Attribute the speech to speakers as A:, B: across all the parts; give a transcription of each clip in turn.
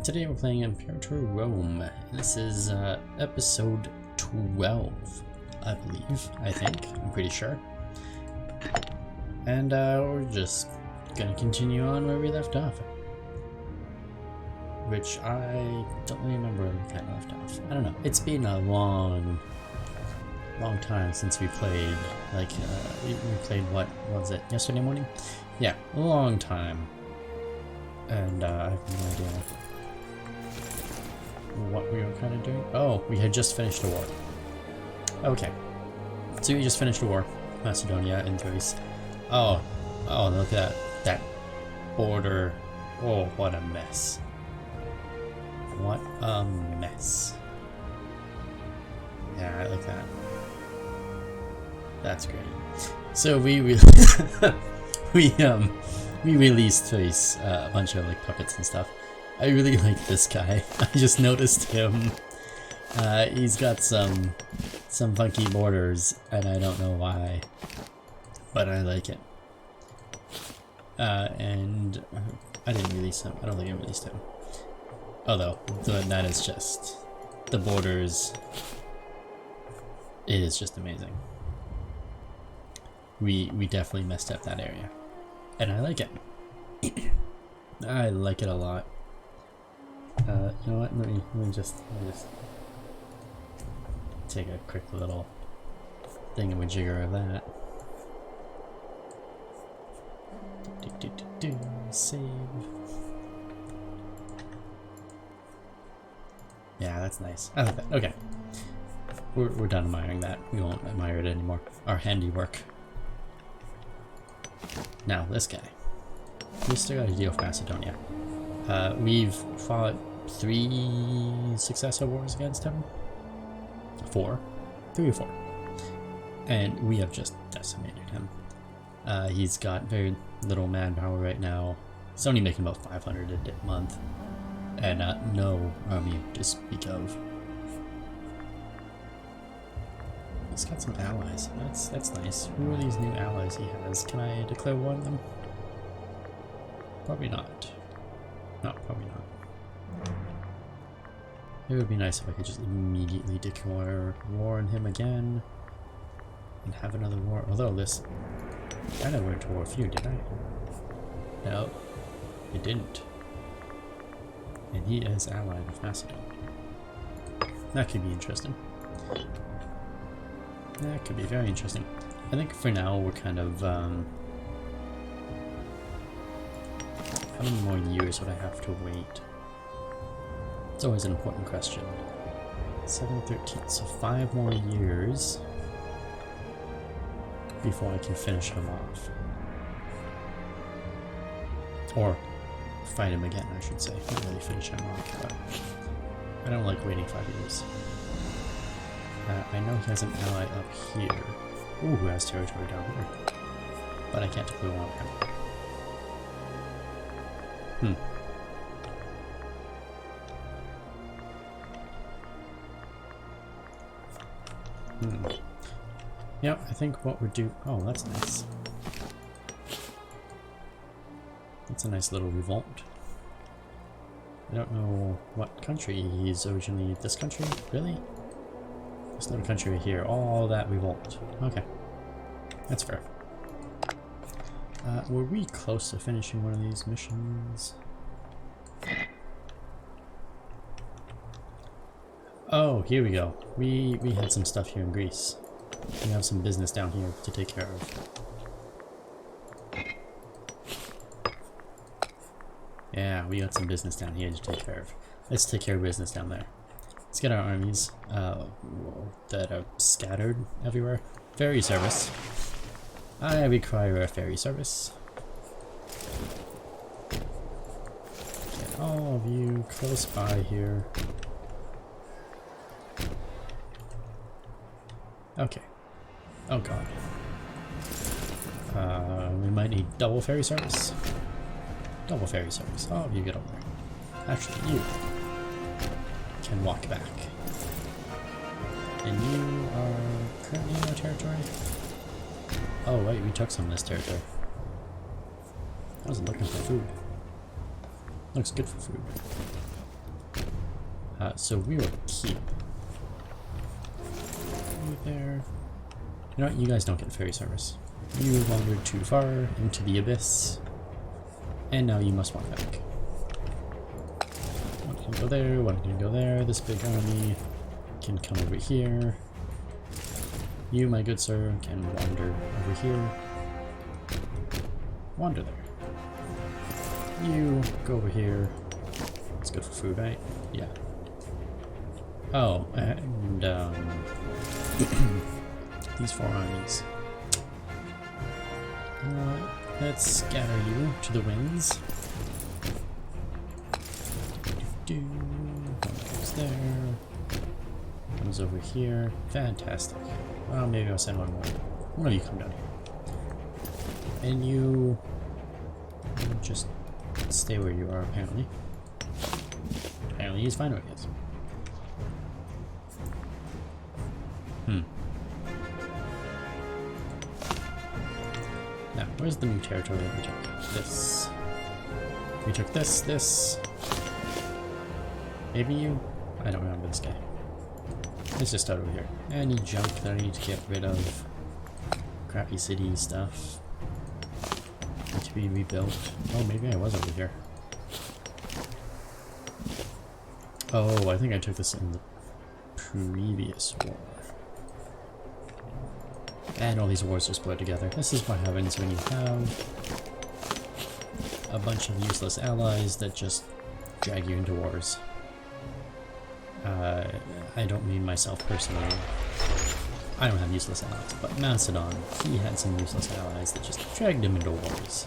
A: Today we're playing Imperator Rome. This is episode 12, I believe, I'm pretty sure. And we're just gonna continue on where we left off. Which I don't really remember where we kind of left off. I don't know. It's been a long time since we played. Like, we played, what was it, yesterday morning? Yeah, a long time. And I have no idea what we were kind of doing. Oh, we had just finished a war. Okay. So we just finished a war. Macedonia and Greece. Oh, look at that border. Oh, what a mess. What a mess. Yeah, I like that. That's great. So we released a bunch of like puppets and stuff. I really like this guy. I just noticed him. He's got some funky borders, and I don't know why, but I like it. And I didn't release him. I don't think I released him. Although that is just the borders. It is just amazing. We definitely messed up that area, and I like it. I like it a lot. You know what? Let me just take a quick little thingamajigger of that. Save. Yeah, that's nice. I like that. Okay, we're done admiring that. We won't admire it anymore. Our handiwork. Now this guy. We still got to deal with Macedonia. We've fought 3 successor wars against him. 4. 3 or 4. And we have just decimated him. He's got very little manpower right now. He's only making about 500 a month. And no army to speak of. He's got some allies. That's nice. Who are these new allies he has? Can I declare war on them? Probably not. No, probably not. It would be nice if I could just immediately declare war on him again and have another war. Although this, I never went to war with you, did I? No, it didn't. And he is allied with Macedon. That could be interesting. That could be very interesting. I think for now we're kind of how many more years would I have to wait? It's always an important question. 713, so 5 more years before I can finish him off. Or fight him again, I should say. Not really finish him off, but I don't like waiting 5 years. I know he has an ally up here. Ooh, who has territory down here. But I can't declare war on him. Yep, I think what we're due. Oh, that's nice. That's a nice little revolt. I don't know what country he's originally. This country? Really? There's no country here. All that revolt. Okay. That's fair. Were we close to finishing one of these missions? Oh, here we go. We had some stuff here in Greece. We have some business down here to take care of. Yeah, we got some business down here to take care of. Let's take care of business down there. Let's get our armies that are scattered everywhere. Ferry service. I require a ferry service. Get all of you close by here. Okay. Oh god. We might need double ferry service. Double ferry service. Oh, you get over there. Actually, you can walk back. And you are currently in our territory? Oh wait, we took some of this territory. I wasn't looking for food. Looks good for food. So we will keep you there. You know what? You guys don't get ferry service. You wandered too far into the abyss, and now you must walk back. One can go there, one can go there. This big army can come over here. You, my good sir, can wander over here. Wander there. You go over here. It's good for food, right? Yeah. Oh, and these 4 armies. Let's scatter you to the winds. One goes there. Comes over here. Fantastic. Well, maybe I'll send one more. One of you come down here. And you just stay where you are, apparently. Apparently he's fine with it. Now, where's the new territory that we took? This. We took this. Maybe you? I don't remember this guy. Let's just start over here. Any junk that I need to get rid of. Crappy city stuff. Need to be rebuilt. Oh, maybe I was over here. Oh, I think I took this in the previous war. And all these wars are split together. This is what happens when you have a bunch of useless allies that just drag you into wars. I don't mean myself personally. I don't have useless allies, but Macedon, he had some useless allies that just dragged him into wars.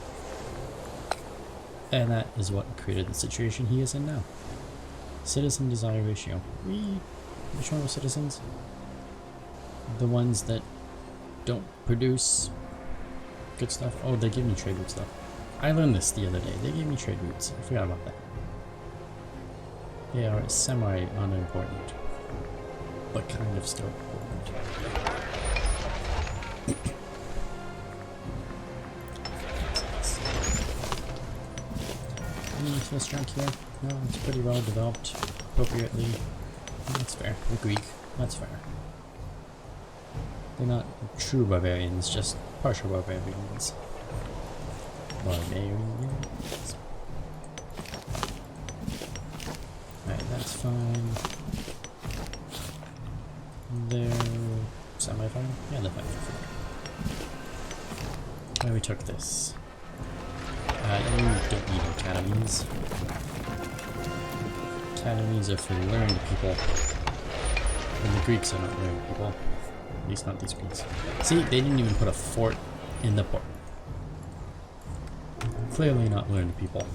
A: And that is what created the situation he is in now. Citizen desire ratio. Which one were citizens? The ones that don't produce good stuff. Oh, they give me trade route stuff. I learned this the other day. They gave me trade routes. I forgot about that. They are semi-unimportant, but kind of still important. Any useless junk here? No, it's pretty well developed appropriately. That's fair. The Greek. That's fair. They're not true barbarians, just partial barbarians. Barbarians. Alright, that's fine. They're semi-fine? Yeah, they're fine for food. Oh, we took this. You don't need academies. Academies are for learned people. And the Greeks are not learned people. At least not these Greeks. See, they didn't even put a fort in the port. Clearly not learned people.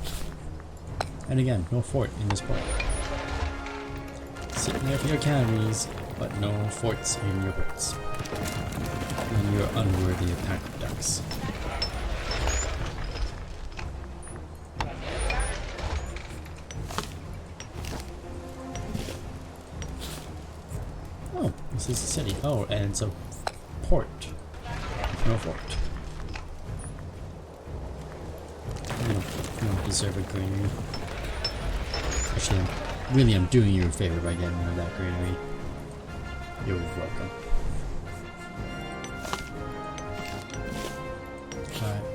A: And again, no fort in this port. Sitting there for your academies, but no forts in your ports. And you're unworthy of aqueducts. Oh, this is a city. Oh, and it's a port. No fort. You don't deserve a granary. Actually, I'm doing you a favor by getting rid of that granary. You're welcome.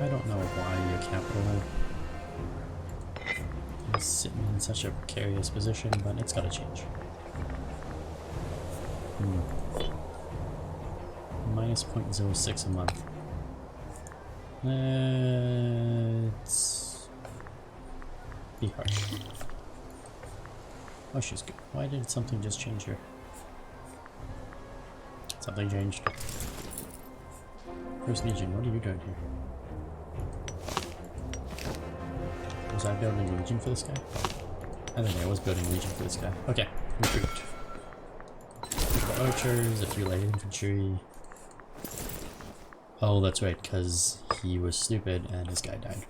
A: I don't know why your capital is sitting in such a precarious position, but it's gotta change. Minus 0.06 a month. Let's be harsh. Oh, she's good. Why did something just change here? Something changed. First Legion, what are you doing here? Was I building a Legion for this guy? I think I was building a Legion for this guy. Okay, recruit. Archers, a few light infantry. Oh, that's right, because he was stupid and his guy died.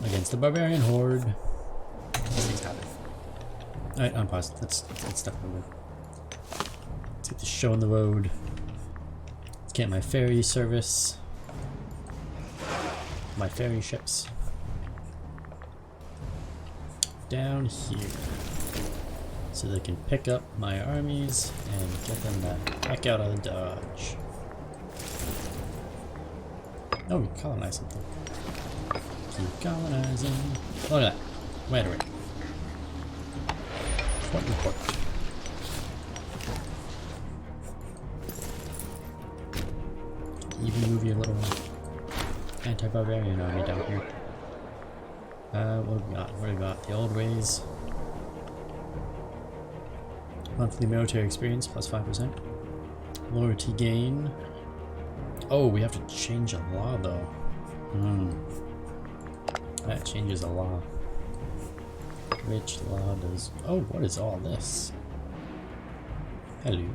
A: Against the barbarian horde. These things happen. Alright, unpause. Let's step over. Let's get the show on the road. Let's get my ferry service. My ferry ships. Down here. so they can pick up my armies and get them the heck out of the dodge. Oh, we colonize something. Keep colonizing. Look at that. Wait a minute. What report? Even move your little anti-barbarian army down here. What do we got? What do we got? The old ways. Monthly military experience plus 5%. Loyalty gain. Oh, we have to change a law though. That changes a law. Which law does... Oh, what is all this? Hello.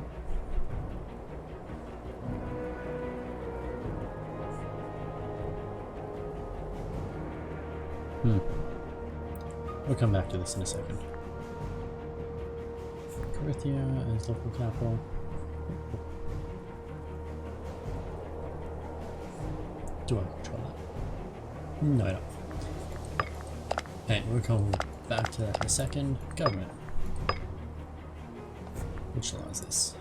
A: We'll come back to this in a second. Corinthia is local capital. Do I control that? No, I don't. Alright, we'll come back to that in a second. Government. Which law is this?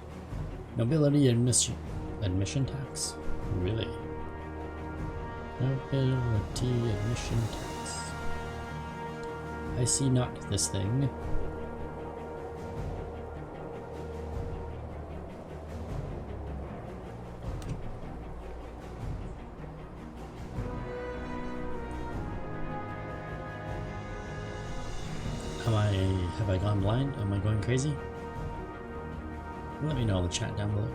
A: Nobility admission tax? Really? Nobility admission tax. I see not this thing. Have I gone blind? Am I going crazy? Let me know in the chat down below.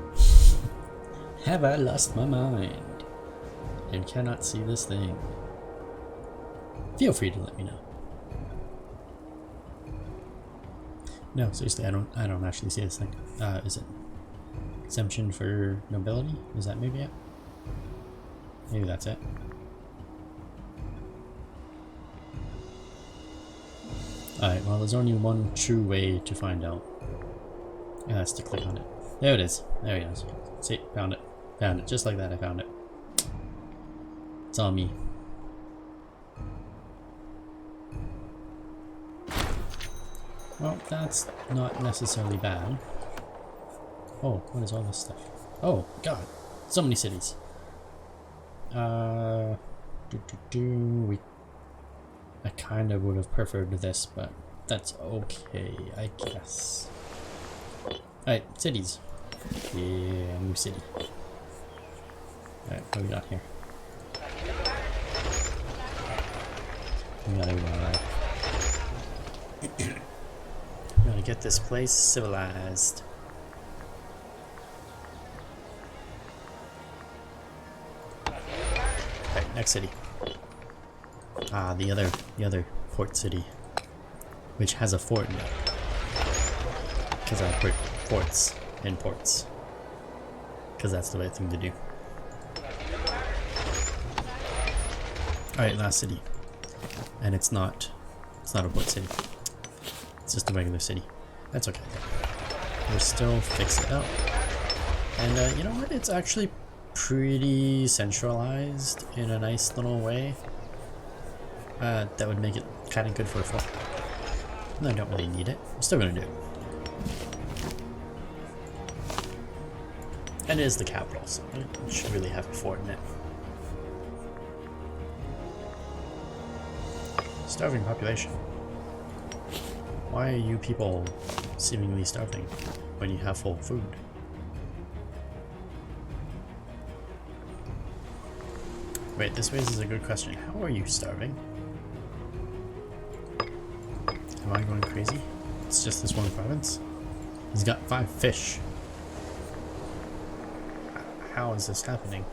A: Have I lost my mind and cannot see this thing? Feel free to let me know. No, seriously, I don't actually see this thing. Is it exemption for nobility? Is that maybe it? Maybe that's it. Alright, well there's only one true way to find out. And that's to click on it. There it is. There it is. See, found it. Found it. Just like that I found it. It's on me. Well, that's not necessarily bad. Oh, what is all this stuff? Oh, God. So many cities. I kind of would have preferred this, but that's okay, I guess. Alright, cities. Yeah, new city. Alright, what do we got here? We gotta gotta get this place civilized. Alright, next city. Ah, the other port city, which has a fort in it. Because I put forts in ports. Because that's the right thing to do. Alright, last city. And it's not a port city. It's just a regular city. That's okay. We'll still fix it up. And you know what? It's actually pretty centralized in a nice little way. That would make it kind of good for a fort. I don't really need it. I'm still gonna do it. And it is the capital, so it should really have a fort in it. Starving population. Why are you people seemingly starving when you have full food? Wait, this raises a good question. How are you starving? Am I going crazy? It's just this one province? He's got 5 fish. How is this happening?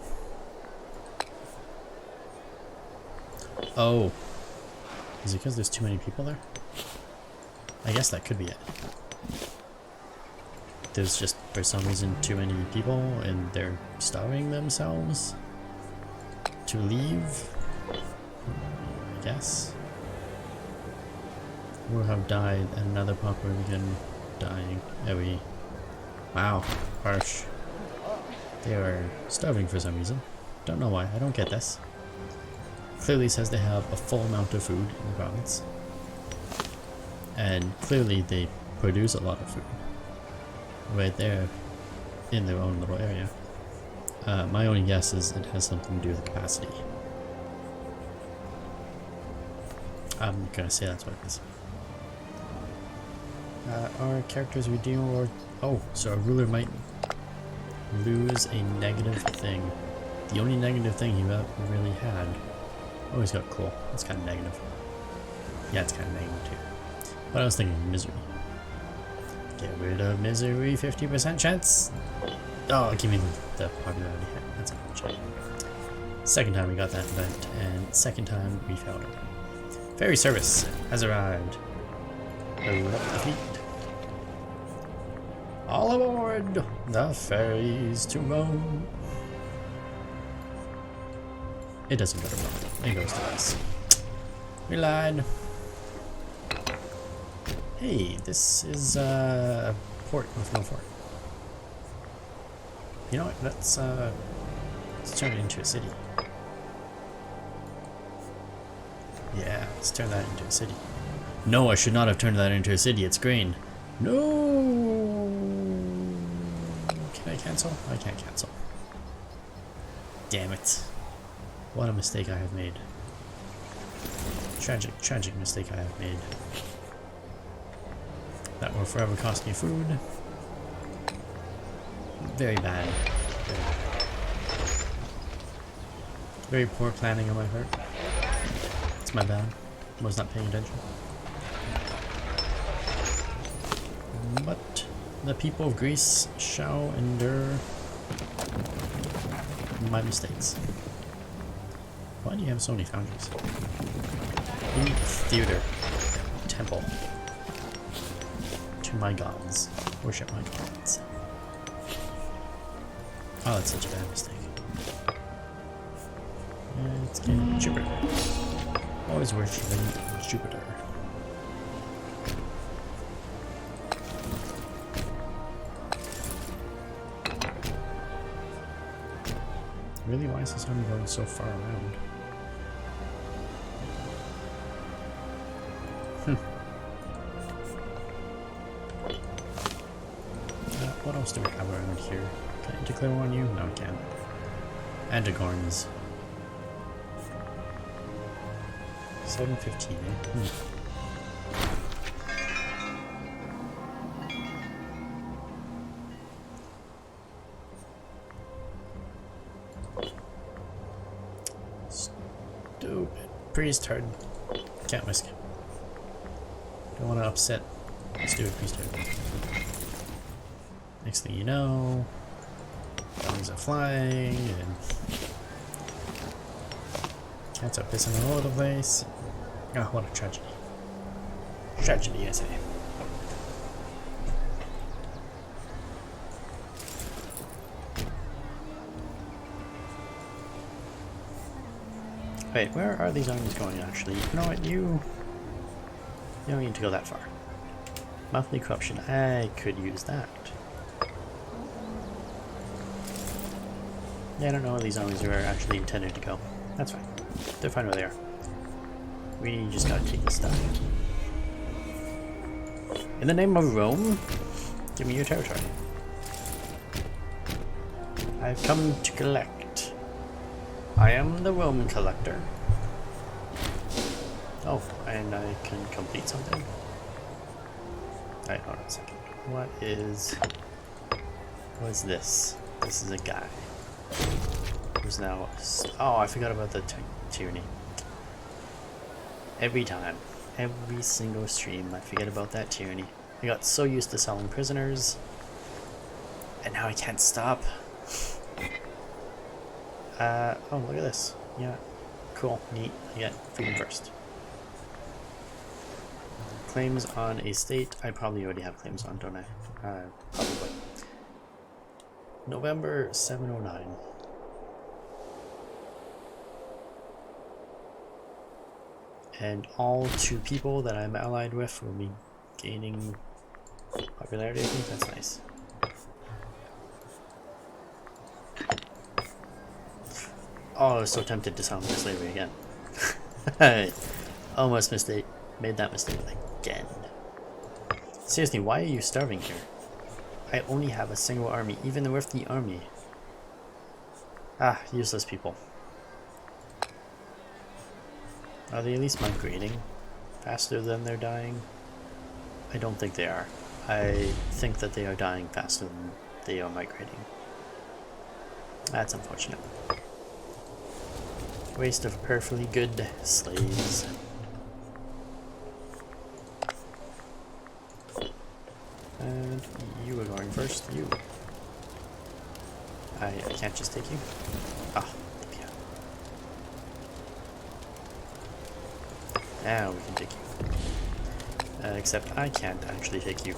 A: Oh. Is it because there's too many people there? I guess that could be it. There's just, for some reason, too many people and they're starving themselves to leave, I guess. Or have died and another population dying. Wow, harsh. They are starving for some reason. Don't know why, I don't get this. Clearly says they have a full amount of food in the province. And clearly they produce a lot of food right there in their own little area. My only guess is it has something to do with capacity. I'm gonna say that's what it is. Our characters redeem or oh, so a ruler might lose a negative thing. The only negative thing he really had. Oh, he's got cool. That's kind of negative. Yeah, it's kind of negative too. But I was thinking misery. Get rid of misery, 50% chance. Oh, give me the popularity hit. That's unfortunate. Second time we got that event, and second time we failed it. Ferry service has arrived. Load up the fleet. All aboard the ferries to Rome. It doesn't go to Rome. It goes to us. We lied. Hey, this is a port with no fort. You know what? Let's turn it into a city. Yeah, let's turn that into a city. No, I should not have turned that into a city. It's grain. No. Can I cancel? I can't cancel. Damn it. What a mistake I have made. Tragic, tragic mistake I have made. That will forever cost me food. Very bad. Very poor planning on my part. It's my bad. I was not paying attention. But the people of Greece shall endure my mistakes. Why do you have so many foundries? We need theater, temple, to my gods. Worship my gods. Oh, that's such a bad mistake. Let's get Jupiter. Always worshiping Jupiter. Really, why is this army going so far around? What else do we have around here? Can I declare on you? No, I can't. Antigorns. 715, eh? Stupid. Priesthood. Can't risk it. Don't want to upset stupid priesthood. Next thing you know, dogs are flying and cats are pissing all over the place. Oh, what a tragedy. Tragedy, I say. Wait, where are these armies going actually? You know what, you don't need to go that far. Monthly corruption, I could use that. Yeah, I don't know where these armies are actually intended to go. That's fine. They're fine where they are. We just gotta take this stuff. In the name of Rome, give me your territory. I've come to collect. I am the Roman collector. Oh, and I can complete something. Alright, hold on a second. What is this? This is a guy. Who's now... Oh, I forgot about the tyranny. Every time. Every single stream, I forget about that tyranny. I got so used to selling prisoners. And now I can't stop. Oh, look at this. Yeah. Cool. Neat. I get freedom first. Claims on a state. I probably already have claims on, don't I? Probably. November 709. And all 2 people that I'm allied with will be gaining popularity. I think that's nice. Oh, I was so tempted to sound slavery again. I almost made that mistake again. Seriously, why are you starving here? I only have a single army, even with the army. Ah, useless people. Are they at least migrating faster than they're dying? I don't think they are. I think that they are dying faster than they are migrating. That's unfortunate. Waste of perfectly good slaves. And you are going first. You. I can't just take you. Ah, yeah. Now we can take you. Except I can't actually take you.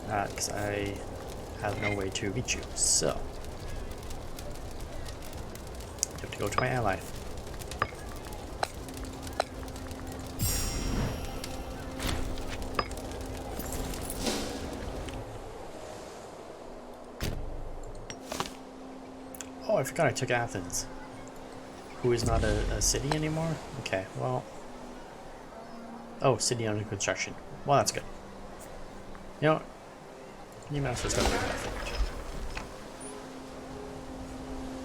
A: Because I have no way to reach you. So, you have to go to my ally. Oh, I forgot I took Athens. Who is not a city anymore? Okay, well... Oh, city under construction. Well, that's good. You know what? You might as well start making that fort.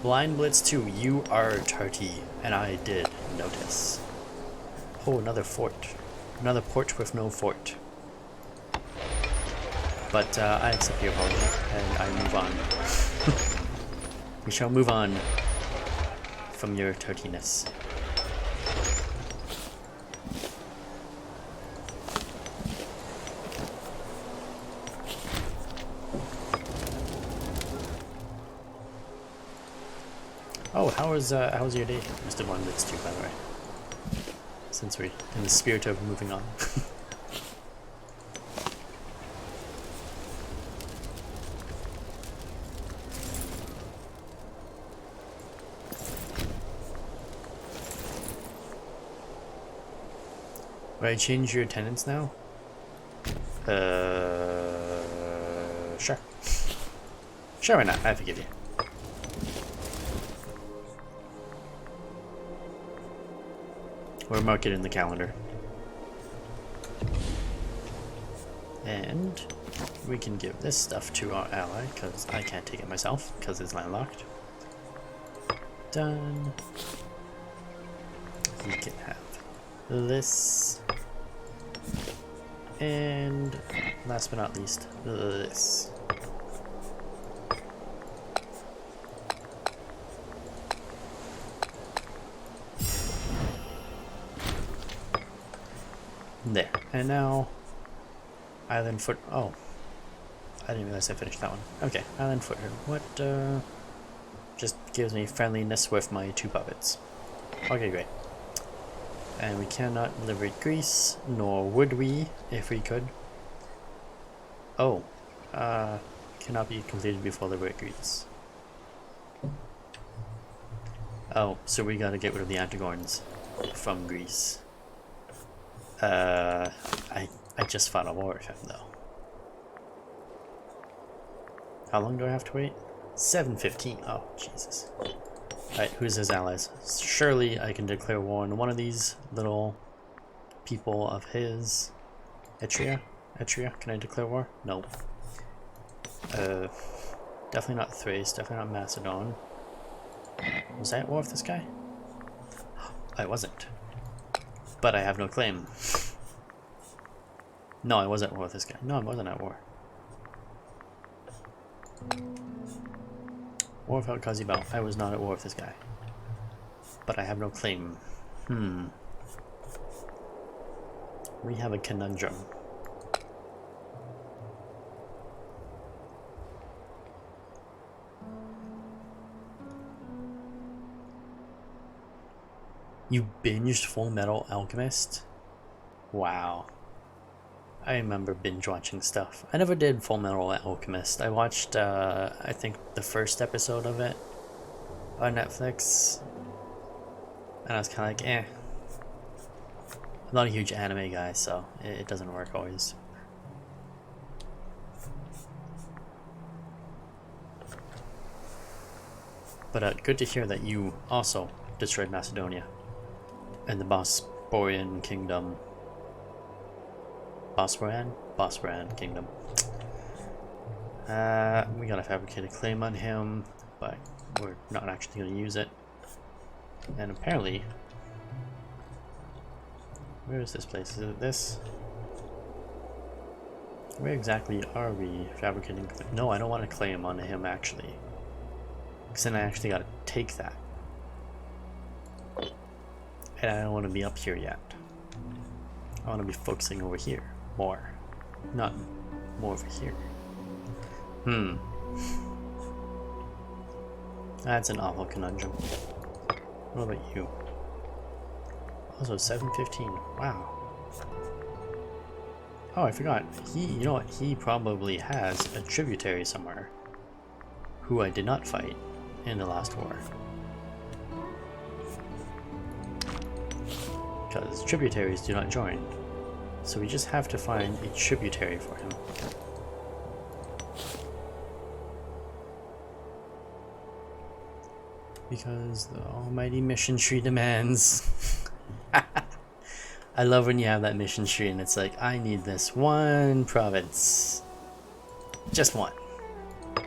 A: Blind Blitz 2, you are tarty, and I did notice. Oh, another fort. Another port with no fort. But I accept your apology, and I move on. We shall move on from your tartiness. Oh, how's your day, Mr. One Blitz 2, by the way? Since we're in the spirit of moving on. Will I change your attendance now? Sure. Sure, why not? I forgive you. We'll mark it in the calendar. And we can give this stuff to our ally, because I can't take it myself, because it's landlocked. Done. He can have this. And last but not least, this. There. And now, island foot. Oh, I didn't realize I finished that one. Okay, island footer. What? Just gives me friendliness with my two puppets. Okay, great. And we cannot liberate Greece, nor would we if we could. Oh, cannot be completed before liberate Greece. Oh, so we gotta get rid of the Antagorns from Greece. I just fought a war with him though. How long do I have to wait? 7:15. Oh, Jesus. Alright, who's his allies? Surely I can declare war on one of these little people of his. Etria? Etria? Can I declare war? No. Definitely not Thrace, definitely not Macedon. Was I at war with this guy? I wasn't. But I have no claim. No, I wasn't at war with this guy. No, I wasn't at war. War without Kazibao. I was not at war with this guy. But I have no claim. We have a conundrum. You binged Full Metal Alchemist? Wow. I remember binge watching stuff. I never did Full Metal Alchemist. I watched, I think, the first episode of it on Netflix. And I was kind of like, eh. I'm not a huge anime guy, so it doesn't work always. But good to hear that you also destroyed Macedonia. And the Bosporan Kingdom. Bosporan Kingdom. We got a fabricated claim on him, but we're not actually going to use it. And apparently, where is this place? Is it this? Where exactly are we fabricating? No, I don't want to claim on him actually, because then I actually got to take that, and I don't want to be up here yet. I want to be focusing over here more, not more over here. That's an awful conundrum. What about you? Also 7:15. Wow. Oh, I forgot. You know what? He probably has a tributary somewhere who I did not fight in the last war. Because tributaries do not join. So we just have to find a tributary for him. Because the almighty mission tree demands. I love when you have that mission tree and it's like, I need this one province. Just one. What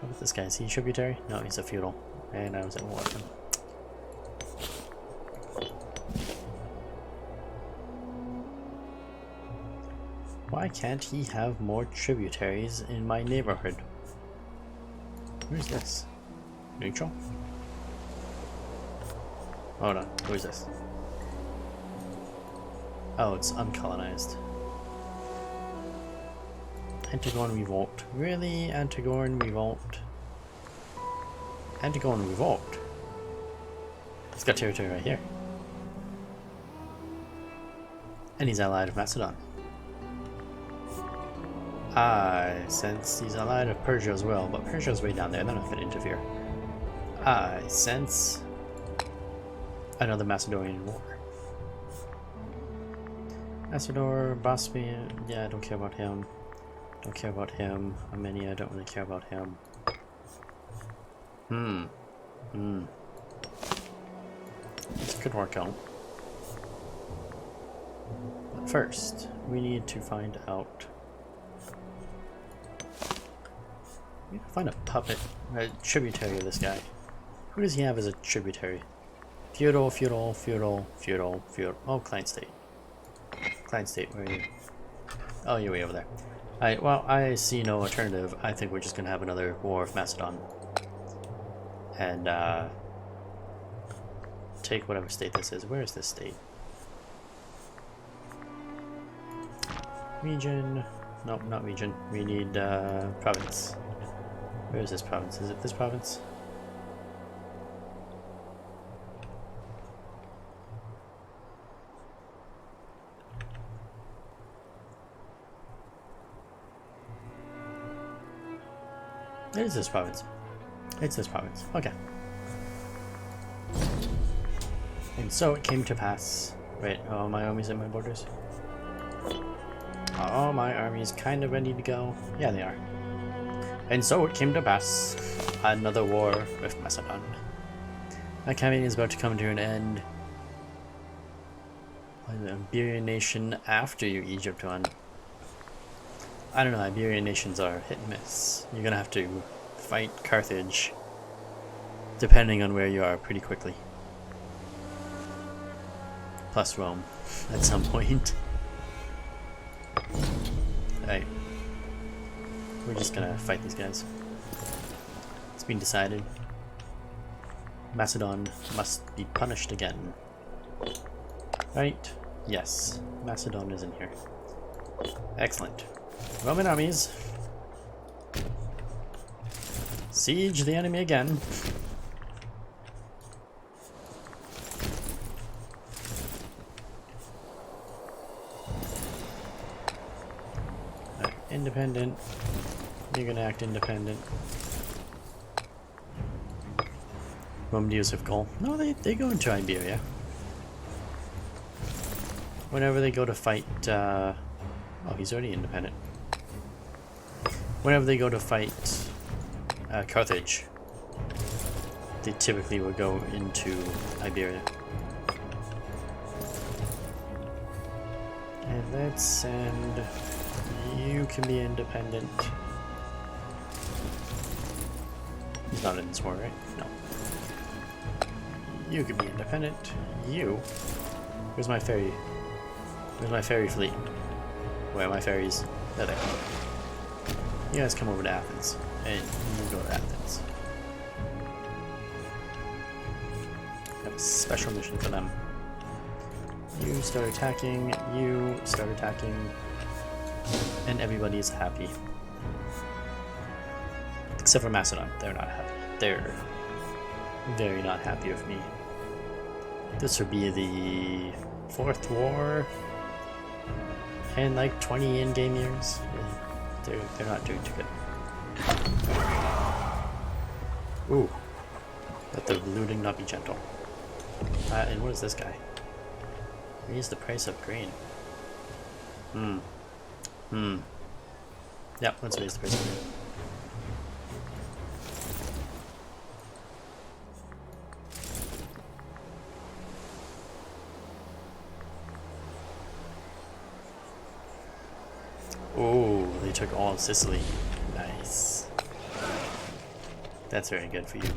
A: about this guy? Is he a tributary? No, he's a feudal. And I was at war with him. Why can't he have more tributaries in my neighborhood? Where's this? Neutral? Hold on, where's this? Oh, it's uncolonized. Antigone Revolt. Really? Antigone Revolt? Antigone Revolt? He's got territory right here. And he's allied of Macedon. I sense he's allied of Persia as well, but Persia's way down there, they're not going to interfere. I sense another Macedonian war. Macedon, Bosporan, yeah, I don't care about him. Don't care about him. Armenia, I don't really care about him. This could work out. But first, we need to find out. We need to find a puppet, a tributary of this guy. Who does he have as a tributary? Feudal, feudal, feudal, feudal, feudal. Oh, client state. Client state, where are you? Oh, you're way over there. Alright, well, I see no alternative. I think we're just gonna have another war of Macedon. And, take whatever state this is. Where is this state? Region. Nope, not region. We need, province. Where is this province? Is it this province? It is this province. It's this province. Okay. And so it came to pass. Wait, oh, my army's at my borders. Oh, my army's kind of ready to go. Yeah, they are. And so it came to pass. Another war with Macedon. My campaign is about to come to an end. The Iberian nation after you, Egypt one. I don't know, Iberian nations are hit and miss. You're gonna have to fight Carthage, depending on where you are, pretty quickly. Plus Rome, at some point. Alright. We're just gonna fight these guys. It's been decided. Macedon must be punished again. Right? Yes. Macedon is in here. Excellent. Roman armies. Siege the enemy again. Independent. You're gonna act independent. Rome deals with Gaul. No, they go into Iberia. Whenever they go to fight, oh, he's already independent. Whenever they go to fight Carthage, they typically will go into Iberia. And let's send... You can be independent. He's not in this war, right? No. You can be independent. You? Where's my ferry? Where's my ferry fleet? Where are my ferries? They're there. You guys come over to Athens. And you go to Athens. I have a special mission for them. You start attacking, you start attacking, and everybody's happy. Except for Macedon, they're not happy. They're very not happy with me. This would be the 4th war in like 20 in-game years. They're not doing too good. Ooh. Let the looting not be gentle. And what is this guy? Raise the price of grain. Yep, let's raise the price of grain. Oh, they took all of Sicily. Nice. That's very good for you.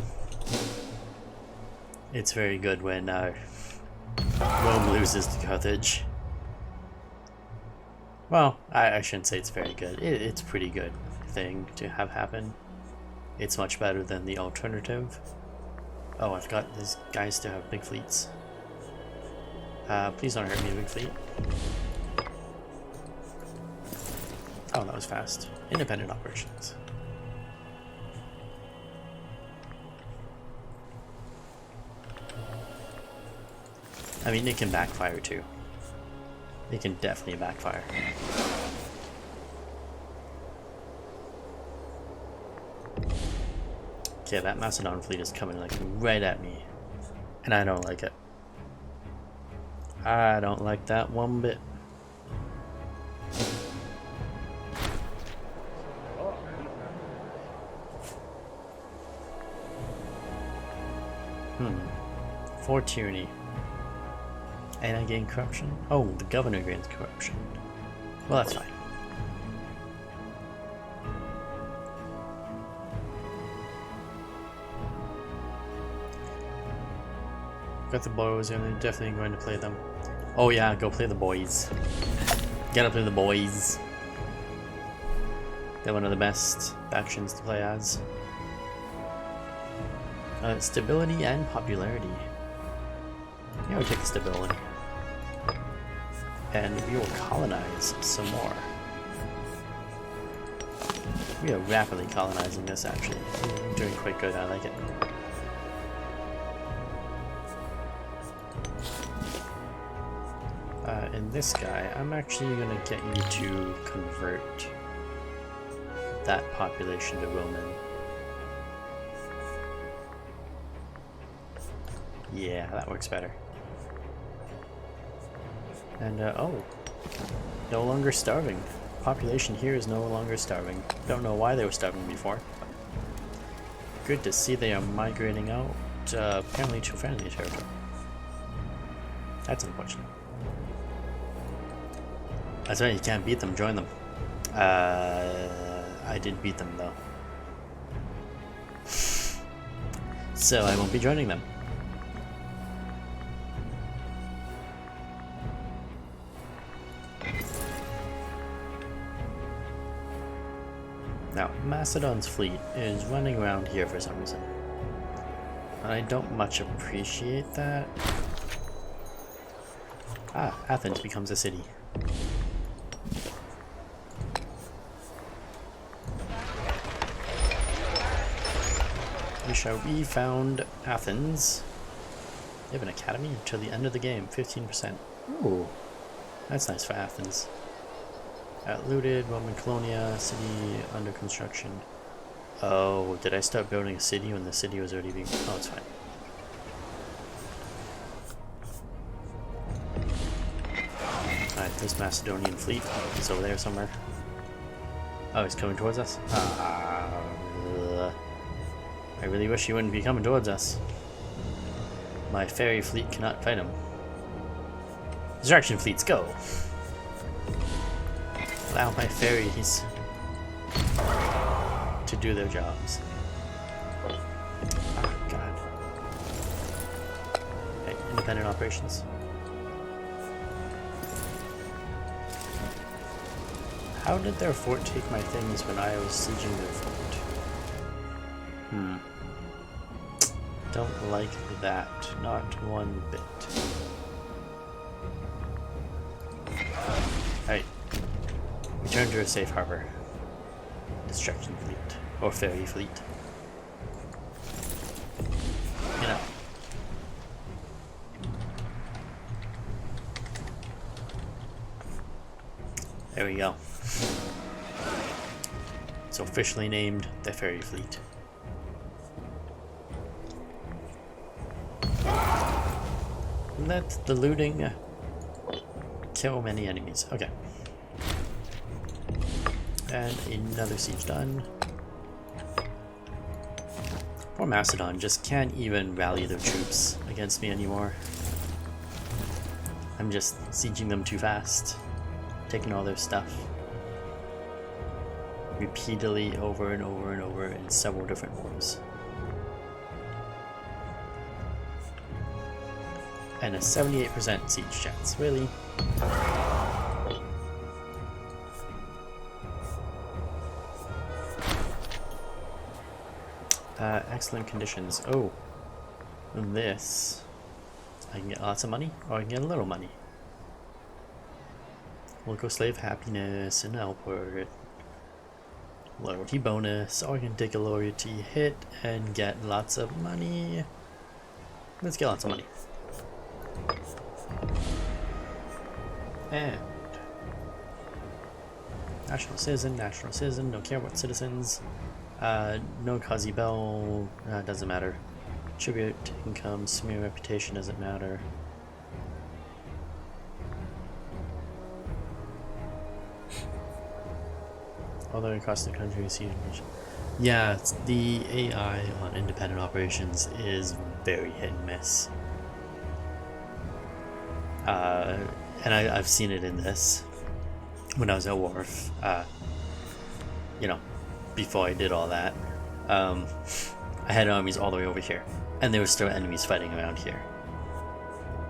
A: It's very good when Rome loses to Carthage. Well, I shouldn't say it's very good. It's a pretty good thing to have happen. It's much better than the alternative. Oh, I forgot these guys still have big fleets. Please don't hurt me, big fleet. Oh, that was fast. Independent operations. I mean, it can backfire too. It can definitely backfire. Okay, that Macedon fleet is coming like right at me. And I don't like it. I don't like that one bit. For tyranny. And I gain corruption? Oh, the governor gains corruption. Well, that's fine. Got the boys, and I'm definitely going to play them. Oh yeah, go play the boys. Gotta play the boys. They're one of the best factions to play as. Stability and popularity. Yeah, we'll take the stability. And we will colonize some more. We are rapidly colonizing this, actually. We're doing quite good, I like it. And this guy, I'm actually going to get you to convert that population to Roman. Yeah, that works better. And, oh, no longer starving. Population here is no longer starving. Don't know why they were starving before. Good to see they are migrating out, apparently to friendly territory. That's unfortunate. That's right, you can't beat them, join them. I did beat them, though. So I won't be joining them. Now, Macedon's fleet is running around here for some reason. And I don't much appreciate that. Ah, Athens becomes a city. We shall refound Athens. They have an academy until the end of the game, 15%. Ooh, that's nice for Athens. Looted, Roman Colonia, city under construction. Oh, did I start building a city when the city was already being... Oh, it's fine. Alright, this Macedonian fleet is over there somewhere. Oh, he's coming towards us? I really wish he wouldn't be coming towards us. My ferry fleet cannot fight him. Distraction fleets, go! Allow my fairies to do their jobs. Oh, God. Okay, independent operations. How did their fort take my things when I was sieging their fort? Don't like that. Not one bit. Alright. Return to a safe harbor. Destruction fleet. Or ferry fleet. You know. There we go. It's officially named the ferry fleet. Let the looting kill many enemies. Okay. And another siege done. Poor Macedon just can't even rally their troops against me anymore. I'm just sieging them too fast. Taking all their stuff. Repeatedly over and over and over in several different wars. And a 78% siege chance. Really? Excellent conditions. Oh. This. I can get lots of money, or I can get a little money. Local slave happiness and Alport. Loyalty bonus, or I can take a loyalty hit and get lots of money. Let's get lots of money. And national citizen, don't care about citizens. No Kazi Bell, doesn't matter. Tribute, income, smear reputation doesn't matter. Although across the country, yeah, the AI on independent operations is very hit and miss. And I've seen it in this when I was at Wharf. You know, before I did all that, I had armies all the way over here, and there were still enemies fighting around here.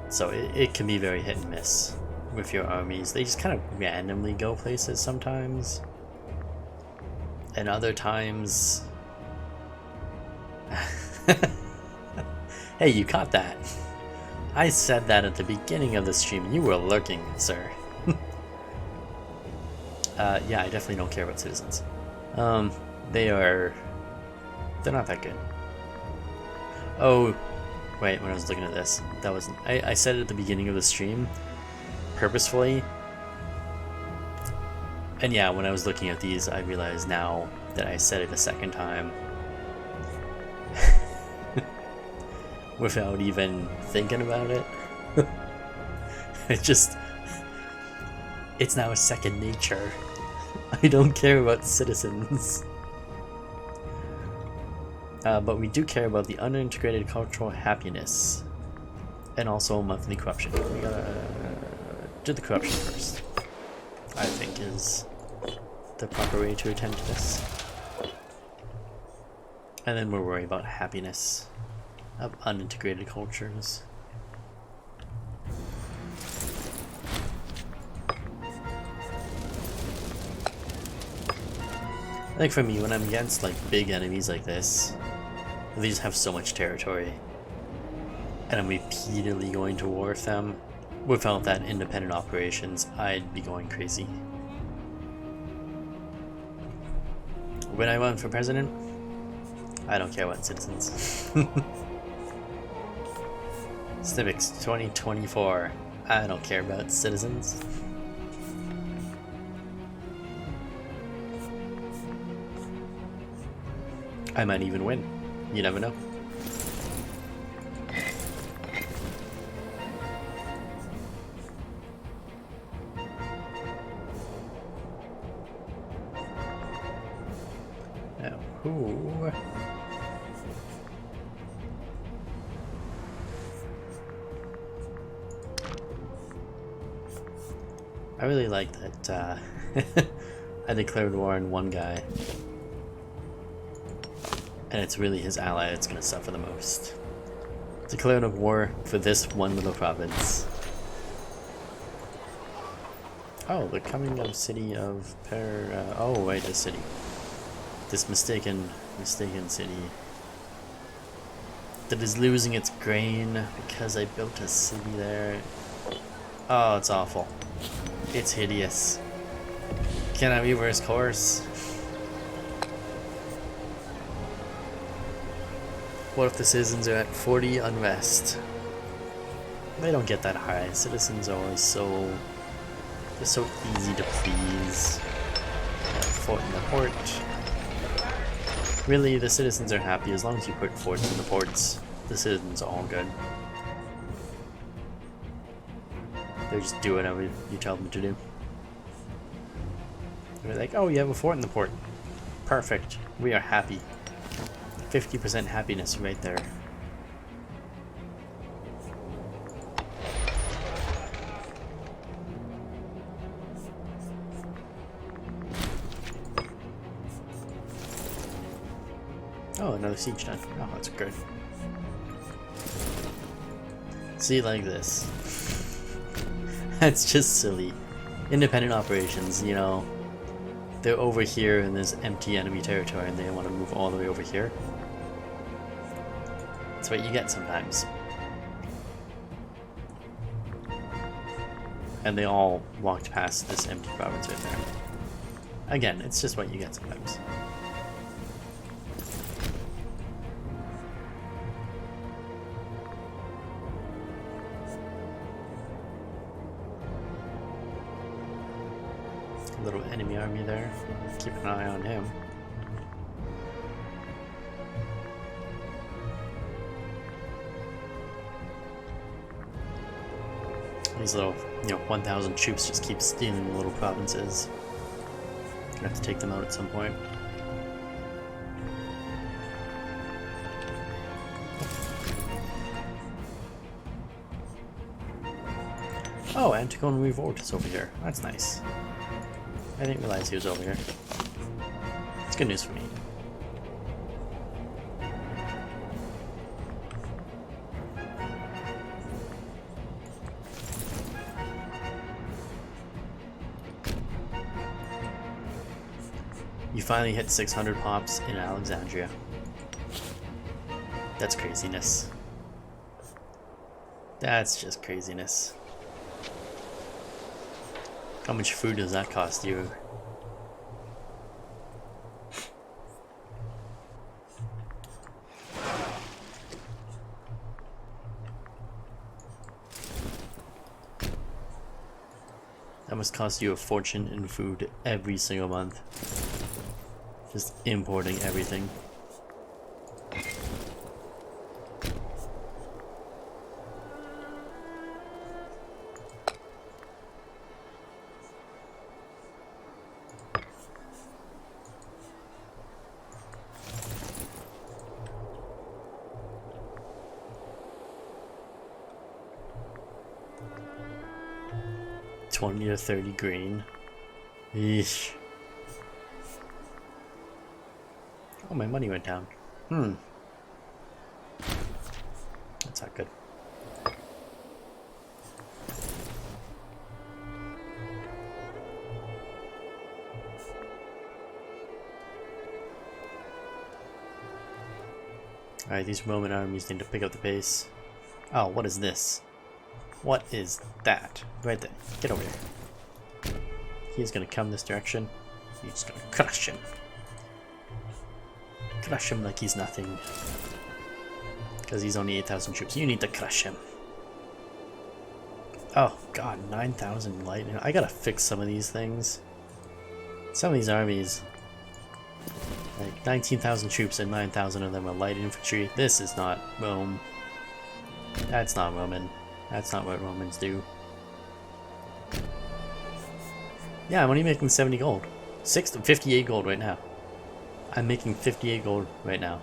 A: So it can be very hit and miss with your armies. They just kind of randomly go places sometimes. And other times... Hey, you caught that. I said that at the beginning of the stream. You were lurking, sir. Yeah, I definitely don't care about citizens. They're not that good. Oh, wait, when I was looking at this, that wasn't... I said it at the beginning of the stream, purposefully. And yeah, when I was looking at these, I realized now that I said it a second time. Without even thinking about it. It's now a second nature. I don't care about citizens. But we do care about the unintegrated cultural happiness. And also monthly corruption. We gotta do the corruption first. I think is the proper way to attend to this. And then we'll worry about happiness of unintegrated cultures. Like for me, when I'm against like big enemies like this, these have so much territory, and I'm repeatedly going to war with them, without that independent operations, I'd be going crazy. When I run for president, I don't care about citizens. Civics 2024, I don't care about citizens. I might even win. You never know. Now, who? I really like that I declared war on one guy. And it's really his ally that's gonna suffer the most. Declaring a war for this one little province. Oh, the coming of city of oh wait, this city. This mistaken city. That is losing its grain because I built a city there. Oh, it's awful. It's hideous. Can I reverse course? What if the citizens are at 40 unrest? They don't get that high. Citizens are always they're so easy to please. Fort in the port. Really, the citizens are happy as long as you put forts in the ports. The citizens are all good. They just do whatever you tell them to do. They're like, oh, you have a fort in the port. Perfect. We are happy. 50% happiness right there. Oh, another siege done. Oh, that's good. See, like this. That's just silly. Independent operations, you know, they're over here in this empty enemy territory and they want to move all the way over here. That's what you get sometimes. And they all walked past this empty province right there. Again, it's just what you get sometimes. A little enemy army there. Keep an eye on him. These little, 1,000 troops just keep stealing the little provinces. Gonna have to take them out at some point. Oh, Antigone Revolt is over here. That's nice. I didn't realize he was over here. It's good news for me. You finally hit 600 pops in Alexandria. That's craziness. That's just craziness. How much food does that cost you? That must cost you a fortune in food every single month. Just importing everything. $20 to $30 grain. Eesh. Oh, my money went down. That's not good. Alright, these Roman armies need to pick up the pace. Oh, what is this? What is that? Right there. Get over here. He's gonna come this direction. He's gonna crush him. Crush him like he's nothing. Because he's only 8,000 troops. You need to crush him. Oh god, 9,000 light. I gotta fix some of these things. Some of these armies. Like 19,000 troops and 9,000 of them are light infantry. This is not Rome. That's not Roman. That's not what Romans do. Yeah, I'm only making 70 gold. 58 gold right now. I'm making 58 gold right now.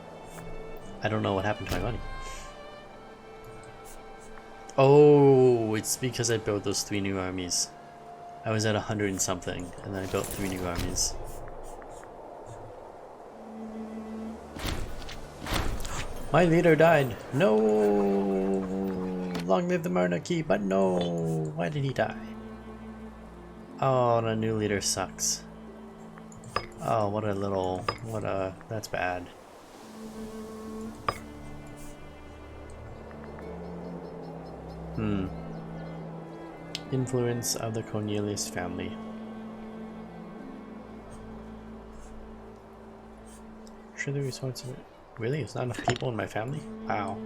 A: I don't know what happened to my money. Oh, it's because I built those 3 new armies. I was at 100 and something, and then I built 3 new armies. My leader died. No! Long live the monarchy, but no! Why did he die? Oh, the new leader sucks. Oh, that's bad. Influence of the Cornelius family. Sure the responsibility. Really? There's not enough people in my family? Wow.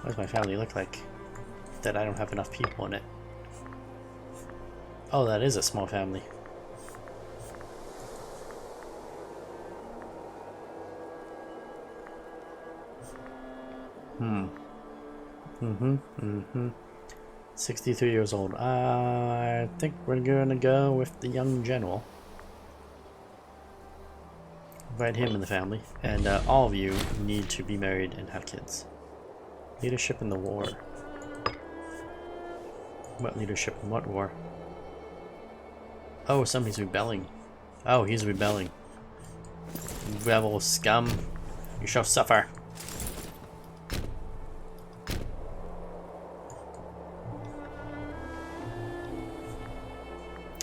A: What does my family look like? That I don't have enough people in it. Oh, that is a small family. Hmm. 63 years old. I think we're gonna go with the young general. Invite him in the family. And all of you need to be married and have kids. Leadership in the war. What leadership in what war? Oh, somebody's rebelling. Oh, he's rebelling. Rebel scum. You shall suffer.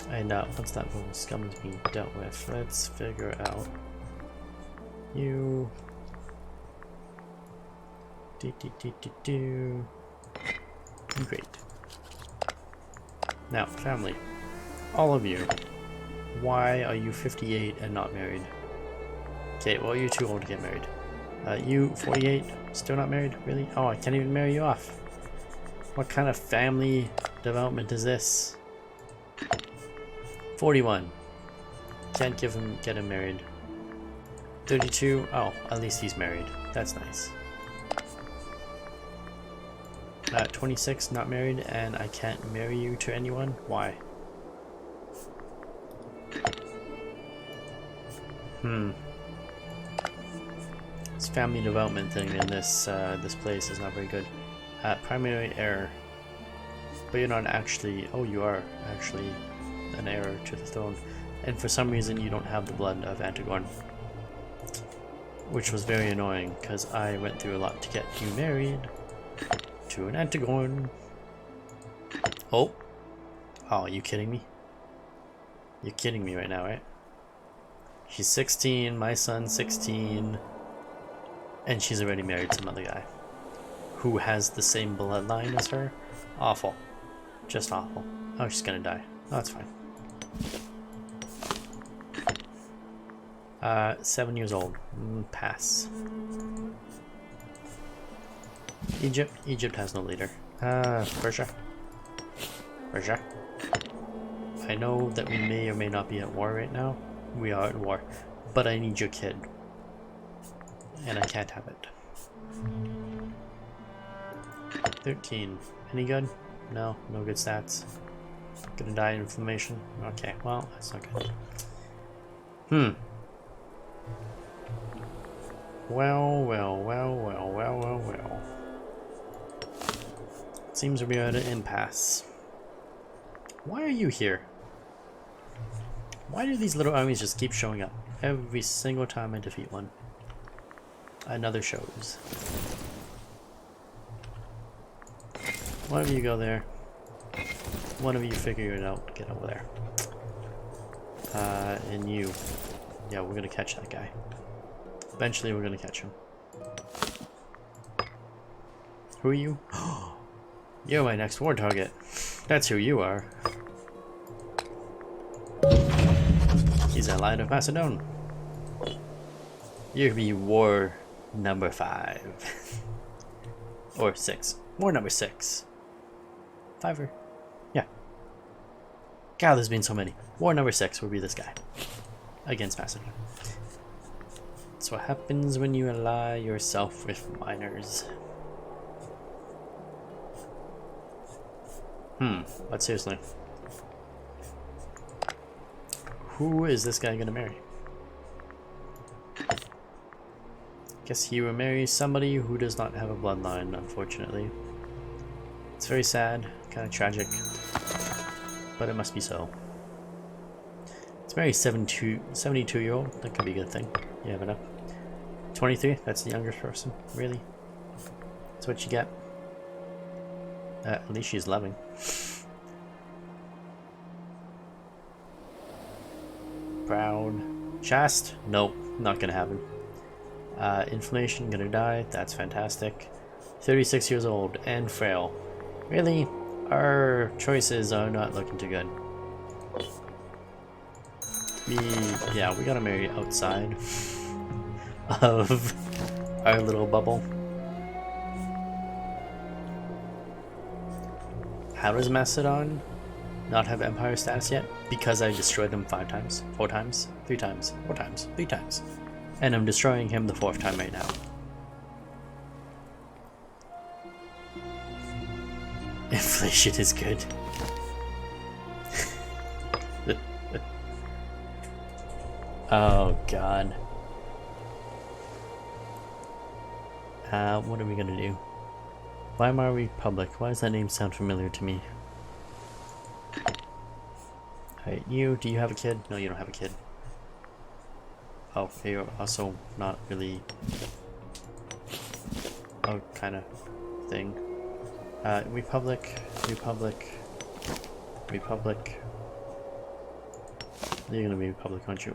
A: And once that rebel scum is being dealt with, let's figure out you. Great. Now, family. All of you. Why are you 58 and not married? Okay, well, you're too old to get married. You, 48, still not married? Really? Oh, I can't even marry you off. What kind of family development is this? 41. Can't get him married. 32. Oh, at least he's married. That's nice. 26, not married, and I can't marry you to anyone? Why? This family development thing in this place is not very good. Primary heir. But you're not actually... Oh, you are actually an heir to the throne. And for some reason you don't have the blood of Antigone. Which was very annoying, because I went through a lot to get you married to an Antigone. Oh. Oh, are you kidding me? You're kidding me right now, right? She's 16, my son's 16, and she's already married some other guy who has the same bloodline as her. Awful. Just awful. Oh, she's gonna die. Oh, that's fine. 7 years old. Pass. Egypt. Egypt has no leader. Persia. Persia. I know that we may or may not be at war right now. We are at war. But I need your kid. And I can't have it. 13. Any good? No, no good stats. Gonna die of inflammation. Okay, well, that's not good. Well. Seems we are at an impasse. Why are you here? Why do these little armies just keep showing up every single time I defeat one? Another shows. One of you go there. One of you figure it out. Get over there. And you. Yeah, we're gonna catch that guy. Eventually we're gonna catch him. Who are you? You're my next war target. That's who you are. He's allied of Macedon. You'll be war number 5. Or 6. War number 6. 5 yeah. God, there's been so many. War number 6 will be this guy. Against Macedon. That's what happens when you ally yourself with minors. But seriously. Who is this guy gonna marry? Guess he will marry somebody who does not have a bloodline, unfortunately. It's very sad, kind of tragic. but it must be so. It's very 72-year-old. That could be a good thing. You never know. 23. That's the youngest person. Really? That's what you get. At least she's loving. Brown. Chast? Nope. Not gonna happen. Inflammation. Gonna die. That's fantastic. 36 years old and frail. Really? Our choices are not looking too good. Yeah, we gotta marry outside of our little bubble. How does Macedon not have empire status yet? Because I destroyed them 5 times, 4 times, 3 times, 4 times, 3 times. And I'm destroying him the 4th time right now. Inflation is good. Oh god. What are we gonna do? Weimar Republic. Why does that name sound familiar to me? Alright, you. Do you have a kid? No, you don't have a kid. Oh, you're also not really a kind of thing. Republic. You're gonna be Republic, aren't you?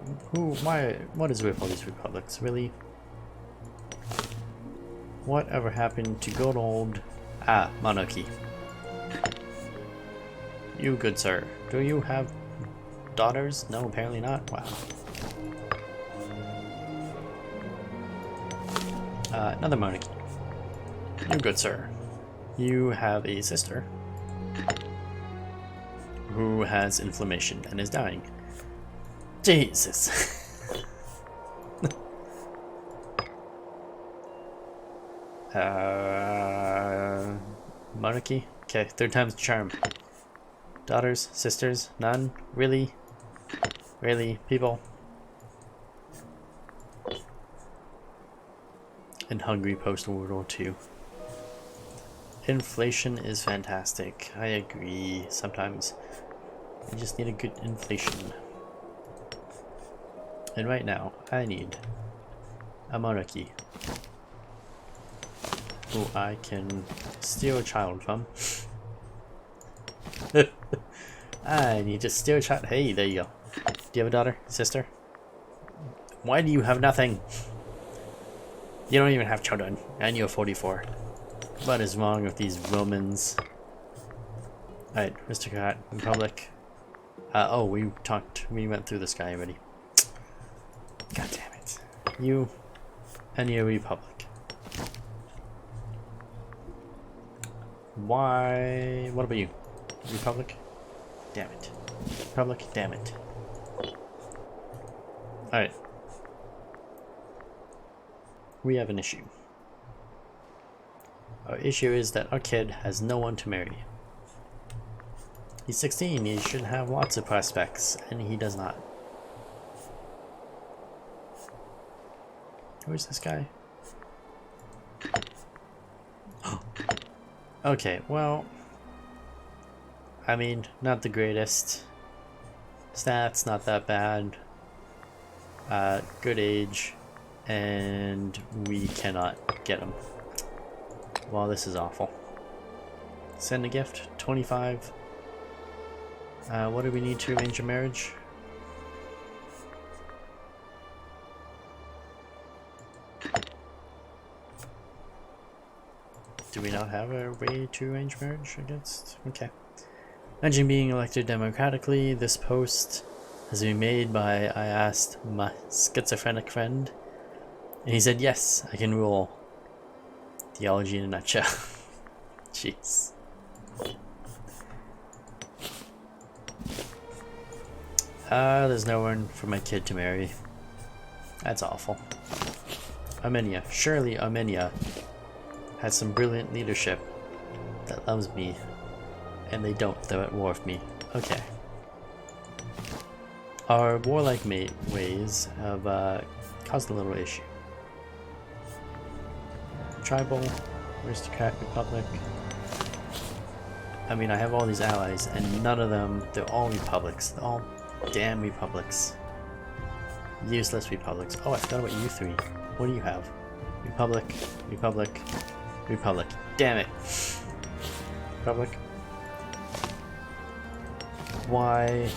A: What is with all these republics? Really? Whatever happened to good old... monarchy. You good sir. Do you have daughters? No, apparently not. Wow. Another monarchy. You good sir. You have a sister who has inflammation and is dying. Jesus. Monarchy? Okay, 3rd time's the charm. Daughters? Sisters? None? Really? Really? People? And hungry post-World War II. Inflation is fantastic. I agree. Sometimes you just need a good inflation. And right now, I need a monarchy who I can steal a child from. I need to steal a child. Hey, there you go. Do you have a daughter? Sister? Why do you have nothing? You don't even have children, and you're 44. What is wrong with these Romans? Alright, aristocrat, republic. Oh, we went through this guy already. God damn it. You and your republic. Why? What about you? Republic? Damn it. Republic? Damn it. Alright. We have an issue. Our issue is that our kid has no one to marry. He's 16, he should have lots of prospects, and he does not. Who is this guy? Okay, well, I mean, not the greatest. Stats, not that bad. Good age, and we cannot get him. Well, this is awful. Send a gift, 25. What do we need to arrange a marriage? Do we not have a way to arrange marriage, I guess? Okay. Imagine being elected democratically. This post has been made by, I asked my schizophrenic friend, and he said, yes, I can rule. Theology in a nutshell. Jeez. There's no one for my kid to marry. That's awful. Armenia. Surely Armenia has some brilliant leadership that loves me, and they don't. They're at war with me. Okay. Our warlike ways have caused a little issue. Tribal, aristocrat, republic.
B: I mean, I have all these allies, and none of them, they're all republics. They're all damn republics. Useless republics. Oh, I forgot about you three. What do you have? Republic, Republic, Republic. Damn it. Republic. Why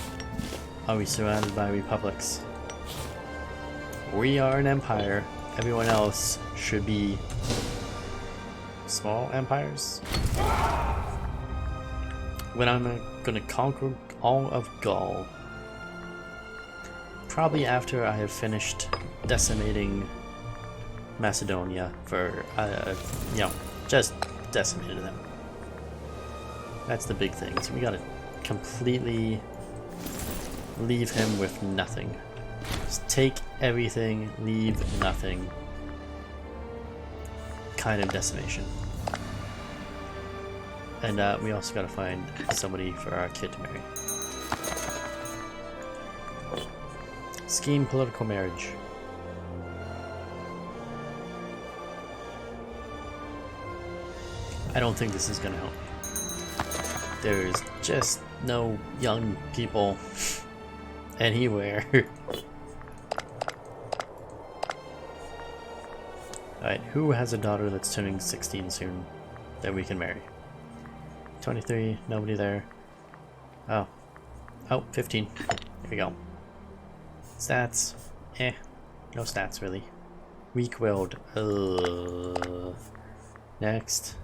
B: are we surrounded by republics? We are an empire. Everyone else should be small empires. When I'm gonna conquer all of Gaul, probably after I have finished decimating Macedonia for, you know, just decimated them. That's the big thing. So we gotta completely leave him with nothing. Just take everything, leave nothing. Kind of decimation. And we also gotta find somebody for our kid to marry. Scheme political marriage. I don't think this is gonna help. There's just no young people anywhere. Alright, who has a daughter that's turning 16 soon that we can marry? 23, nobody there. Oh. Oh, 15. There we go. Stats. No stats really. Weak-willed. Next.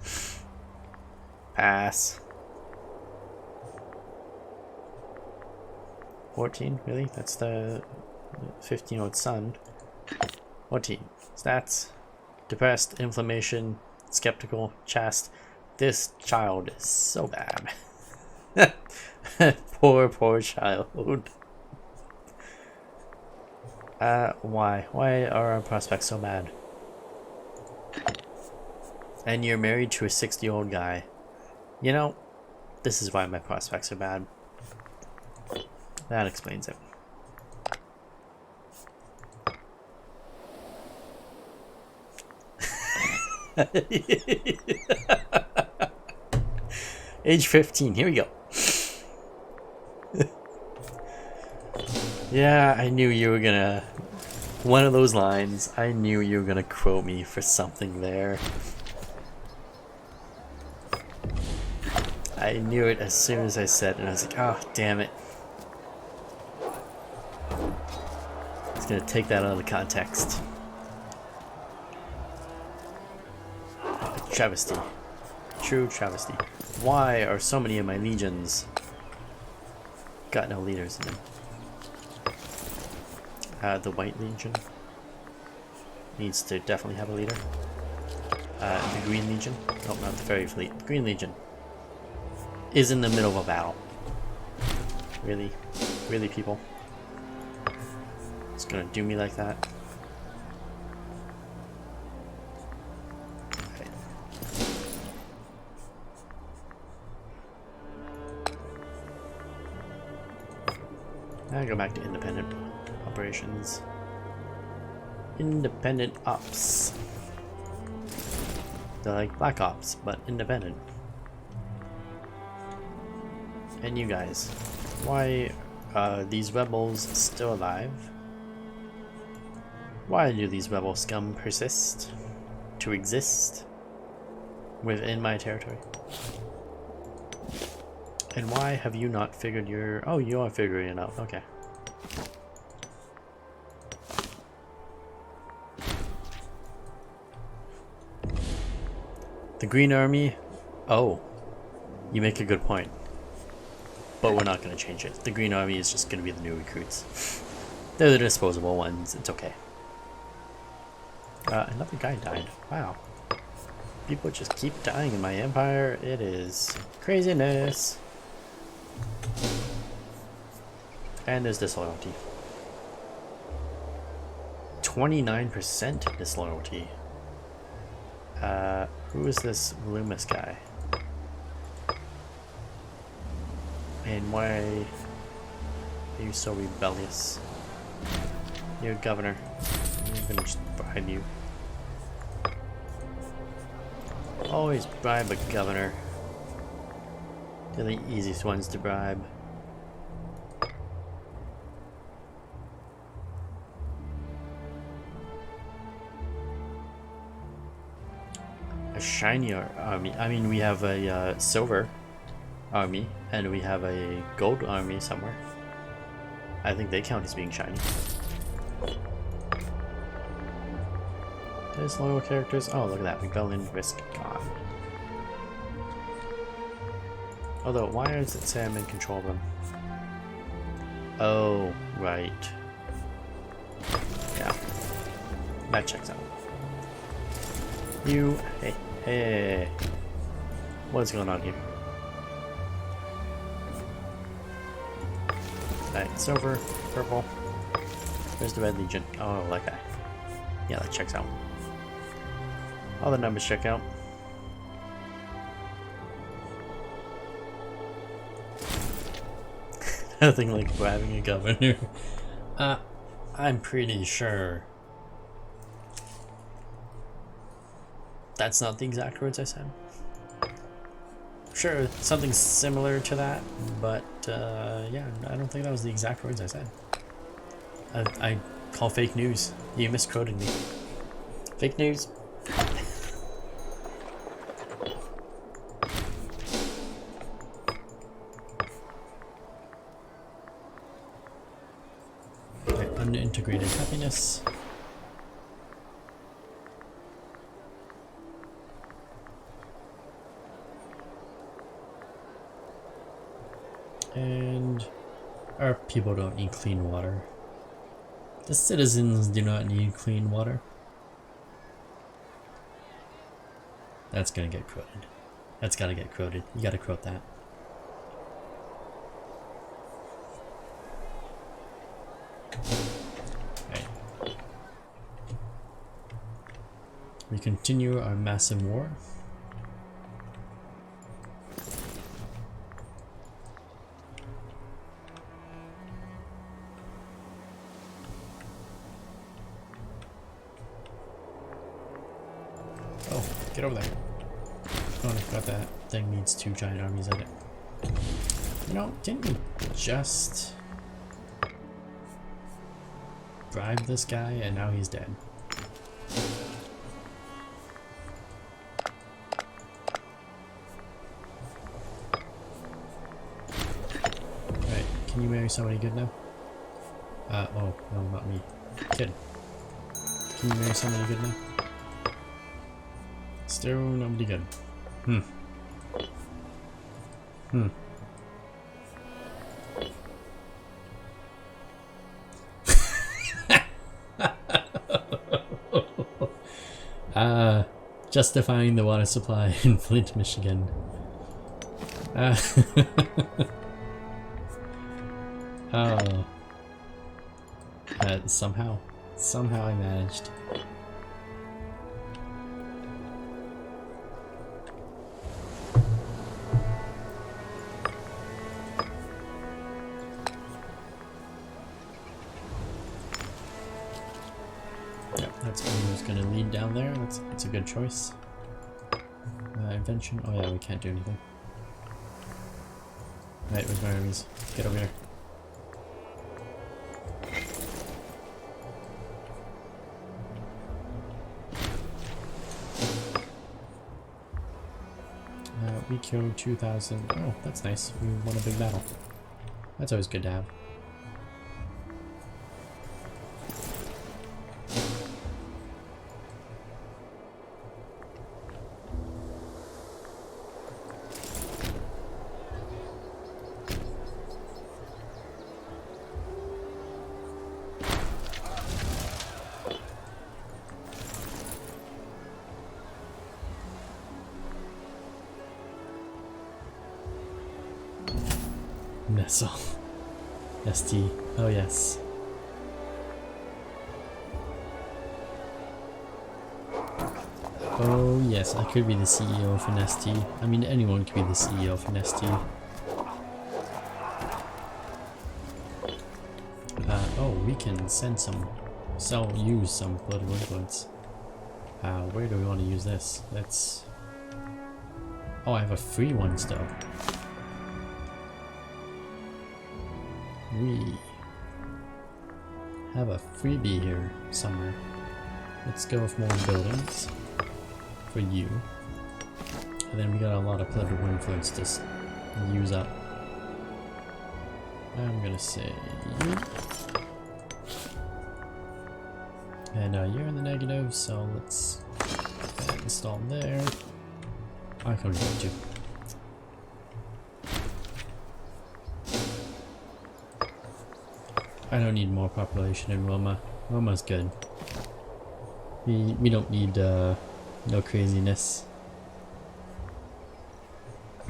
B: Pass. 14, really? That's the 15-year-old son. 14. Stats. Depressed, inflammation, skeptical, chest. This child is so bad. Poor child. Why? Why are our prospects so bad? And you're married to a 60-year-old guy. You know, this is why my prospects are bad. That explains it. Age 15, here we go. Yeah, I knew you were gonna... One of those lines, I knew you were gonna quote me for something there. I knew it as soon as I said it, and I was like, oh, damn it. I was gonna take that out of the context. Travesty. True travesty. Why are so many of my legions got no leaders in them? The White Legion needs to definitely have a leader. The Green Legion, nope, not the Fairy Fleet. The Green Legion is in the middle of a battle. Really? Really, people? It's gonna do me like that? Okay. Now I go back to independent operations. Independent ops. They're like Black Ops, but independent. And you guys, why are these rebels still alive? Why do these rebel scum persist to exist within my territory? And why have you not figured your... Oh, you are figuring it out. Okay. The Green Army? Oh. You make a good point. But we're not going to change it. The Green Army is just going to be the new recruits. They're the disposable ones. It's okay. Another guy died. Wow. People just keep dying in my empire. It is craziness. And there's disloyalty. 29% disloyalty. Who is this Loomis guy? And why are you so rebellious? You're a governor. I'm gonna just bribe you. Always bribe a governor. They're the easiest ones to bribe. A shiny army. I mean, we have a silver army, and we have a gold army somewhere. I think they count as being shiny. There's loyal characters. Oh, look at that. Rebellion, risk, gone. Although, why does it say I'm in control of them? Oh, right. Yeah. That checks out. You, hey. What's going on here? Alright, silver, purple. Where's the Red Legion? Oh, that guy. Yeah, that checks out. All the numbers check out. Nothing like grabbing a governor. I'm pretty sure that's not the exact words I said. Sure, something similar to that, but yeah, I don't think that was the exact words I said. I call fake news. You misquoted me. Fake news. Okay, unintegrated happiness. And our people don't need clean water. The citizens do not need clean water. That's gonna get quoted. That's gotta get quoted. You gotta quote that. Okay. We continue our massive war. Oh, get over there. Oh, I forgot that thing needs 2 giant armies in it. You know, didn't we just bribe this guy and now he's dead? Alright, can you marry somebody good now? Oh, no, not me. Kid. Can you marry somebody good now? Still nobody good. Justifying the water supply in Flint, Michigan. Oh. Somehow I managed. That's who's gonna lead down there. That's a good choice. Invention. Oh yeah, we can't do anything. Right, where's my armies? Get over here. We killed 2,000. Oh, that's nice. We won a big battle. That's always good to have. Nestle. ST. Oh yes. Oh yes, I could be the CEO of an ST. I mean, anyone could be the CEO of an ST. Oh, we can send some, use some political influence. Where do we want to use this? Let's... Oh, I have a free one still.
A: we have a freebie here somewhere. Let's go with more buildings for you. And then we got a lot of political influence to use up. I'm gonna say you. And you're in the negative, so let's install there. I can get you. I don't need more population in Roma. Roma's good. We don't need no craziness.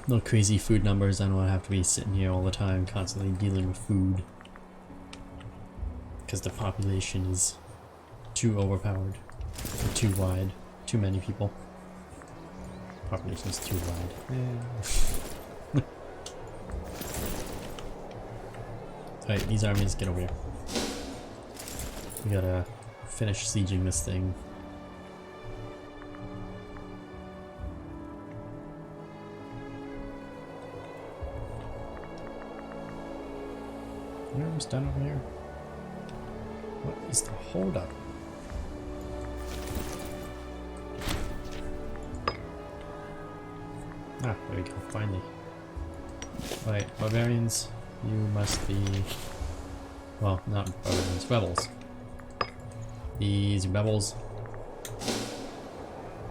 A: No crazy food numbers. I don't want to have to be sitting here all the time constantly dealing with food. Because the population is too overpowered. Too wide. Too many people. Population's too wide. Yeah. Alright, these armies, get over here. We gotta finish sieging this thing. You almost done over here? What is the holdup? Ah, there we go, finally. Alright, barbarians, you must be... well, not barbarians, rebels. These rebels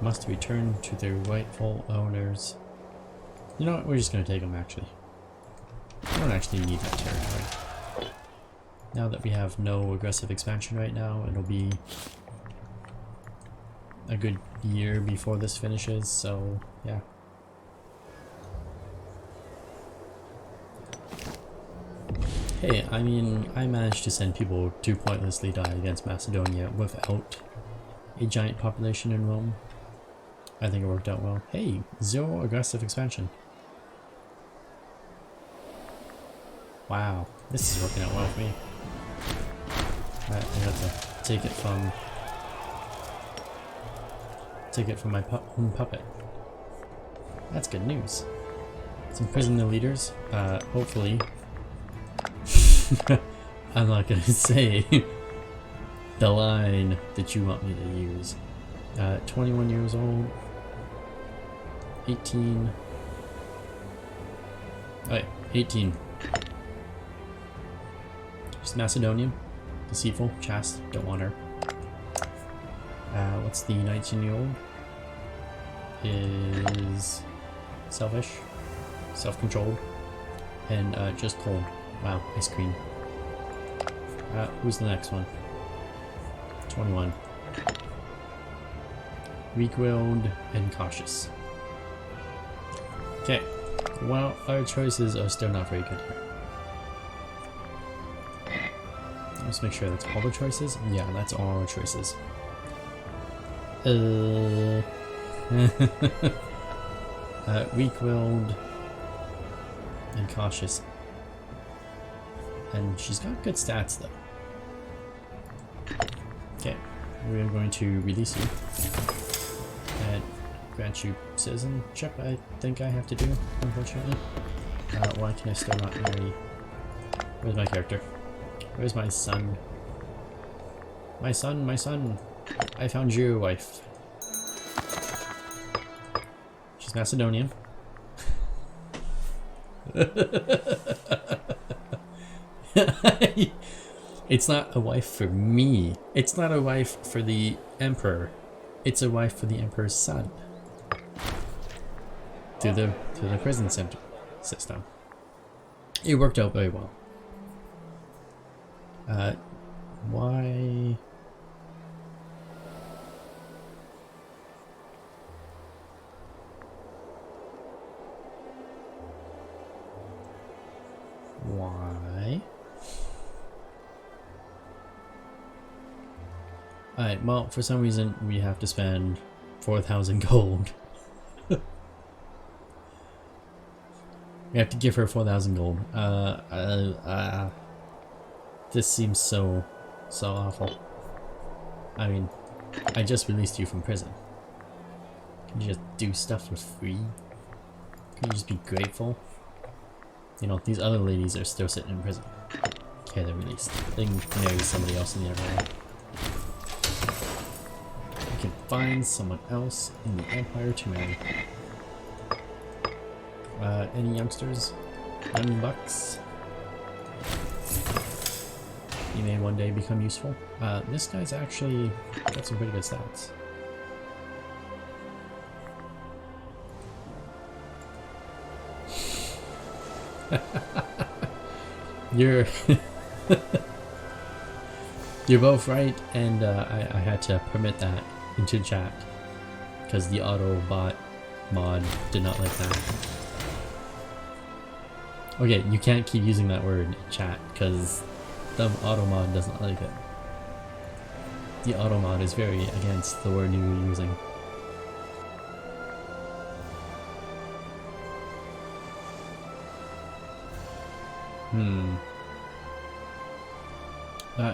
A: must return to their rightful owners. You know what, we're just gonna take them actually. We don't actually need that territory. Now that we have no aggressive expansion right now, it'll be a good year before this finishes, so yeah. Hey, I mean, I managed to send people to pointlessly die against Macedonia without a giant population in Rome. I think it worked out well. Hey, 0 aggressive expansion. Wow, this is working out well for me. Alright, I have to take it from my own puppet. That's good news. Let's imprison the leaders. Hopefully. I'm not gonna say the line that you want me to use. 21 years old. 18. Alright, 18. She's Macedonian. Deceitful, chaste, don't want her. What's the 19-year-old? Is selfish, self-controlled, and just cold. Wow, ice cream. Who's the next one? 21. Weak-willed and cautious. Okay, well, our choices are still not very good here. Let's make sure that's all the choices. Yeah, that's all our choices. Weak-willed and cautious. And she's got good stats though. Okay, we are going to release you and grant you citizenship. I think I have to do, unfortunately. Why can I still not marry? Where's my character? Where's my son? My son, my son! I found you, wife. She's Macedonian. It's not a wife for me. It's not a wife for the emperor. It's a wife for the emperor's son. Through the prison system. It worked out very well. Why? Why? Alright, well, for some reason we have to spend 4,000 gold. We have to give her 4,000 gold. This seems so awful. I mean, I just released you from prison. Can you just do stuff for free? Can you just be grateful? You know, these other ladies are still sitting in prison. Okay, they're released. They can marry somebody else in the area. We can find someone else in the Empire to marry. Any youngsters? Young bucks? You may one day become useful. This guy's actually got some pretty good stats. You're you're both right, and I had to permit that into chat because the Autobot mod did not like that. Okay, you can't keep using that word in chat because the Automod does not like it. The Automod is very against the word you were using.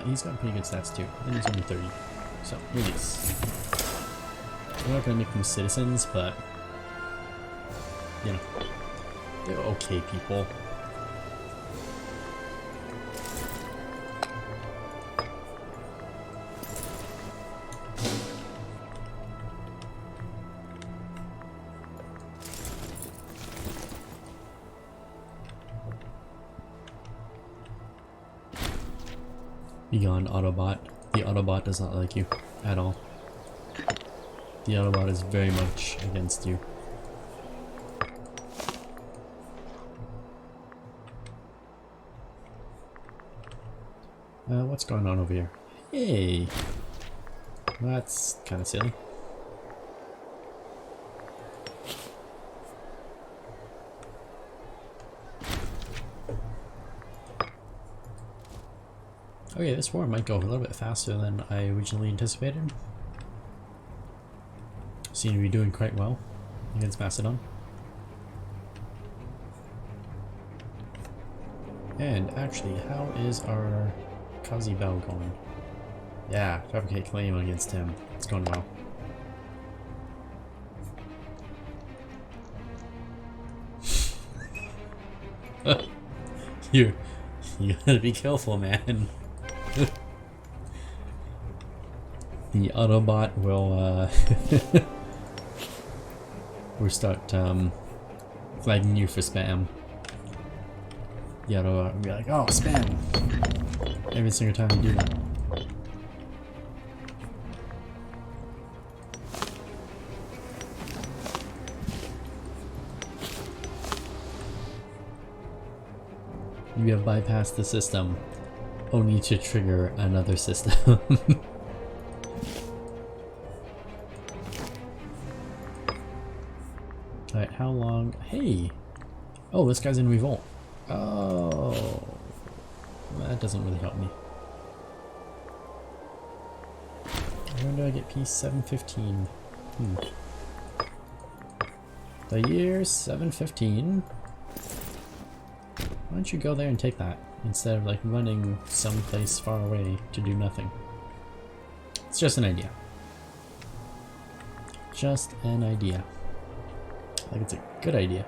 A: He's got pretty good stats too, and he's only 30. So, release. We're not gonna make them citizens, but you know, they're okay people. Beyond Autobot. The Autobot does not like you at all. The Autobot is very much against you. What's going on over here? Hey! That's kind of silly. Okay, this war might go a little bit faster than I originally anticipated. Seem to be doing quite well against Macedon. And actually, how is our Kazi Bell going? Yeah, fabricate claim against him. It's going well. You gotta be careful, man. The Autobot will will start flagging you for spam. The Autobot will be like, oh, spam! Every single time you do that. You have bypassed the system, only to trigger another system. Alright, how long? Hey! Oh, this guy's in revolt. Oh, that doesn't really help me. When do I get peace? 715. The year 715. Why don't you go there and take that instead of like running someplace far away to do nothing? It's just an idea. Just an idea. I think it's a good idea.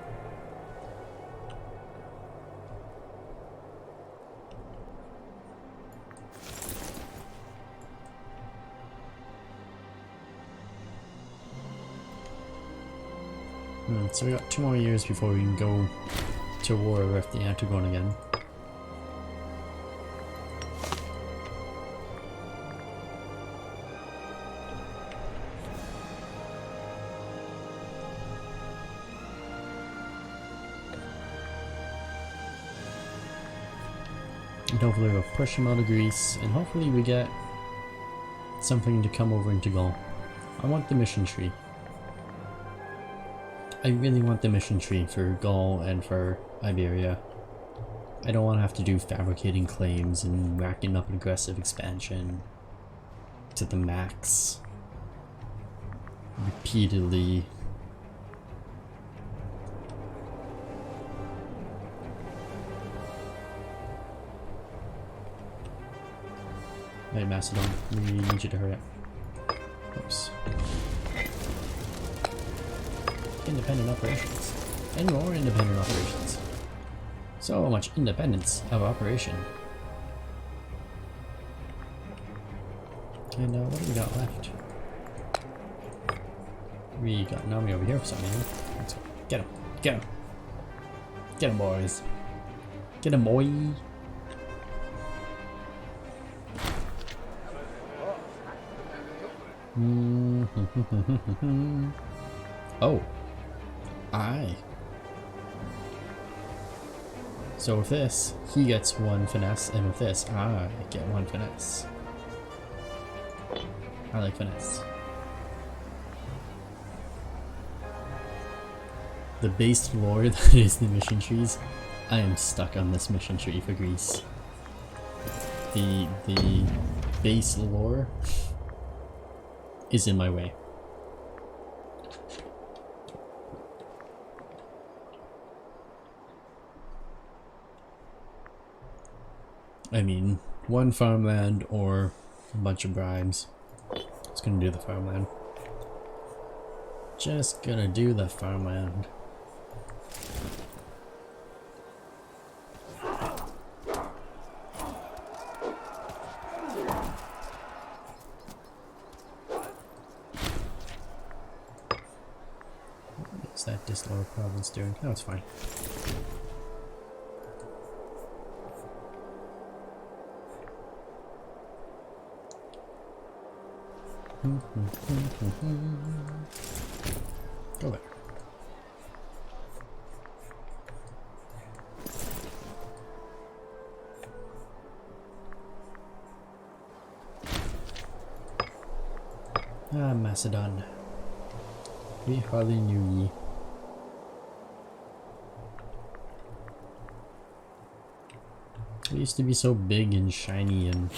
A: So we got 2 more years before we can go to war with the Antigone again. And hopefully we'll push him out of Greece, and hopefully we get something to come over into Gaul. I want the mission tree. I really want the mission tree for Gaul and for Iberia. I don't want to have to do fabricating claims and racking up an aggressive expansion to the max repeatedly. Hey Macedon, we need you to hurry up. Oops. Independent operations. And more independent operations. So much independence of operation. And what do we got left? We got Nami over here for some reason. Let's go. Get him. Get him. Get him, boys. Get him, boy. Oh. Aye. So with this, he gets 1 finesse, and with this, I get 1 finesse. I like finesse. The base lore that is the mission trees, I am stuck on this mission tree for Greece. The base lore is in my way. I mean, 1 farmland or a bunch of bribes. Just gonna do the farmland. Just gonna do the farmland. What's that disloyal province doing? Oh, it's fine. Go there. Ah, Macedon. We hardly knew ye. We used to be so big and shiny and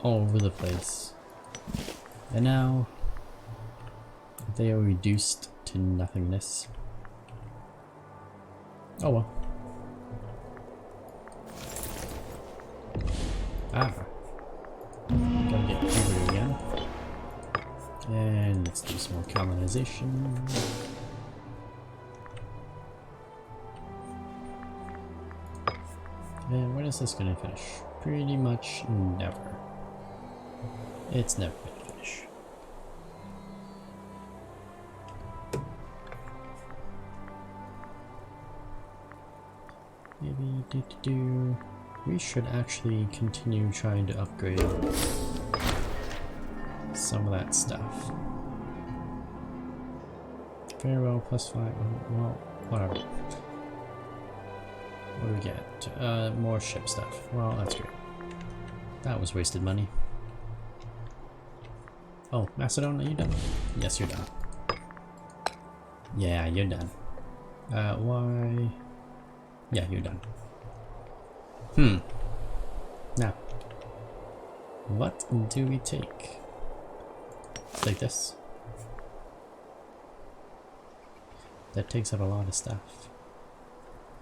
A: all over the place. And now they are reduced to nothingness. Oh well. Ah. Gotta get puberty again. And let's do some more colonization. And when is this gonna finish? Pretty much never. It's never gonna finish. Maybe we should actually continue trying to upgrade some of that stuff. Farewell +5. Well, whatever. What do we get? More ship stuff. Well, that's great. That was wasted money. Oh, Macedon, are you done? Yes, you're done. Yeah, you're done. Why? Yeah, you're done. Now, what do we take? Take this. That takes up a lot of stuff.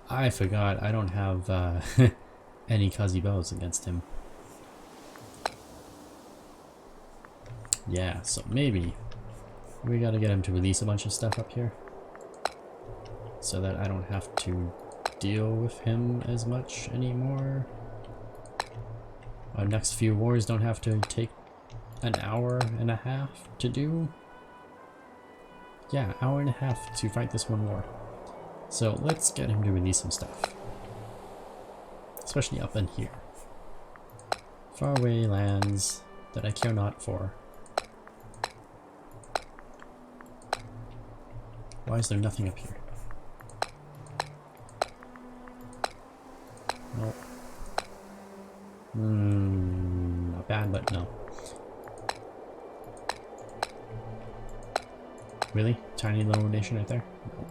A: I forgot I don't have any Kazi bows against him. Yeah, so maybe we gotta get him to release a bunch of stuff up here so that I don't have to deal with him as much anymore. Our next few wars don't have to take an hour and a half to do. Yeah, hour and a half to fight this one war. So let's get him to release some stuff. Especially up in here. Faraway lands that I care not for. Why is there nothing up here? Nope. Not bad, but no. Really? Tiny little nation right there? Nope.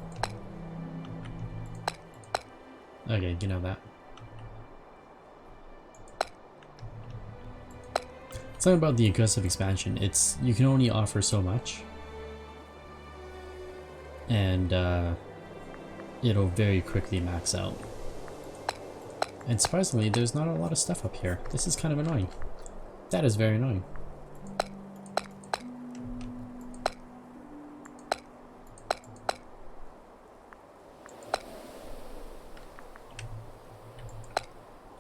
A: Okay, you know that. Something about the aggressive expansion, it's you can only offer so much. And it'll very quickly max out. And surprisingly, there's not a lot of stuff up here. This is kind of annoying. That is very annoying.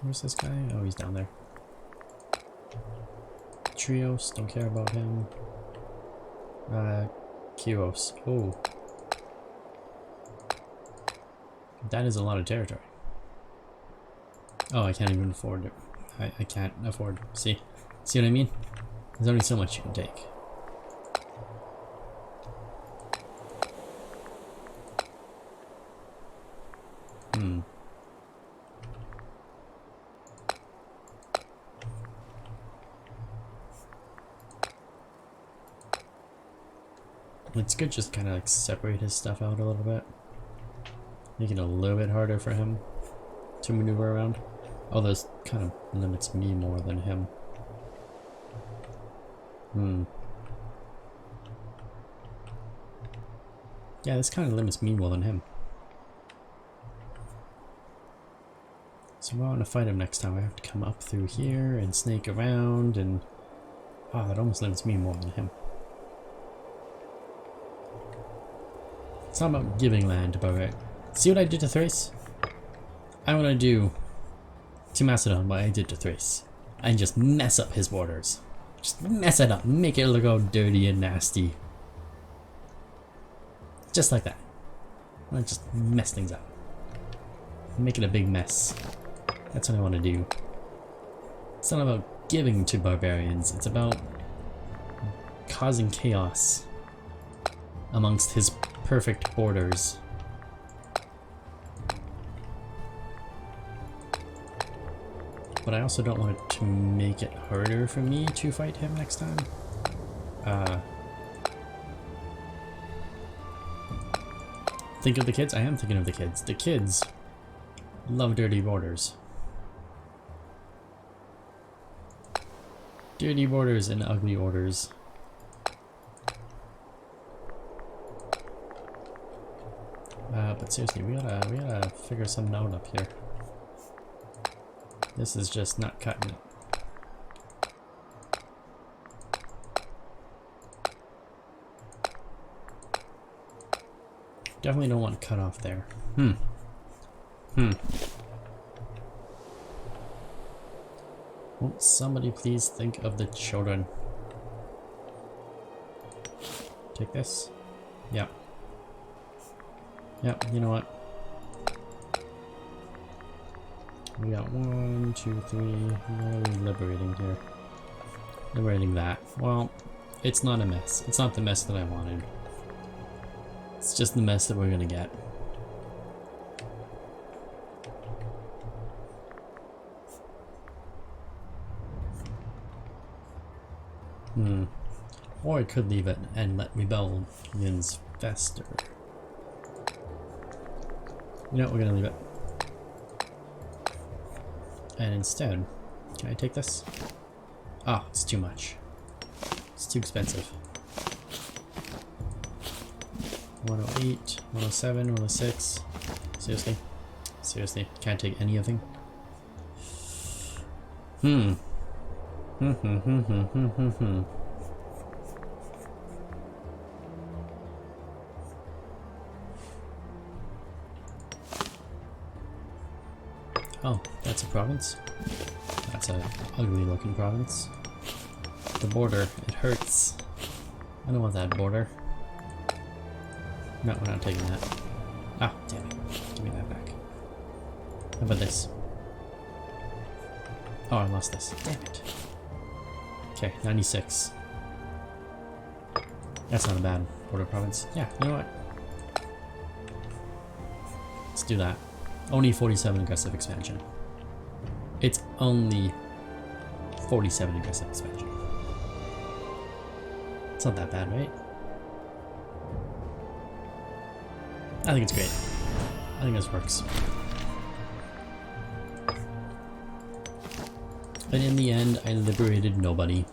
A: Where's this guy? Oh, he's down there. Trios, don't care about him. Kiros. Oh. That is a lot of territory. Oh, I can't even afford it. I can't afford. See what I mean? There's only so much you can take. It's good just kind of like separate his stuff out a little bit. Make it a little bit harder for him to maneuver around. Oh, this kind of limits me more than him. Yeah, this kind of limits me more than him. So if I want to fight him next time, I have to come up through here and snake around and... Oh, that almost limits me more than him. It's not about giving land, but right. See what I did to Thrace? I want to do to Macedon what I did to Thrace. And just mess up his borders. Just mess it up. Make it look all dirty and nasty. Just like that. I want to just mess things up. Make it a big mess. That's what I want to do. It's not about giving to barbarians. It's about causing chaos amongst his perfect borders. But I also don't want it to make it harder for me to fight him next time. Think of the kids? I am thinking of the kids. The kids love dirty borders. Dirty borders and ugly orders. But seriously, we gotta figure something out up here. This is just not cutting it. Definitely don't want to cut off there. Won't somebody please think of the children? Take this? Yeah. Yep, you know what? We got 1, 2, 3. What are we liberating here? Liberating that. Well, it's not a mess. It's not the mess that I wanted. It's just the mess that we're gonna get. Or I could leave it and let rebellions fester. You know what, we're gonna leave it. And instead, can I take this? Oh, it's too much. It's too expensive. 108, 107, 106. Seriously? Seriously? Can't take anything? Oh, that's a province. That's an ugly looking province. The border, it hurts. I don't want that border. No, we're not taking that. Ah, damn it. Give me that back. How about this? Oh, I lost this. Damn it. Okay, 96. That's not a bad border province. Yeah, you know what? Let's do that. Only 47 aggressive expansion. It's only 47 aggressive expansion. It's not that bad, right? I think it's great. I think this works. But in the end, I liberated nobody.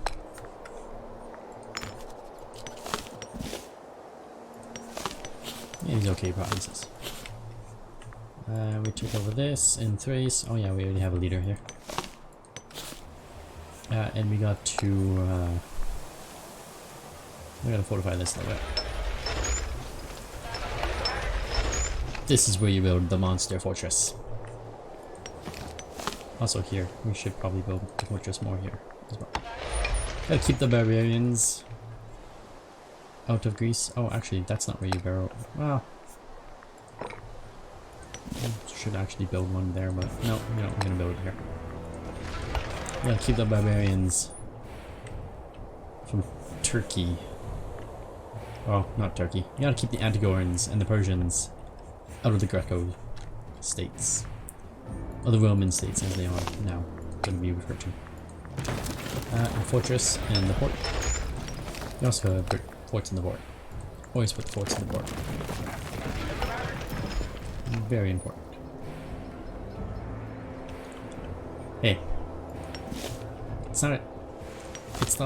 A: Yeah, these okay provinces. We took over this in Thrace. Oh yeah, we already have a leader here. And we got to... we gotta fortify this a little bit. This is where you build the monster fortress. Also here, we should probably build the fortress more here as well. Gotta keep the barbarians out of Greece. Oh, actually, that's not where you barrel. Well, should actually build one there, but no, we're gonna build it here. Gotta keep the barbarians from Turkey. Oh, not Turkey. You gotta keep the Antigorans and the Persians out of the Greco states. Or the Roman states, as they are now going to be referred to. A fortress and the port. You also put forts in the port. Always put forts in the port. Very important. Hey. It's not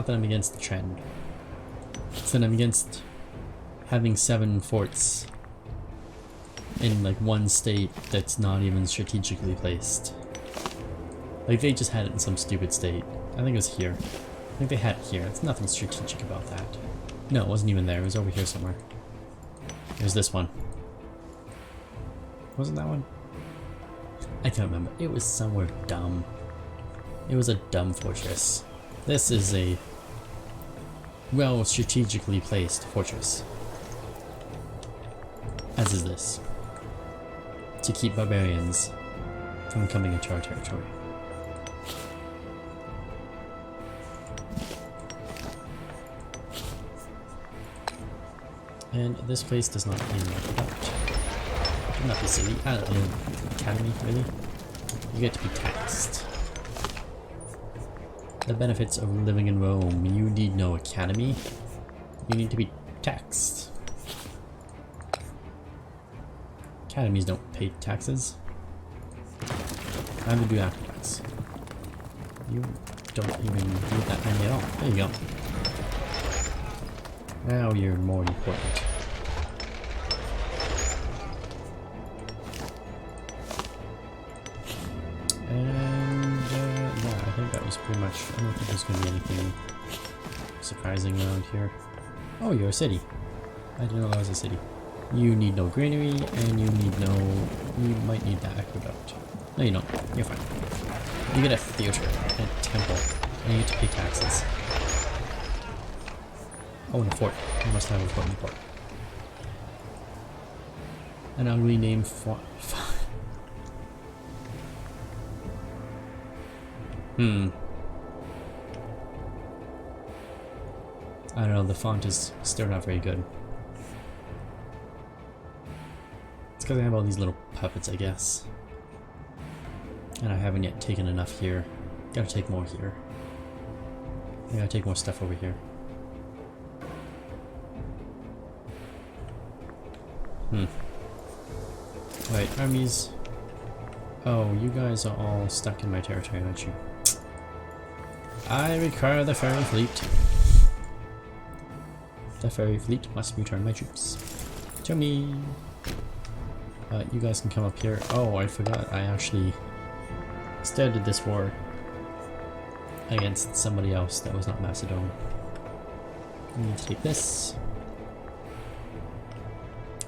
A: that I'm against the trend. It's that I'm against having 7 forts in like one state that's not even strategically placed. Like they just had it in some stupid state. I think it was here. I think they had it here. There's nothing strategic about that. No, it wasn't even there. It was over here somewhere. It was this one. Wasn't that one? I can't remember. It was somewhere dumb. It was a dumb fortress. This is a well strategically placed fortress. As is this. To keep barbarians from coming into our territory. And this place does not mean that. Do not be silly. Academy, really? You get to be taxed. The benefits of living in Rome. You need no academy. You need to be taxed. Academies don't pay taxes. Neither do aqueducts. You don't even need that many at all. There you go. Now you're more important. And yeah, I think that was pretty much. I don't think there's going to be anything surprising around here. Oh, you're a city. I didn't know that was a city. You need no granary, and you might need that aqueduct. No, you don't. You're fine. You get a theater, and a temple, and you get to pay taxes. Oh, and a fort. You must have a fort in the port. An ugly name fort. I don't know, the font is still not very good. It's because I have all these little puppets, I guess. And I haven't yet taken enough here. Gotta take more here. I gotta take more stuff over here. Right, armies. Oh, you guys are all stuck in my territory, aren't you? I require the ferry fleet. The ferry fleet must return my troops to me. You guys can come up here. Oh, I forgot. I actually started this war against somebody else that was not Macedon. I need to take this.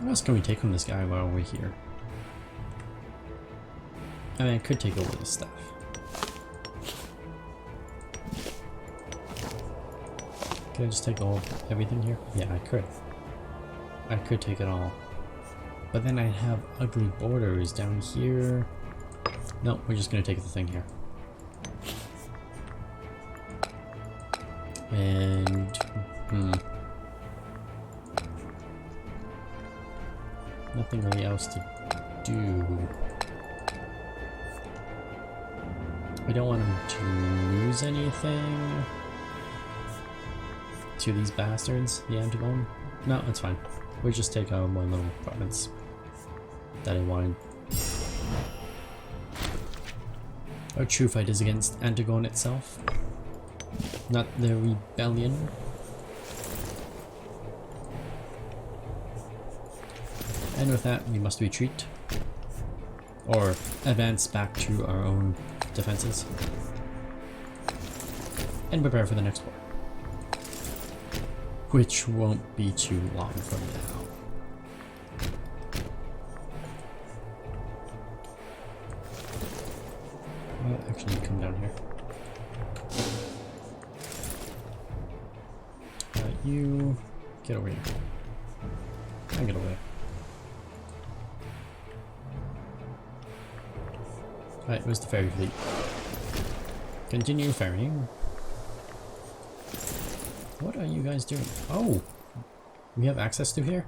A: What else can we take from this guy while we're here? I mean, I could take over this stuff. Can I just take everything here? Yeah, I could. I could take it all. But then I'd have ugly borders down here. No, we're just gonna take the thing here. And nothing really else to do. I don't want him to lose anything to these bastards, the Antigone. No, it's fine. We'll just take out one little province that I wanted. Our true fight is against Antigone itself, not the rebellion. And with that, we must retreat or advance back to our own defenses and prepare for the next war, which won't be too long from now. Well, actually, come down here. You get over here. I get over there. Alright, where's the ferry fleet? Continue ferrying. What are you guys doing? Oh! We have access to here?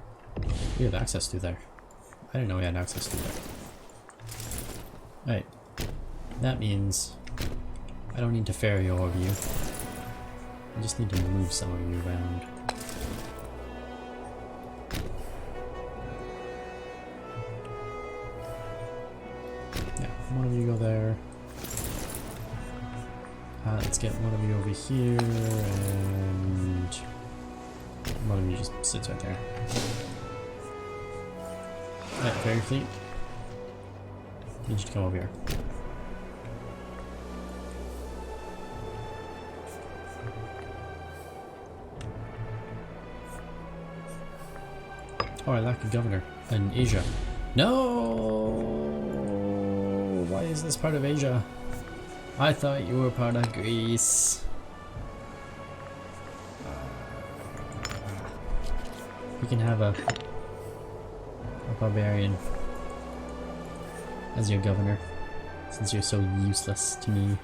A: We have access to there. I didn't know we had access to there. Alright. That means I don't need to ferry all of you. I just need to move some of you around. Yeah, one of you go there. Let's get one of you over here, and one of you just sits right there. Alright, ferry fleet. Need you to come over here. Oh, I lack a governor in Asia. No! Why is this part of Asia? I thought you were part of Greece. You can have a barbarian as your governor, since you're so useless to me.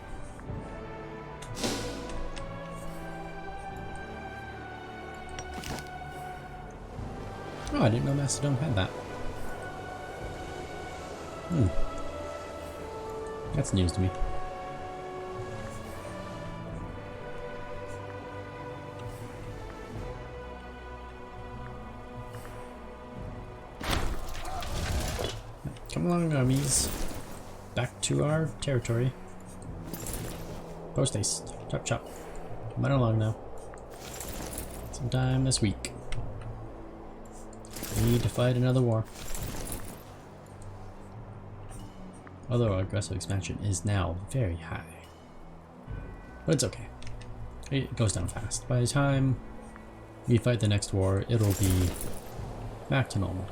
A: Oh, I didn't know Macedon had that. That's news to me. Come along, armies. Back to our territory. Post haste. Chop chop. Come right along now. Sometime this week. We need to fight another war. Although our aggressive expansion is now very high. But it's okay. It goes down fast. By the time we fight the next war, it'll be back to normal.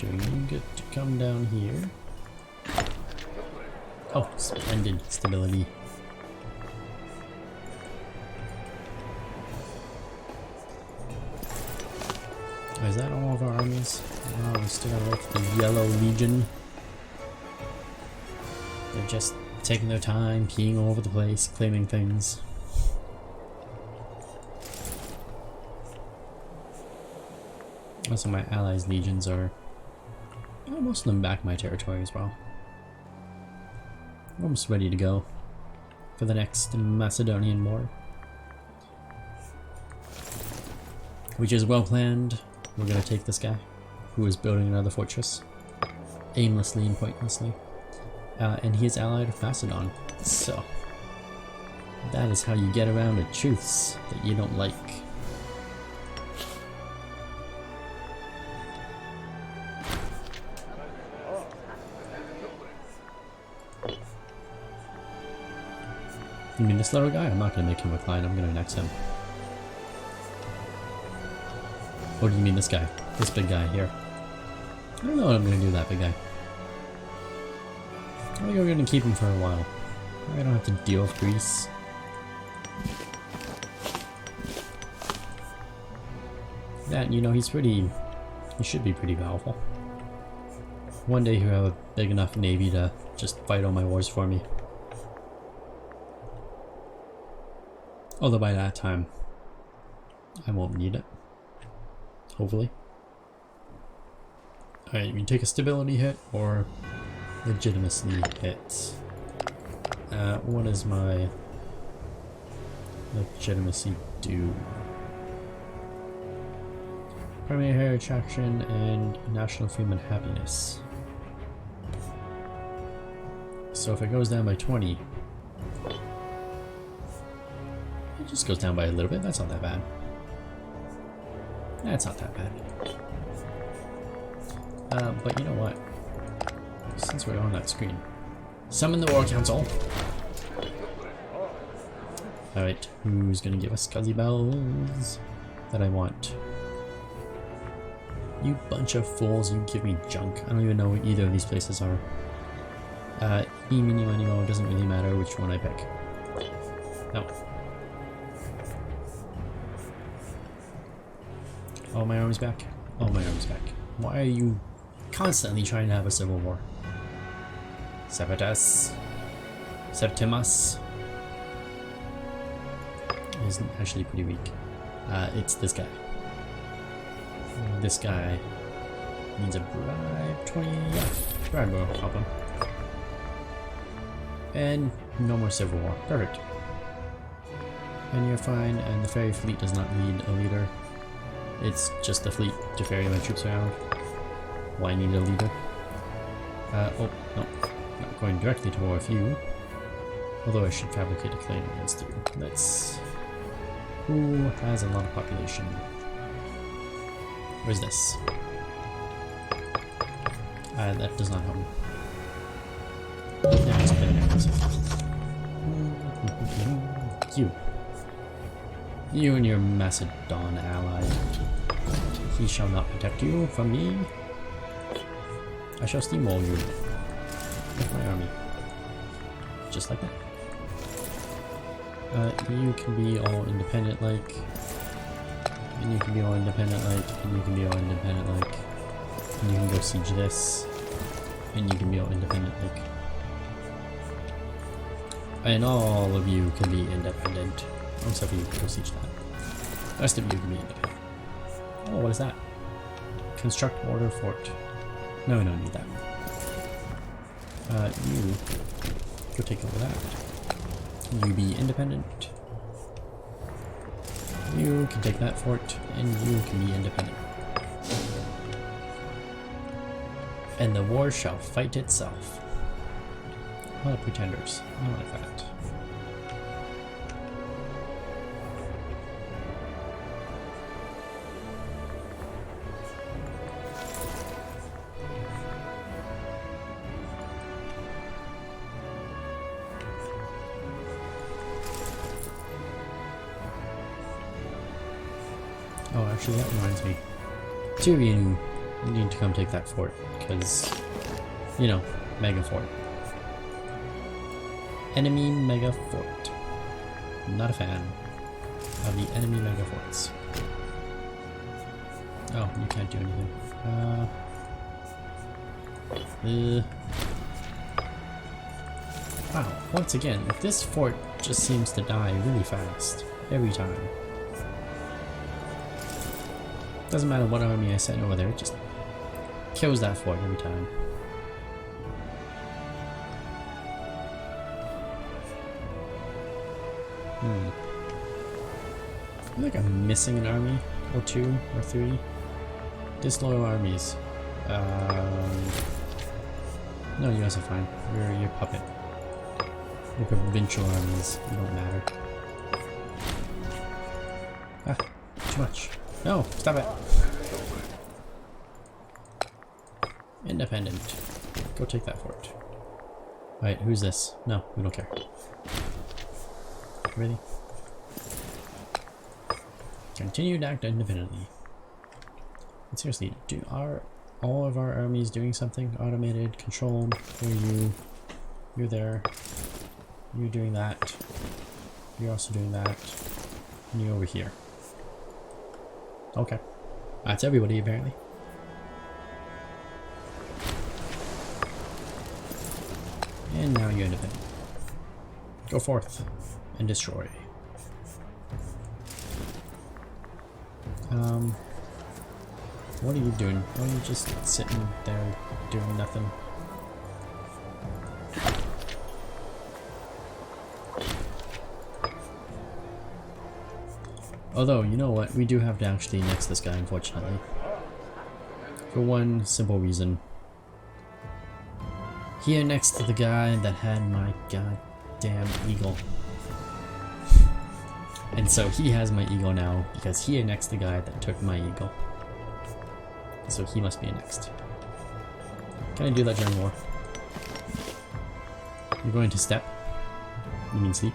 A: You get to come down here. Oh, splendid stability. Oh, is that all of our armies? Oh, we still got left the Yellow Legion. They're just taking their time, peeing all over the place, claiming things. Also, my allies' legions are most of them back my territory as well. Almost ready to go for the next Macedonian war, which is well planned. We're gonna take this guy who is building another fortress aimlessly and pointlessly, and he is allied with Macedon. So that is how you get around the truths that you don't like. You mean this little guy? I'm not going to make him a client, I'm going to annex him. What do you mean this guy? This big guy here? I don't know what I'm going to do with that big guy. I think we're going to keep him for a while. I don't have to deal with Greece. That, you know, he should be pretty powerful. One day he'll have a big enough navy to just fight all my wars for me. Although by that time, I won't need it. Hopefully. Alright, you can take a stability hit or legitimacy hit. What does my legitimacy do? Primary hair attraction and national fame and happiness. So if it goes down by 20, it just goes down by a little bit. That's not that bad. That's not that bad. But you know what? Since we're on that screen, summon the War Council. Alright, who's gonna give us Scuzzy Bells? that I want. You bunch of fools, you give me junk. I don't even know what either of these places are. Eeny, meeny, mo, doesn't really matter which one I pick. No. Oh, my army's back. Oh, my army's back. Why are you constantly trying to have a civil war? Septimus. Septimus is actually pretty weak. It's this guy. This guy needs a bribe. 20. Yeah, bribe will help him. And no more civil war. Perfect. And you're fine. And the ferry fleet does not need a leader. It's just a fleet to ferry my troops around. Why need a leader? Oh, no. Not going directly to war with you. Although I should fabricate a claim against you. Let's... Who has a lot of population? Where's this? That does not help me. Yeah, it's been You and your Macedon ally. He shall not protect you from me. I shall steamroll you with my army. Just like that. You can be all independent like. And you can be all independent like. And you can be all independent like. And you can go siege this. And you can be all independent like. And all of you can be independent. Except for you, go siege that. The rest of you can be independent. Oh, what is that? Construct mortar fort. No, we don't need that. You go take over that. You be independent. You can take that fort, and you can be independent. And the war shall fight itself. A lot of pretenders. I don't like that. Oh, actually, that reminds me. Two of you need to come take that fort, because, you know, mega fort. Enemy mega fort. Not a fan of the enemy mega forts. Oh, you can't do anything. Wow, once again, this fort just seems to die really fast. Every time. Doesn't matter what army I send over there, it just kills that fort every time. I feel like I'm missing an army, or two, or three. Disloyal armies. No, you guys are fine. You're your puppet. Your provincial armies, you don't matter. Ah, too much. No, stop it. Independent. Go take that fort. Alright, who's this? No, we don't care. Really? Continue to act independently. And seriously, are all of our armies doing something? Automated, controlled, or you're there. You're doing that. You're also doing that. And you're over here. Okay. That's everybody apparently. And now you're independent. Go forth and destroy. What are you doing? Why are you just sitting there doing nothing? Although, you know what? We do have to actually next this guy, unfortunately. For one simple reason. He annexed the guy that had my goddamn eagle. And so he has my eagle now because he annexed the guy that took my eagle. So he must be annexed. Can I do that during war? You're going to step? You mean sleep?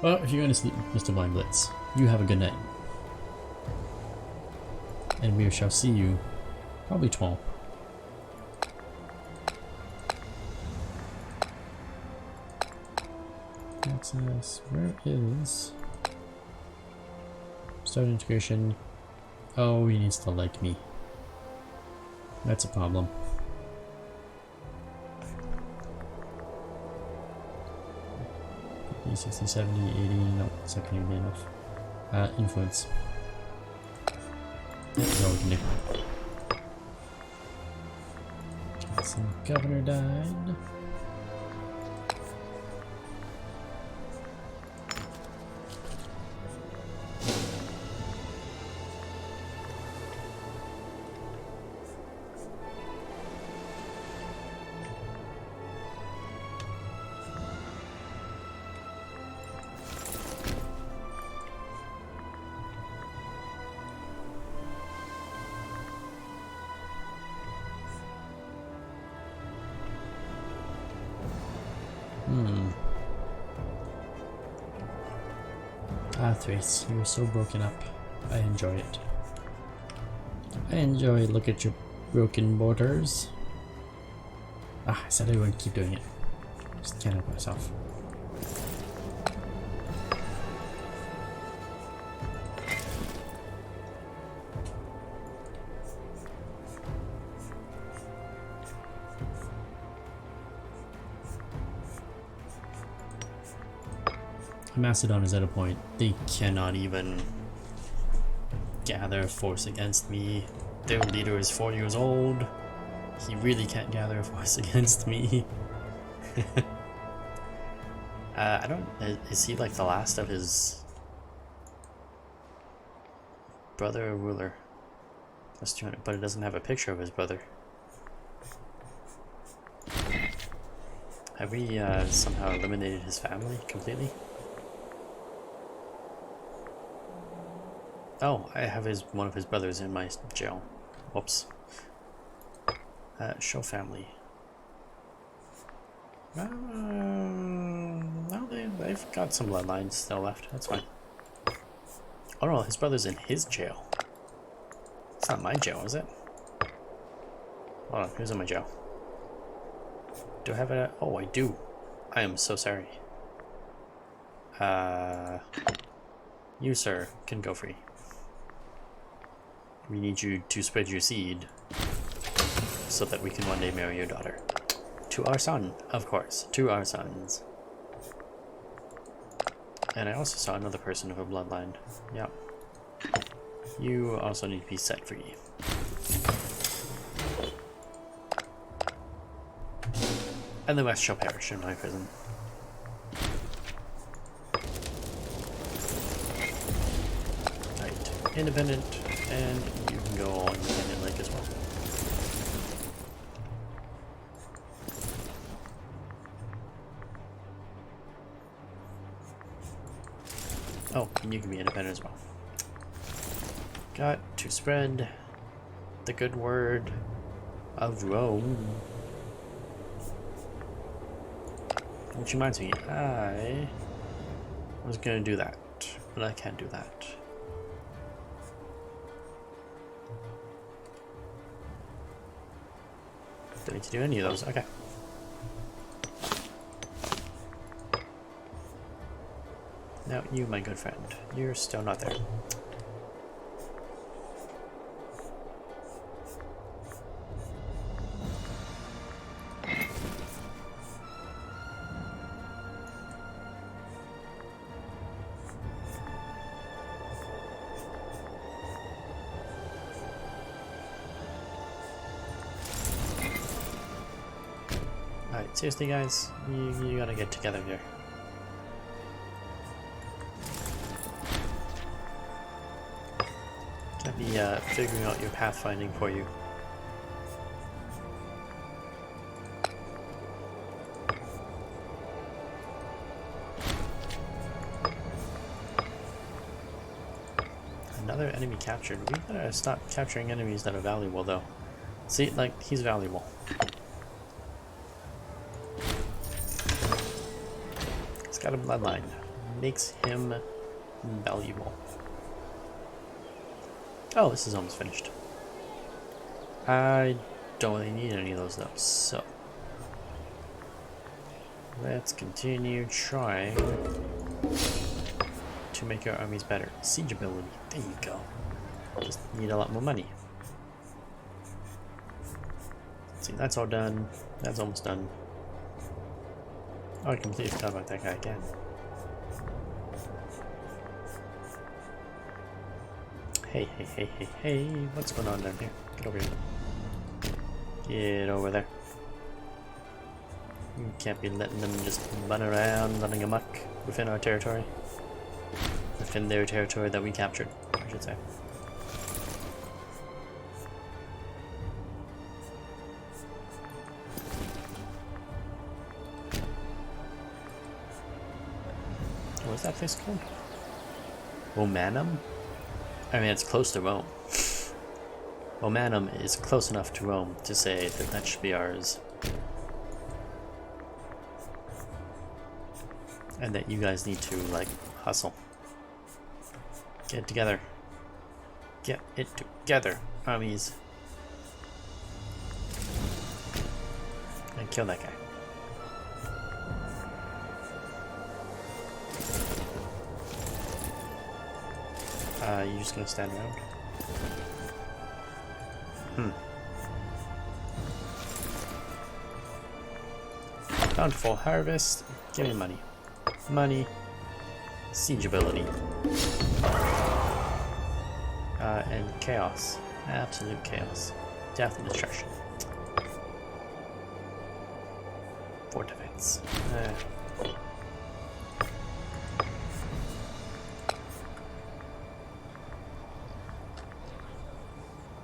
A: Well, if you're going to sleep, Mr. Blind Blitz, you have a good night. And we shall see you probably tomorrow. Access. Where is start integration? Oh, he needs to like me. That's a problem. E60, 70, 80, no, it's not going to be enough. Influence. That's all we can do. Some governor died. Thrace, you were so broken up. I enjoy it. I enjoy look at your broken borders. I said I wouldn't keep doing it. Just can't help myself. Macedon is at a point they cannot even gather a force against me. Their leader is 4 years old. He really can't gather a force against me. I don't... Is he like the last of his brother or ruler? That's 200, but it doesn't have a picture of his brother. Have we somehow eliminated his family completely? Oh, I have one of his brothers in my jail. Whoops. Show family. No, they've got some bloodlines still left. That's fine. Oh no, his brother's in his jail. It's not my jail, is it? Hold on, who's in my jail? Do I have a... Oh, I do. I am so sorry. You, sir, can go free. We need you to spread your seed so that we can one day marry your daughter. To our son, of course. To our sons. And I also saw another person of a bloodline. Yep. You also need to be set free. And the rest shall perish in my prison. Right. Independent. And you can go on Independent Lake as well. Oh, and you can be independent as well. Got to spread the good word of Rome. Which reminds me, I was gonna do that, but I can't do that. Don't need to do any of those. Okay. Now, you, my good friend, you're still not there. Alright, seriously guys, you gotta get together here. Can't be figuring out your pathfinding for you. Another enemy captured. We gotta stop capturing enemies that are valuable though. See, like, he's valuable. Got a bloodline.
B: makes him valuable. Oh, this is almost finished. I don't really need any of those though, so let's continue trying to make our armies better. Siege ability, there you go. Just need a lot more money. Let's see, that's all done. That's almost done. Oh, I completely forgot about that guy again. Hey, hey, hey, hey, hey, what's going on down here? Get over here. Get over there. You can't be letting them just run around, running amok within our territory. Within their territory that we captured, I should say. What's that place called? Romanum? I mean, it's close to Rome. Romanum is close enough to Rome to say that that should be ours. And that you guys need to, like, hustle. Get it together. Get it together, armies. And kill that guy. You just gonna stand around? Bountiful harvest. Give me money. Money. Siege ability. And chaos. Absolute chaos. Death and destruction. For defense.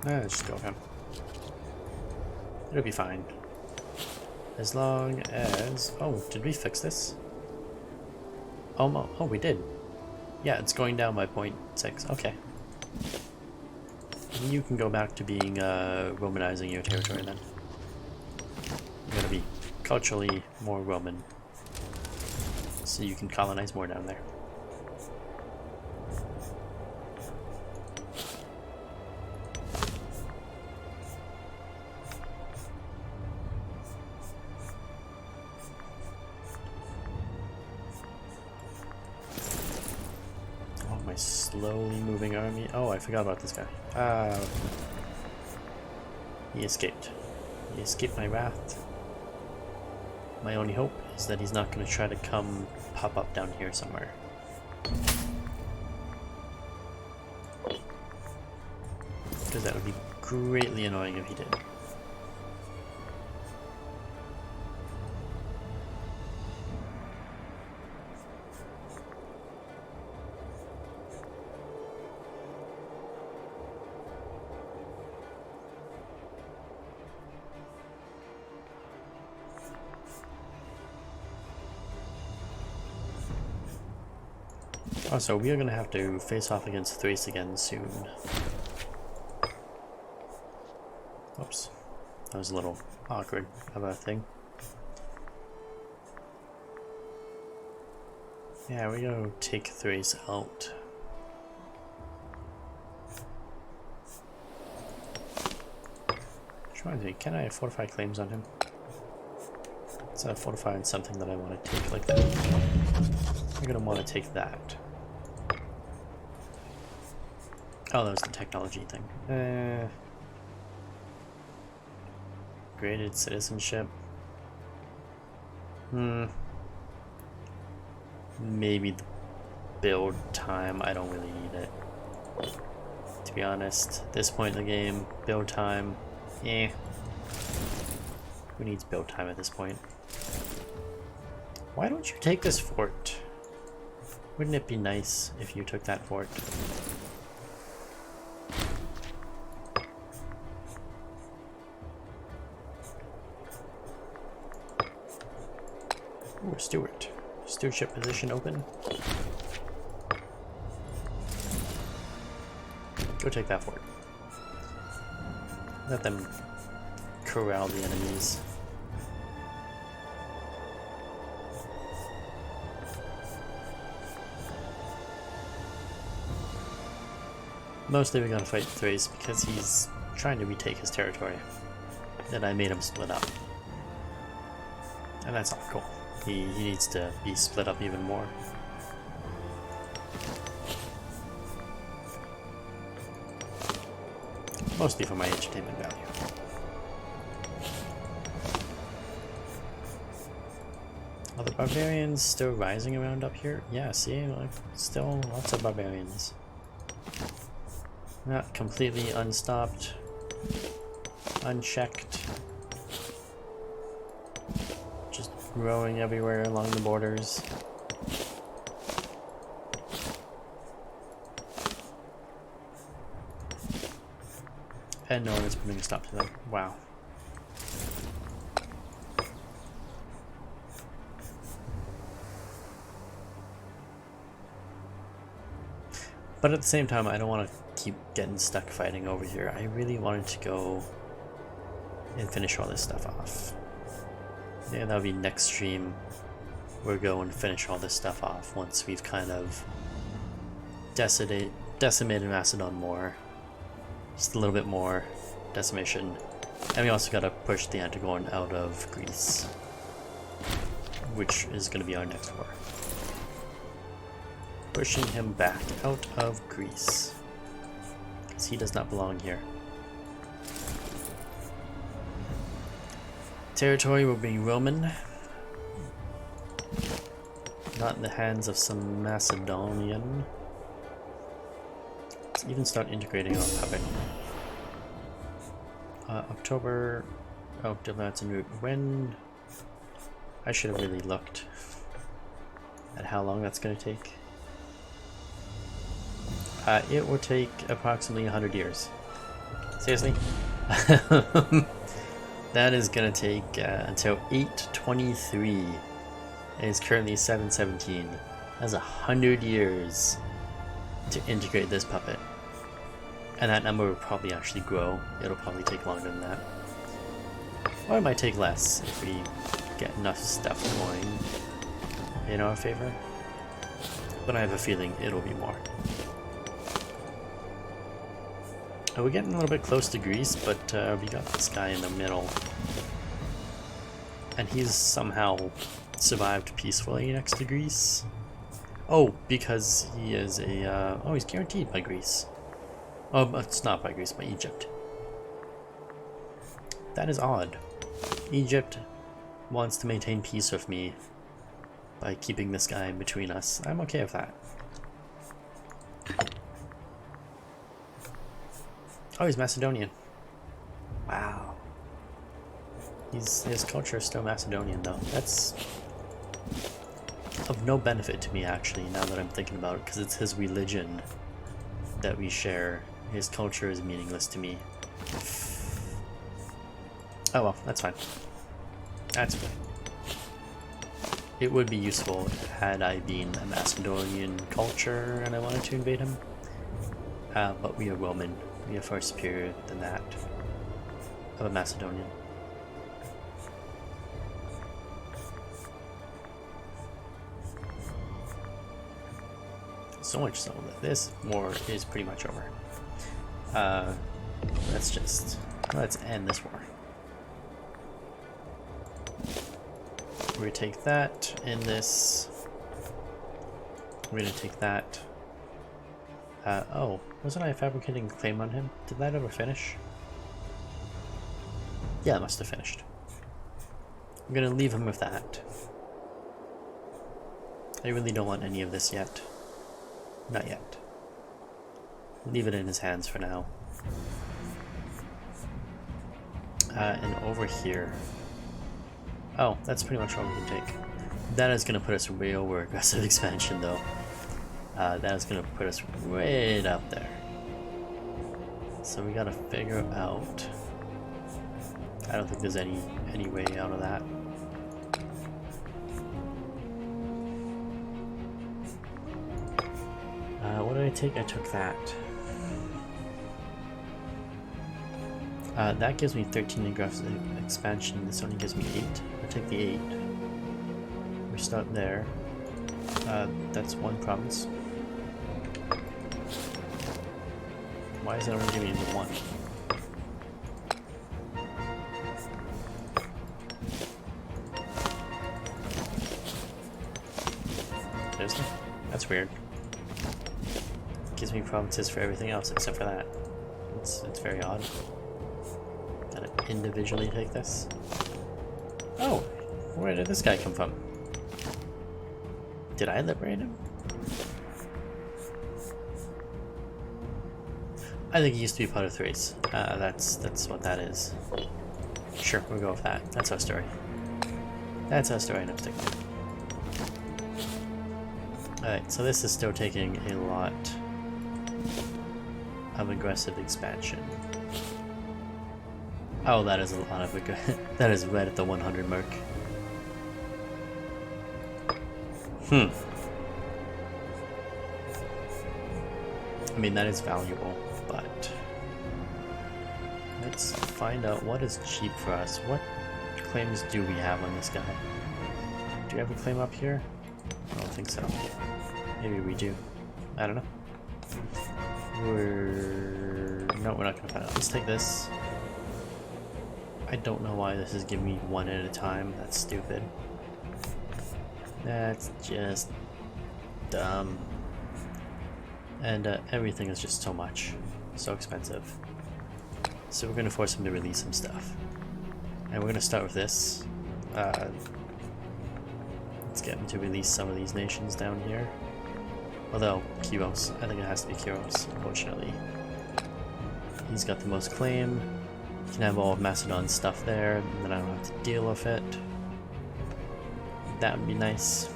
B: Let's just go with him. It'll be fine. As long as... Oh, did we fix this? Oh, we did. Yeah, it's going down by 0.6. Okay. You can go back to being, Romanizing your territory then. You're gonna be culturally more Roman. So you can colonize more down there. Slowly moving army. Oh, I forgot about this guy. He escaped. He escaped my wrath. My only hope is that he's not going to try to come pop up down here somewhere. Because that would be greatly annoying if he did. Oh, so we are going to have to face off against Thrace again soon. Oops. That was a little awkward of a thing. Yeah, we're going to take Thrace out. Which reminds me, can I fortify claims on him? It's a fortifying something that I want to take like that. I'm going to want to take that. Oh, that was the technology thing. Graded citizenship. Maybe the build time. I don't really need it. To be honest, at this point in the game, build time, who needs build time at this point? Why don't you take this fort? Wouldn't it be nice if you took that fort? Ooh, Steward. Stewardship position open. Go take that fort. Let them corral the enemies. Mostly we gotta fight Thrace because he's trying to retake his territory. And I made him split up. And that's not cool. He needs to be split up even more. Mostly for my entertainment value. Are the barbarians still rising around up here? Yeah, see, like, still lots of barbarians. Not completely unstopped, unchecked. Just growing everywhere along the borders. And no one is putting a stop to them. Wow. But at the same time, I don't want to keep getting stuck fighting over here. I really wanted to go and finish all this stuff off. Yeah, that'll be next stream. We'll go and finish all this stuff off once we've kind of decimated Macedon more. Just a little bit more decimation. And we also gotta push the Antigone out of Greece, which is gonna be our next war. Pushing him back out of Greece, because he does not belong here. Territory will be Roman, not in the hands of some Macedonian. Let's even start integrating our puppet. October. Oh, diplomats en route. When? I should have really looked at how long that's going to take. It will take approximately 100 years. Seriously? That is going to take until 823. And it's currently 717. That's 100 years to integrate this puppet. And that number will probably actually grow. It'll probably take longer than that. Or it might take less if we get enough stuff going in our favor. But I have a feeling it'll be more. We're getting a little bit close to Greece, but we got this guy in the middle. And he's somehow survived peacefully next to Greece. Oh, because he is a... oh, he's guaranteed by Greece. Oh, it's not by Greece, by Egypt. That is odd. Egypt wants to maintain peace with me by keeping this guy in between us. I'm okay with that. Oh, he's Macedonian. Wow. His culture is still Macedonian, though. That's of no benefit to me, actually, now that I'm thinking about it, because it's his religion that we share. His culture is meaningless to me. Oh well, that's fine. That's fine. It would be useful had I been a Macedonian culture and I wanted to invade him. But we are Roman. We are far superior than that of a Macedonian. So much so that this war is pretty much over. Let's end this war. We're gonna take that in this. We're gonna take that. Oh, wasn't I fabricating a claim on him? Did that ever finish? Yeah, it must have finished. I'm gonna leave him with that. I really don't want any of this yet. Not yet. Leave it in his hands for now. And over here. Oh, that's pretty much all we can take. That is going to put us way over aggressive expansion, though. That is going to put us right out there. So we got to figure out... I don't think there's any way out of that. What did I take? I took that. That gives me 13 aggressive expansion. This only gives me 8. I'll take the 8. We start there. That's one province. Why is it only giving me the one? There's no. That's weird. Gives me provinces for everything else except for that. It's very odd. Gotta individually take this. Oh, where did this guy come from? Did I liberate him? I think he used to be part of Thrace. That's what that is. Sure, we'll go with that. That's our story. That's our story, and I'm sticking with it. Alright, so this is still taking a lot of aggressive expansion. Oh, that is a lot of that is right at the 100 mark. I mean, that is valuable, but let's find out what is cheap for us. What claims do we have on this guy? Do we have a claim up here? I don't think so. Maybe we do. I don't know. No, we're not gonna find out. Let's take this. I don't know why this is giving me one at a time. That's stupid. That's just dumb. And everything is just so much. So expensive. So we're gonna force him to release some stuff. And we're gonna start with this. Let's get him to release some of these nations down here. Although, Kyros. I think it has to be Kyros, unfortunately. He's got the most claim. You can have all of Macedon's stuff there, and then I don't have to deal with it. That would be nice.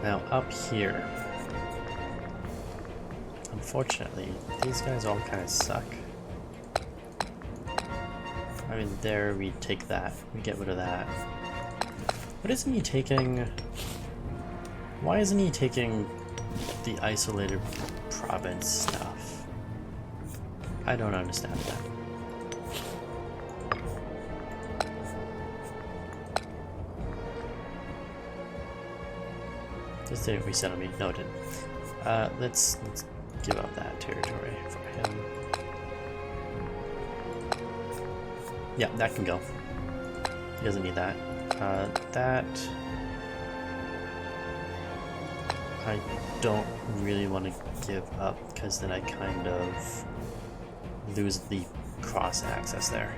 B: Now, up here. Unfortunately, these guys all kind of suck. I mean, there we take that. We get rid of that. What isn't he taking? Why isn't he taking the isolated province stuff? I don't understand that. Just didn't resettle me. No, it didn't. Let's give up that territory for him. Yeah, that can go. He doesn't need that. That I don't really want to give up because then I kind of lose the cross access there.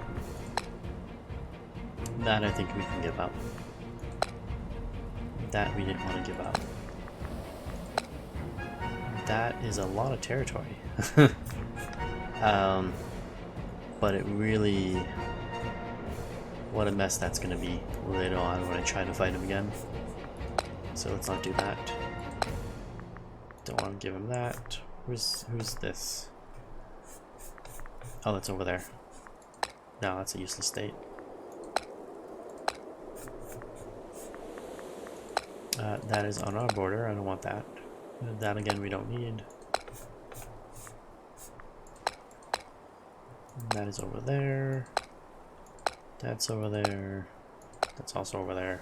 B: That I think we can give up. That we didn't want to give up. That is a lot of territory. But it really... What a mess that's going to be later on when I try to fight him again. So let's not do that. Don't want to give him that. Who's this? Oh, that's over there. No, that's a useless state. That is on our border. I don't want that. That again we don't need. That is over there. That's over there. That's also over there.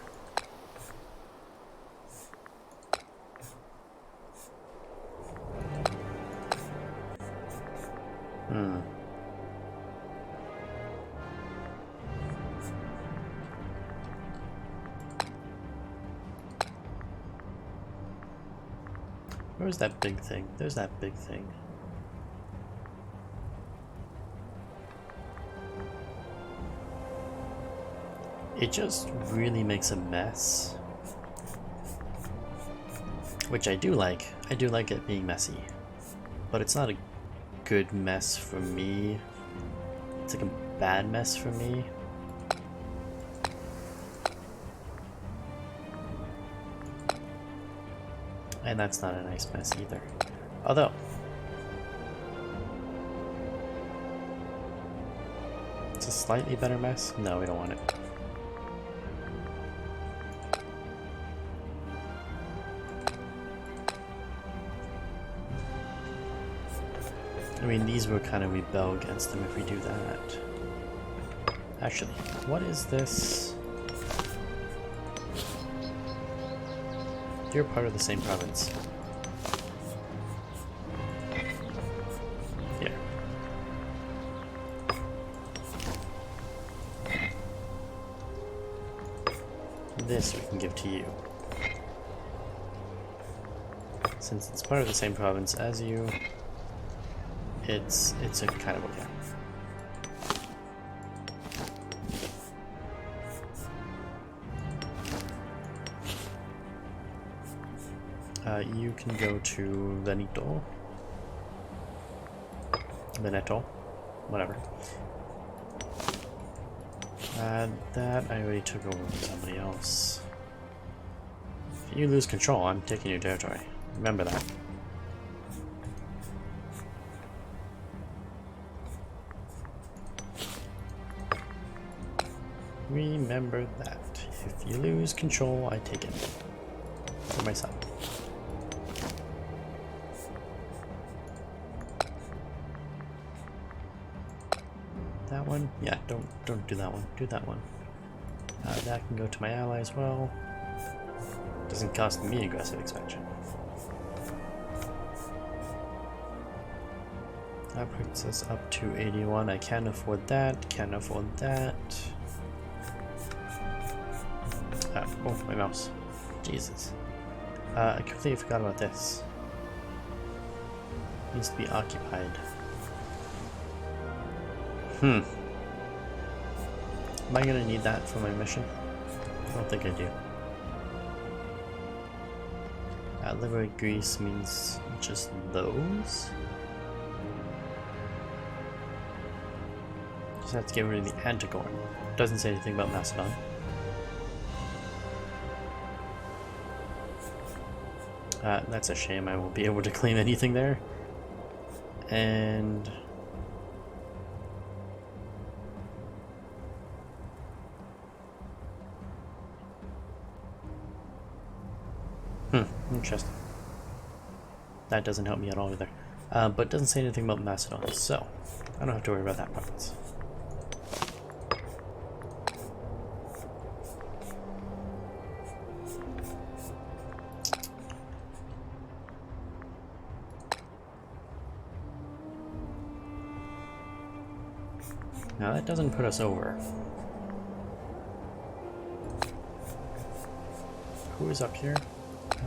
B: Where's that big thing? There's that big thing. It just really makes a mess. Which I do like. I do like it being messy. But it's not a good mess for me. It's like a bad mess for me. And that's not a nice mess either. Although, it's a slightly better mess. No, we don't want it. I mean, these will kind of rebel against them if we do that. Actually, what is this? You're part of the same province. this we can give to you. Since it's part of the same province as you, it's a kind of okay. You can go to Veneto, whatever. That I already took over from somebody else. If you lose control, I'm taking your territory. Remember that. Remember that. If you lose control, I take it. For myself. That one? Yeah, don't do that one. Do that one. That can go to my ally as well. Doesn't cost me aggressive expansion. That brings us up to 81. I can't afford that. Can't afford that. Oh, my mouse. Jesus. I completely forgot about this. Needs to be occupied. Am I gonna need that for my mission? I don't think I do. Liberate Greece means just those? Just have to get rid of the Antigone. Doesn't say anything about Macedon. That's a shame, I won't be able to claim anything there. And... interesting. That doesn't help me at all either. But it doesn't say anything about Macedon, so I don't have to worry about that province. Now that doesn't put us over. Who is up here?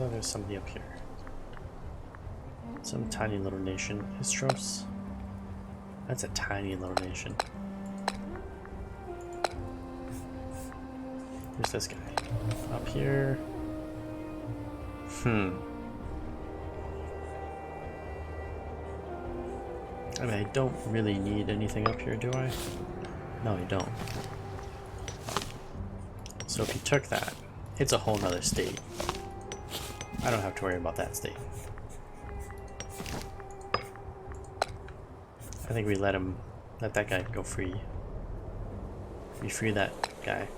B: Oh, there's somebody up here. Some tiny little nation. Histros? That's a tiny little nation. Who's this guy? Up here. I mean, I don't really need anything up here, do I? No, I don't. So if you took that, it's a whole nother state. I don't have to worry about that state. I think we let that guy go free. We free that guy.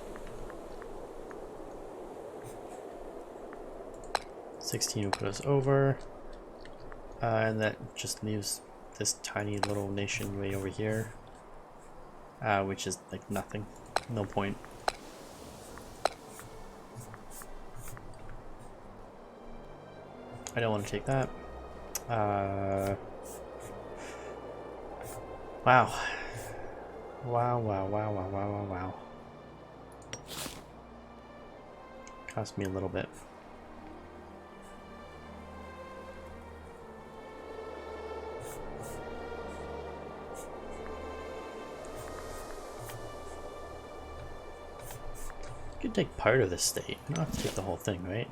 B: 16 will put us over. And that just leaves this tiny little nation way over here. Which is like nothing. No point. I don't want to take that. Wow. Wow. Cost me a little bit. You could take part of this state. You don't have to take the whole thing, right?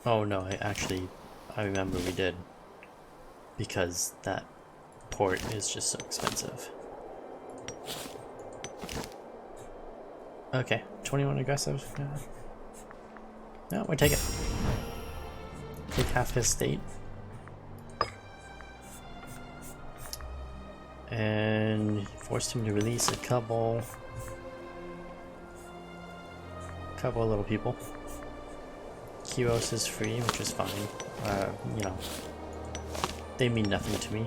B: Oh no, I remember we did. Because that port is just so expensive. Okay, 21 aggressive. No, we take it. Take half his state. And forced him to release a couple little people. Kiros is free, which is fine. You know, they mean nothing to me.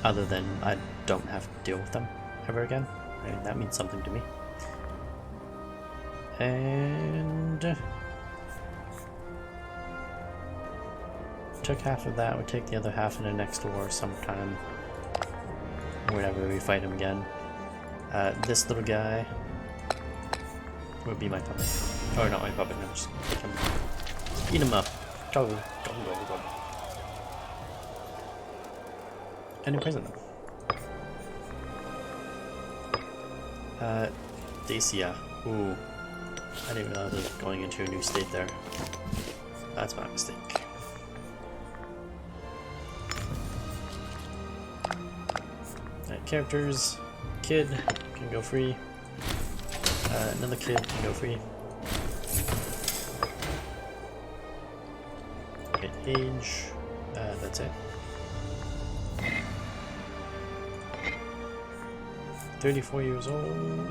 B: Other than I don't have to deal with them ever again. I mean, that means something to me. And took half of that, we'll take the other half in the next war sometime. Whenever we fight him again. This little guy would be my puppet. Or not my puppet, no, just take him. Just eat him up. Go, go, go, go. And imprison them. Dacia. Ooh. I didn't realize I was going into a new state there. That's my mistake. Alright, characters. Kid can go free. Another kid can go free. Okay, age. That's it. 34 years old.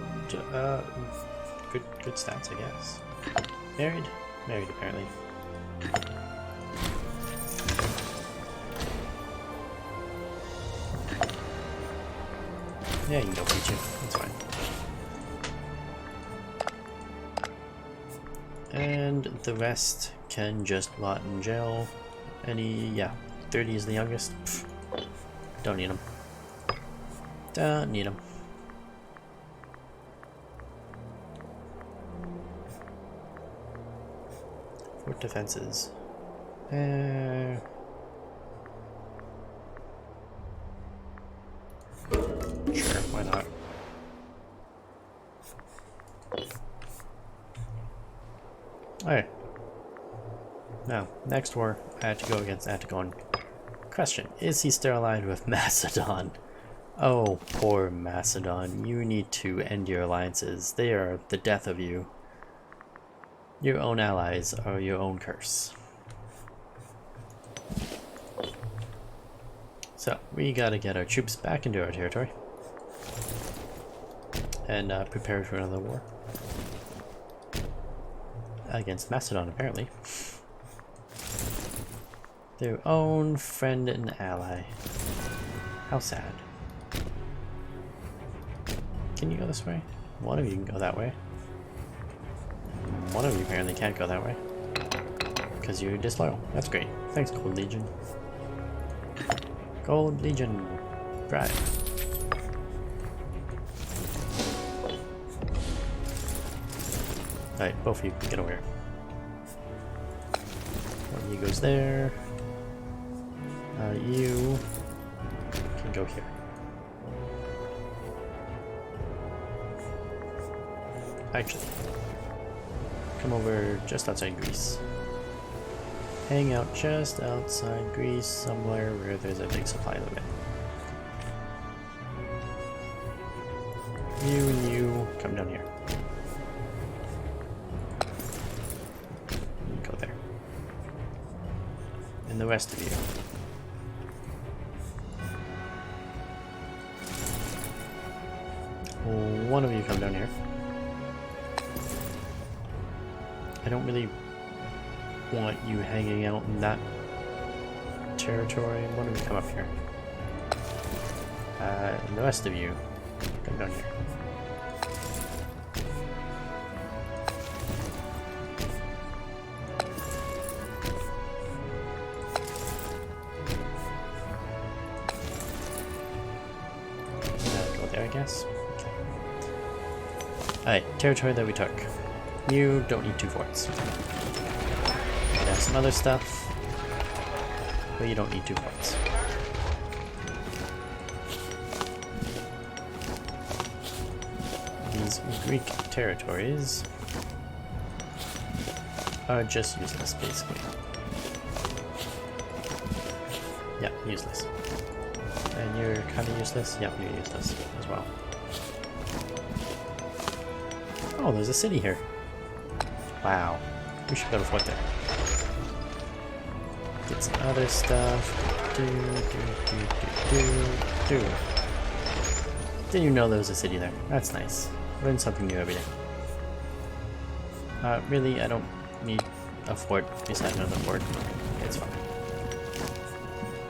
B: Good stats, I guess. Married? Married, apparently. Yeah, you can go preaching. That's fine. And the rest can just rot in jail. Yeah, 30 is the youngest. Pfft. Don't need them. Don't need them. Fort defenses. Sure, why not? Alright. Now, next war I had to go on. Question, is he still allied with Macedon? Oh, poor Macedon. You need to end your alliances. They are the death of you. Your own allies are your own curse. So, we gotta get our troops back into our territory. And prepare for another war. Against Macedon, apparently. Their own friend and ally. How sad. Can you go this way? One of you can go that way. One of you apparently can't go that way. Because you're disloyal. That's great. Thanks, Gold Legion. Gold Legion. Right. Alright, both of you get over here. One of you goes there. You can go here. Actually, come over just outside Greece. Hang out just outside Greece, somewhere where there's a big supply limit. You and you, come down here. You go there. And the rest of you. One of you come down here. I don't really want you hanging out in that territory. Why don't we come up here? And the rest of you, come down here. Go there, I guess. Okay. Alright, territory that we took. You don't need 2 forts. You have some other stuff, but you don't need 2 forts. These Greek territories are just useless, basically. Yeah, useless. And you're kind of useless? Yeah, you're useless as well. Oh, there's a city here. Wow. We should build a fort there. Get some other stuff. Didn't even know there was a city there. That's nice. Learn something new every day. Really, I don't need a fort beside another fort. It's fine.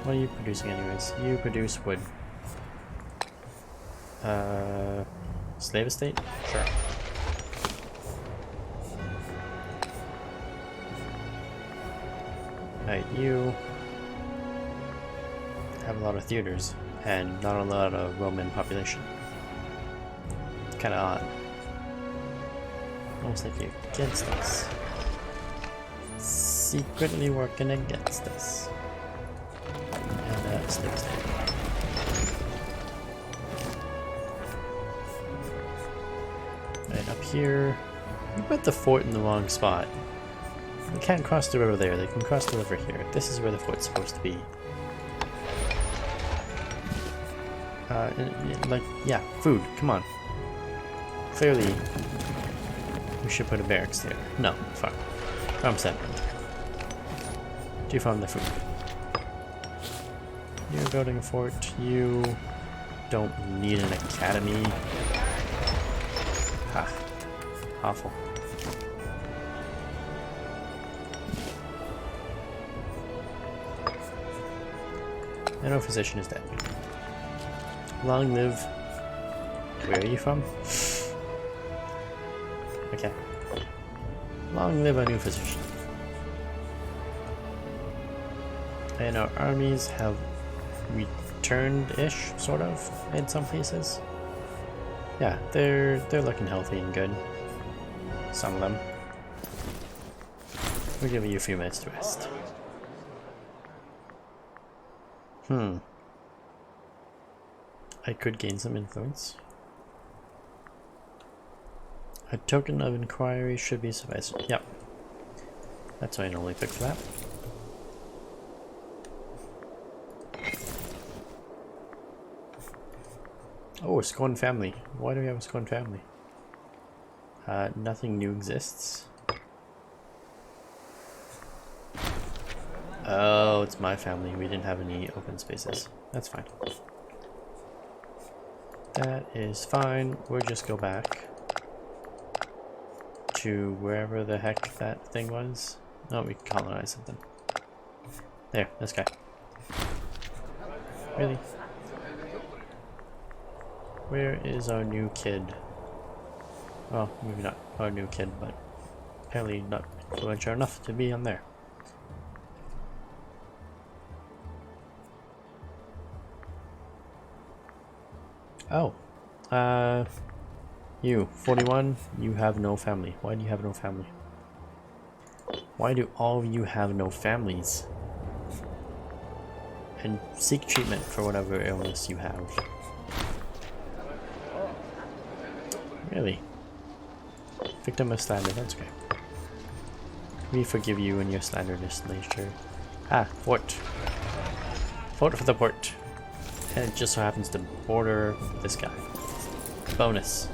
B: What are you producing anyways? You produce wood. Slave estate? Sure. Alright, you have a lot of theaters and not a lot of Roman population. Kind of odd. Almost like you're against us. Secretly working against us. And sticks there. Right up here. We put the fort in the wrong spot. They can't cross the river there, they can cross the river here. This is where the fort's supposed to be. Like, yeah, food, come on. Clearly, we should put a barracks there. No, farm. Farm 7. Do you farm the food? You're building a fort, you don't need an academy. Ha. Awful. And our physician is dead. Long live. Where are you from? Okay. Long live our new physician. And our armies have returned-ish, sort of, in some places. Yeah, they're looking healthy and good. Some of them. We're giving you a few minutes to rest. I could gain some influence. A token of inquiry should be sufficient. Yep. That's what I normally pick for that. Oh, a Scone family. Why do we have a Scone family? Nothing new exists. Oh, it's my family. We didn't have any open spaces. That's fine. That is fine. We'll just go back to wherever the heck that thing was. Oh, we can colonize something. There, this guy. Really? Where is our new kid? Well, maybe not our new kid, but apparently not influential enough to be on there. Oh, you, 41, you have no family. Why do you have no family? Why do all of you have no families? And seek treatment for whatever illness you have. Really? Victim of slander, that's okay. We forgive you and your slanderous nature. Ah, fort. Fort for the port. And it just so happens to border this guy. Bonus.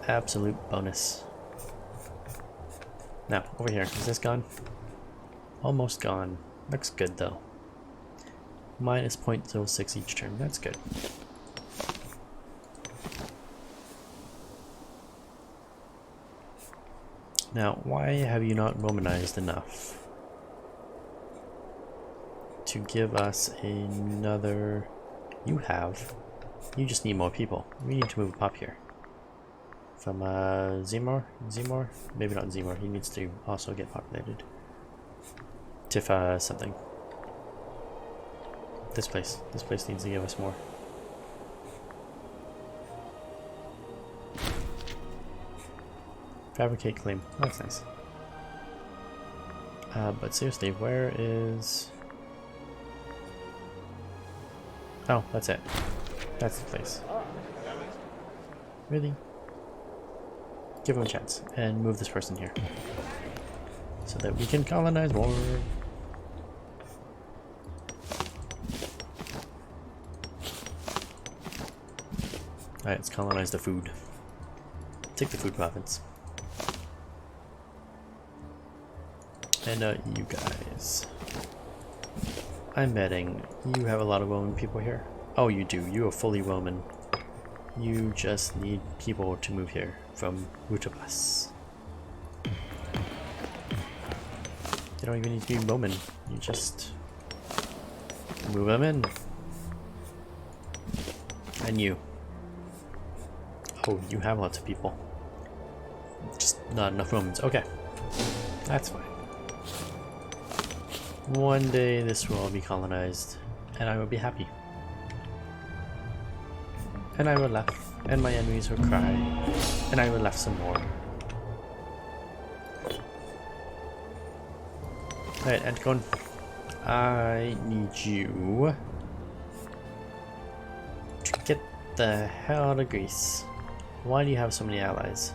B: Absolute bonus. Now, over here. Is this gone? Almost gone. Looks good though. Minus 0.06 each turn. That's good. Now, why have you not Romanized enough to give us another? You have. You just need more people. We need to move up here. From Zemor? Maybe not Zemor. He needs to also get populated. Tifa something. This place. This place needs to give us more. Fabricate claim. Oh, that's nice. But seriously, where is... Oh, that's it. That's the place. Really? Give him a chance and move this person here so that we can colonize more. Alright, let's colonize the food. Take the food province. And you guys. I'm betting you have a lot of Roman people here. Oh, you do. You are fully Roman. You just need people to move here from Rutabas. They don't even need to be Roman. You just move them in. And you. Oh, you have lots of people. Just not enough Romans. Okay. That's fine. One day this will all be colonized and I will be happy. And I will laugh, and my enemies will cry, and I will laugh some more. Alright, Anticon, I need you to get the hell out of Greece. Why do you have so many allies?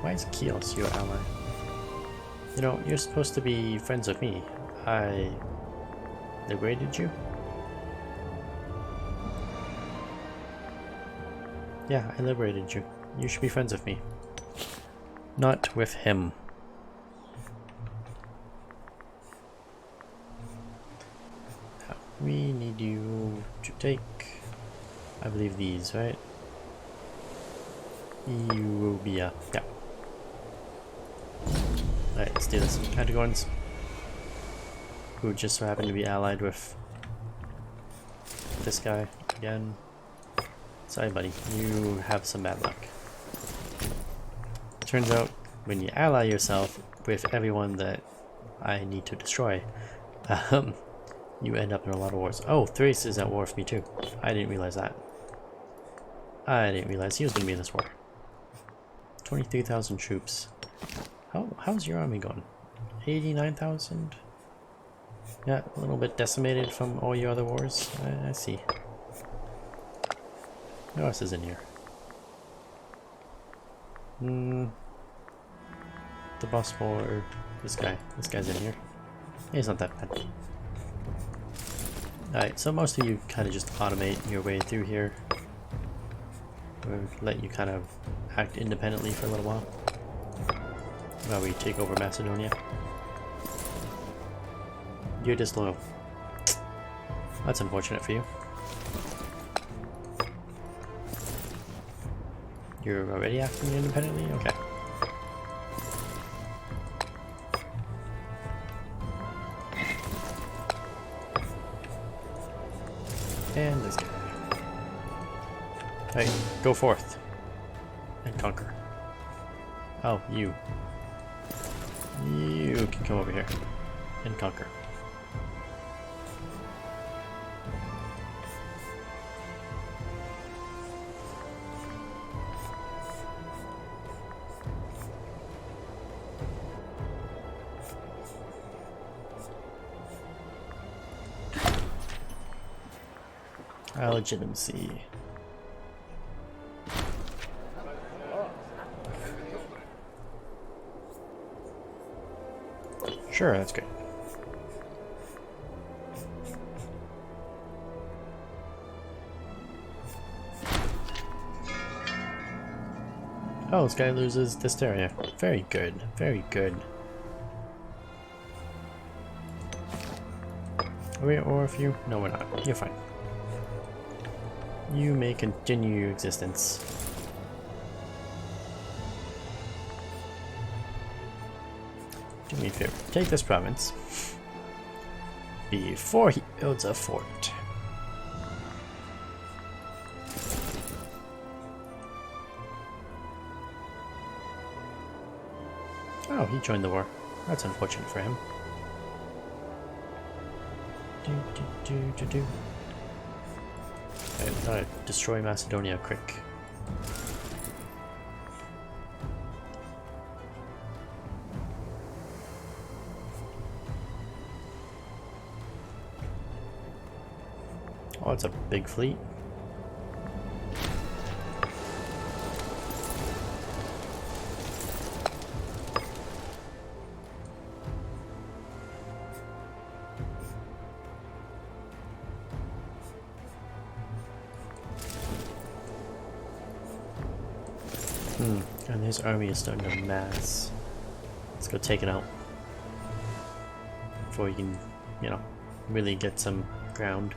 B: Why is Chios your ally? You know, you're supposed to be friends with me. I liberated you? Yeah, I liberated you. You should be friends with me. Not with him. We need you to take, I believe these, right? Eubia, yeah. Alright, let's do this. Antigorns, who just so happen to be allied with this guy again. Sorry, buddy, you have some bad luck. Turns out, when you ally yourself with everyone that I need to destroy, you end up in a lot of wars. Oh, Thrace is at war with me too. I didn't realize that. I didn't realize he was going to be in this war. 23,000 troops. How's your army going? 89,000? Yeah, a little bit decimated from all your other wars. I see. What else is in here? The boss war. This guy's in here. He's not that bad. Alright, so most of you kind of just automate your way through here. Or let you kind of act independently for a little while. While we take over Macedonia. You're disloyal. That's unfortunate for you. You're already acting independently? Okay. And this guy. Hey, go forth. And conquer. Oh, you. You can come over here. And conquer. Legitimacy. Sure, that's great. Oh, this guy loses Dysteria. Very good, very good. Are we at war with you? No, we're not. You're fine. You may continue your existence. Do me a favor. Take this province before he builds a fort. Oh, he joined the war. That's unfortunate for him. Destroy Macedonia quick. Oh, it's a big fleet. And his army is starting to mass. Let's go take it out before we can, you know, really get some ground.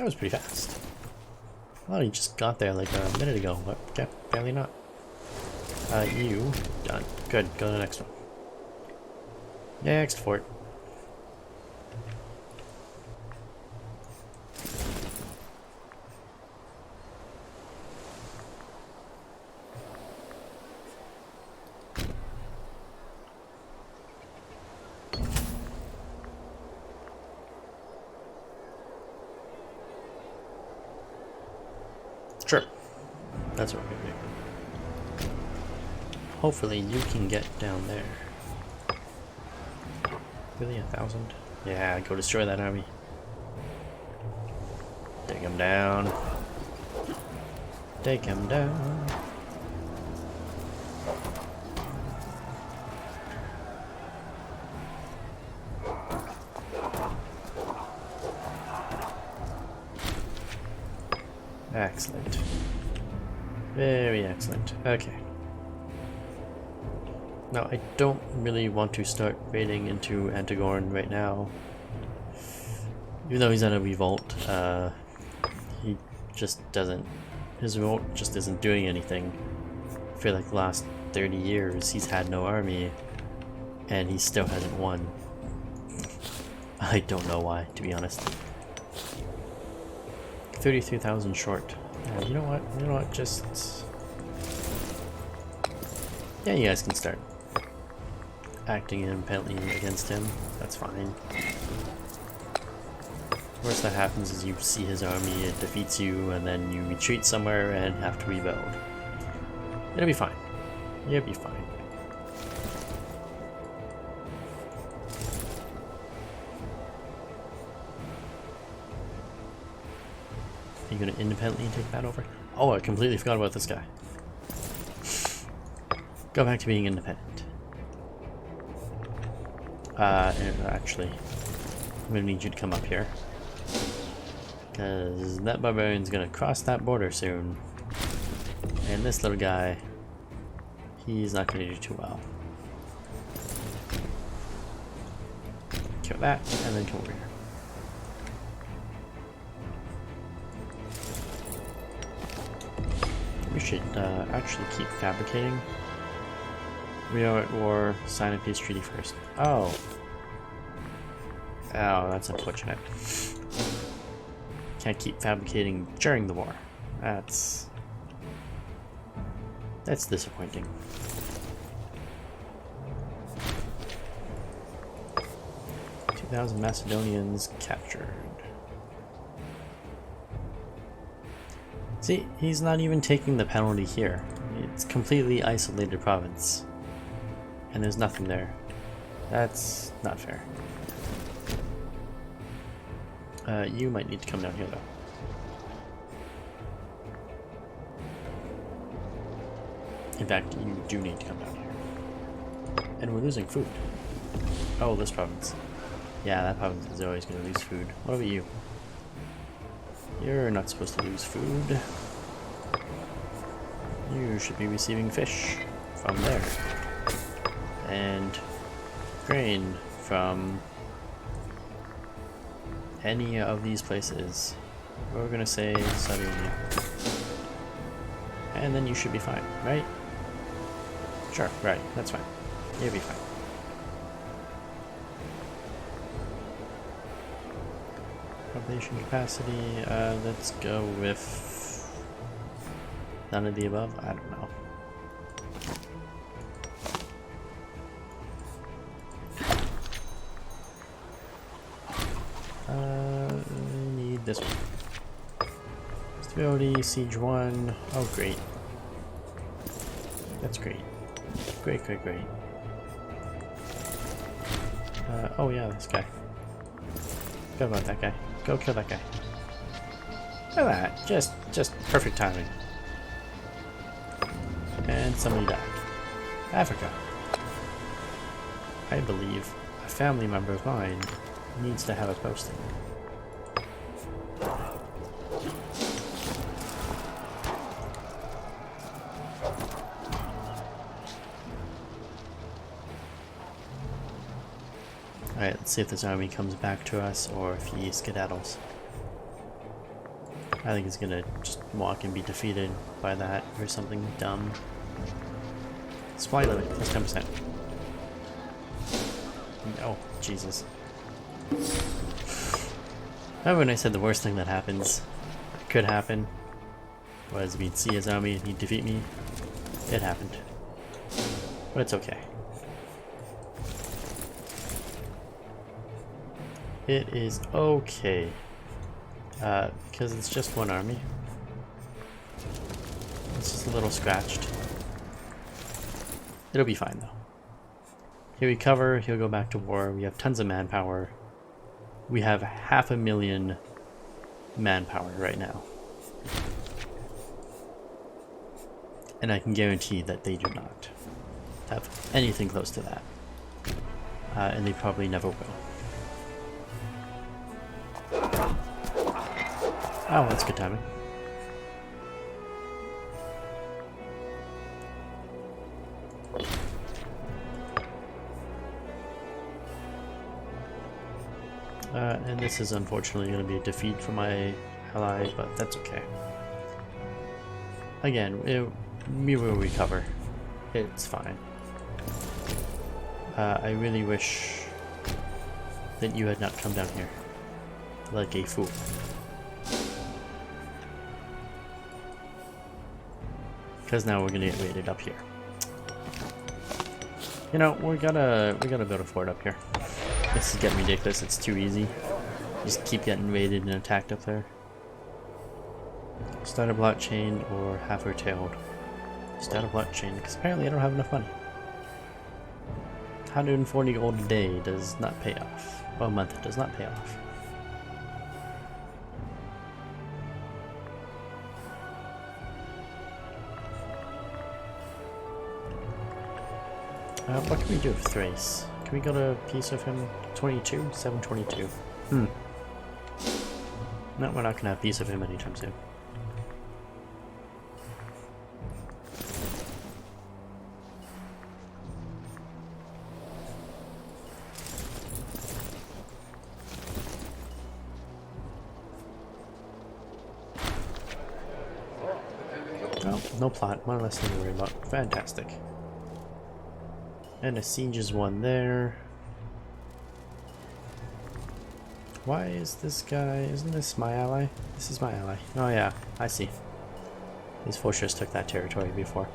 B: That was pretty fast. Well, he just got there like a minute ago, but okay, apparently not. You done. Good, go to the next one. Next fort. Sure. That's what we're gonna do. Hopefully you can get down there. Really, 1,000? Yeah, go destroy that army. Take him down. Take him down. Excellent. Very excellent. Okay. Now, I don't really want to start raiding into Antigorn right now. Even though he's at a revolt, he just doesn't... His revolt just isn't doing anything. For like the last 30 years, he's had no army, and he still hasn't won. I don't know why, to be honest. 33,000 short. You know what? You know what? Just... Yeah, you guys can start acting independently against him. That's fine. Worst that happens is you see his army, it defeats you, and then you retreat somewhere and have to rebuild. It'll be fine. You'll be fine. Are you gonna independently take that over? Oh, I completely forgot about this guy. Go back to being independent. And actually, I'm gonna need you to come up here. Because that barbarian's gonna cross that border soon. And this little guy, he's not gonna do too well. Kill that, and then come over here. We should actually keep fabricating. We are at war, sign a peace treaty first. Oh. Oh, that's unfortunate. Can't keep fabricating during the war. That's disappointing. 2,000 Macedonians captured. See, he's not even taking the penalty here. It's completely isolated province. And there's nothing there. That's not fair. You might need to come down here though. In fact, you do need to come down here. And we're losing food. Oh, this province. Yeah, that province is always going to lose food. What about you? You're not supposed to lose food. You should be receiving fish from there. And grain from any of these places. We're gonna say Sardinia. And then you should be fine, right? Sure, right, that's fine. You'll be fine. Population capacity, let's go with none of the above. I don't know. I need this one. Stability, siege 1. Oh, great. That's great. Great, great, great. Oh yeah, this guy. Forgot about that guy. Go kill that guy. Look at that. Just perfect timing. And somebody died. Africa. I believe a family member of mine needs to have a posting. Alright, let's see if this army comes back to us or if he skedaddles. I think he's gonna just walk and be defeated by that or something dumb. Supply limit, that's 10%. Oh, Jesus. Remember when I said the worst thing that could happen, was we'd see his army and he'd defeat me? It happened. But it's okay. It is okay. Because it's just one army. It's just a little scratched. It'll be fine though. He'll recover, he'll go back to war. We have tons of manpower. We have 500,000 manpower right now. And I can guarantee that they do not have anything close to that. And they probably never will. Oh, that's good timing. And this is unfortunately going to be a defeat for my ally, but that's okay. Again, we will recover. It's fine. I really wish that you had not come down here like a fool. Because now we're gonna get raided up here. You know, we gotta build a fort up here. This is getting ridiculous. It's too easy. Just keep getting raided and attacked up there. Start a blockchain or have her tailed. Start a blockchain because apparently I don't have enough money. 140 gold a day does not pay off. Well, a month does not pay off. What can we do with Thrace? Can we go to peace with him? 22? 722. No, we're not gonna have peace with him anytime soon. Oh, no plot. One less thing to worry about. Fantastic. And a siege is one there. Why is this guy... Isn't this my ally? This is my ally. Oh yeah, I see. These forces took that territory before.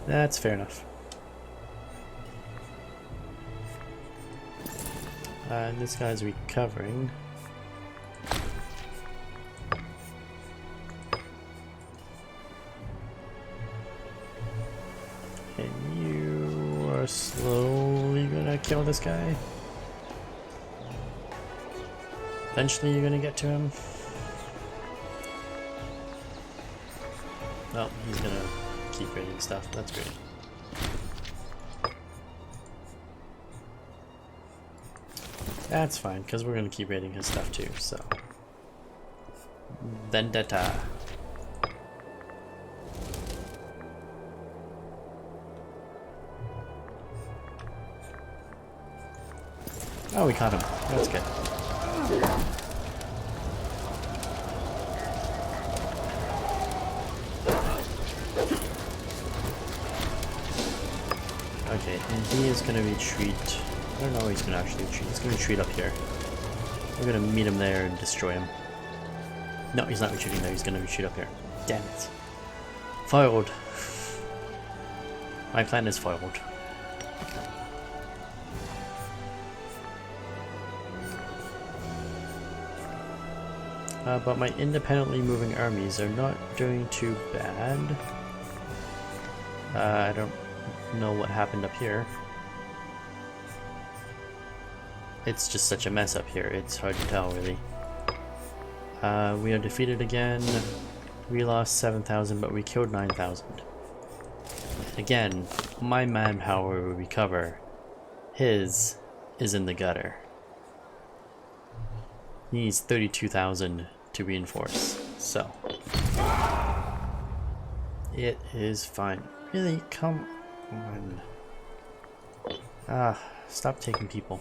B: That's fair enough. And this guy's recovering. And you are slowly gonna kill this guy. Eventually you're gonna get to him. Oh, he's gonna keep raiding stuff. That's great. That's fine, because we're gonna keep raiding his stuff too, so. Vendetta. Oh, we caught him. That's good. Okay, and he is going to retreat. I don't know where he's going to actually retreat. He's going to retreat up here. We're going to meet him there and destroy him. No, he's not retreating there. He's going to retreat up here. Damn it. Foiled. My plan is foiled. But my independently moving armies are not doing too bad. I don't know what happened up here. It's just such a mess up here, it's hard to tell really. We are defeated again. We lost 7,000 but we killed 9,000. Again, my manpower will recover. His is in the gutter. He needs 32,000 to reinforce, so it is fine. Really, come on. Stop taking people.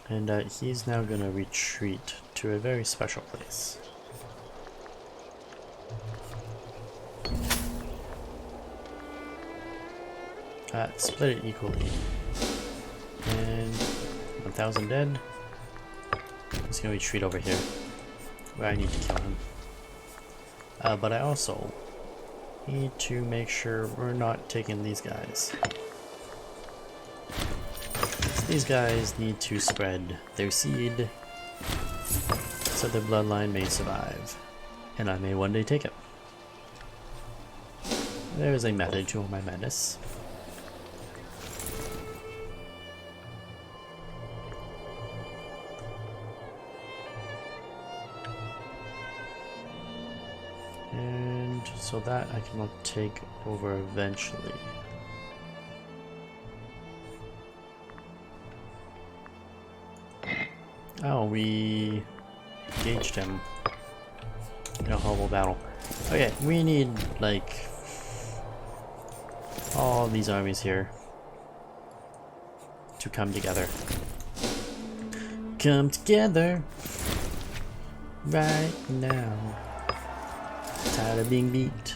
B: And he's now gonna retreat to a very special place. Split it equally. And 1,000 dead. He's gonna retreat over here, where I need to kill him. But I also need to make sure we're not taking these guys. These guys need to spread their seed so their bloodline may survive, and I may one day take it. There is a method to all my madness. And so that I can take over eventually. Oh, we engaged him in a horrible battle. Okay, we need like all these armies here to come together. Come together right now. Tired of being beat.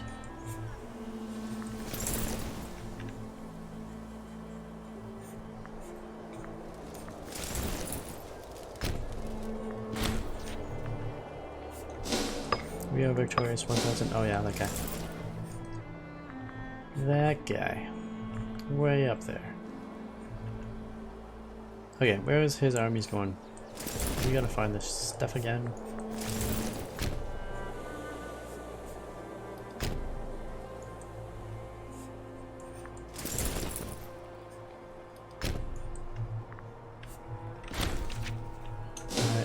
B: We are victorious. 1,000. Oh yeah, that guy. That guy. Way up there. Okay, where is his armies going? We gotta find this stuff again.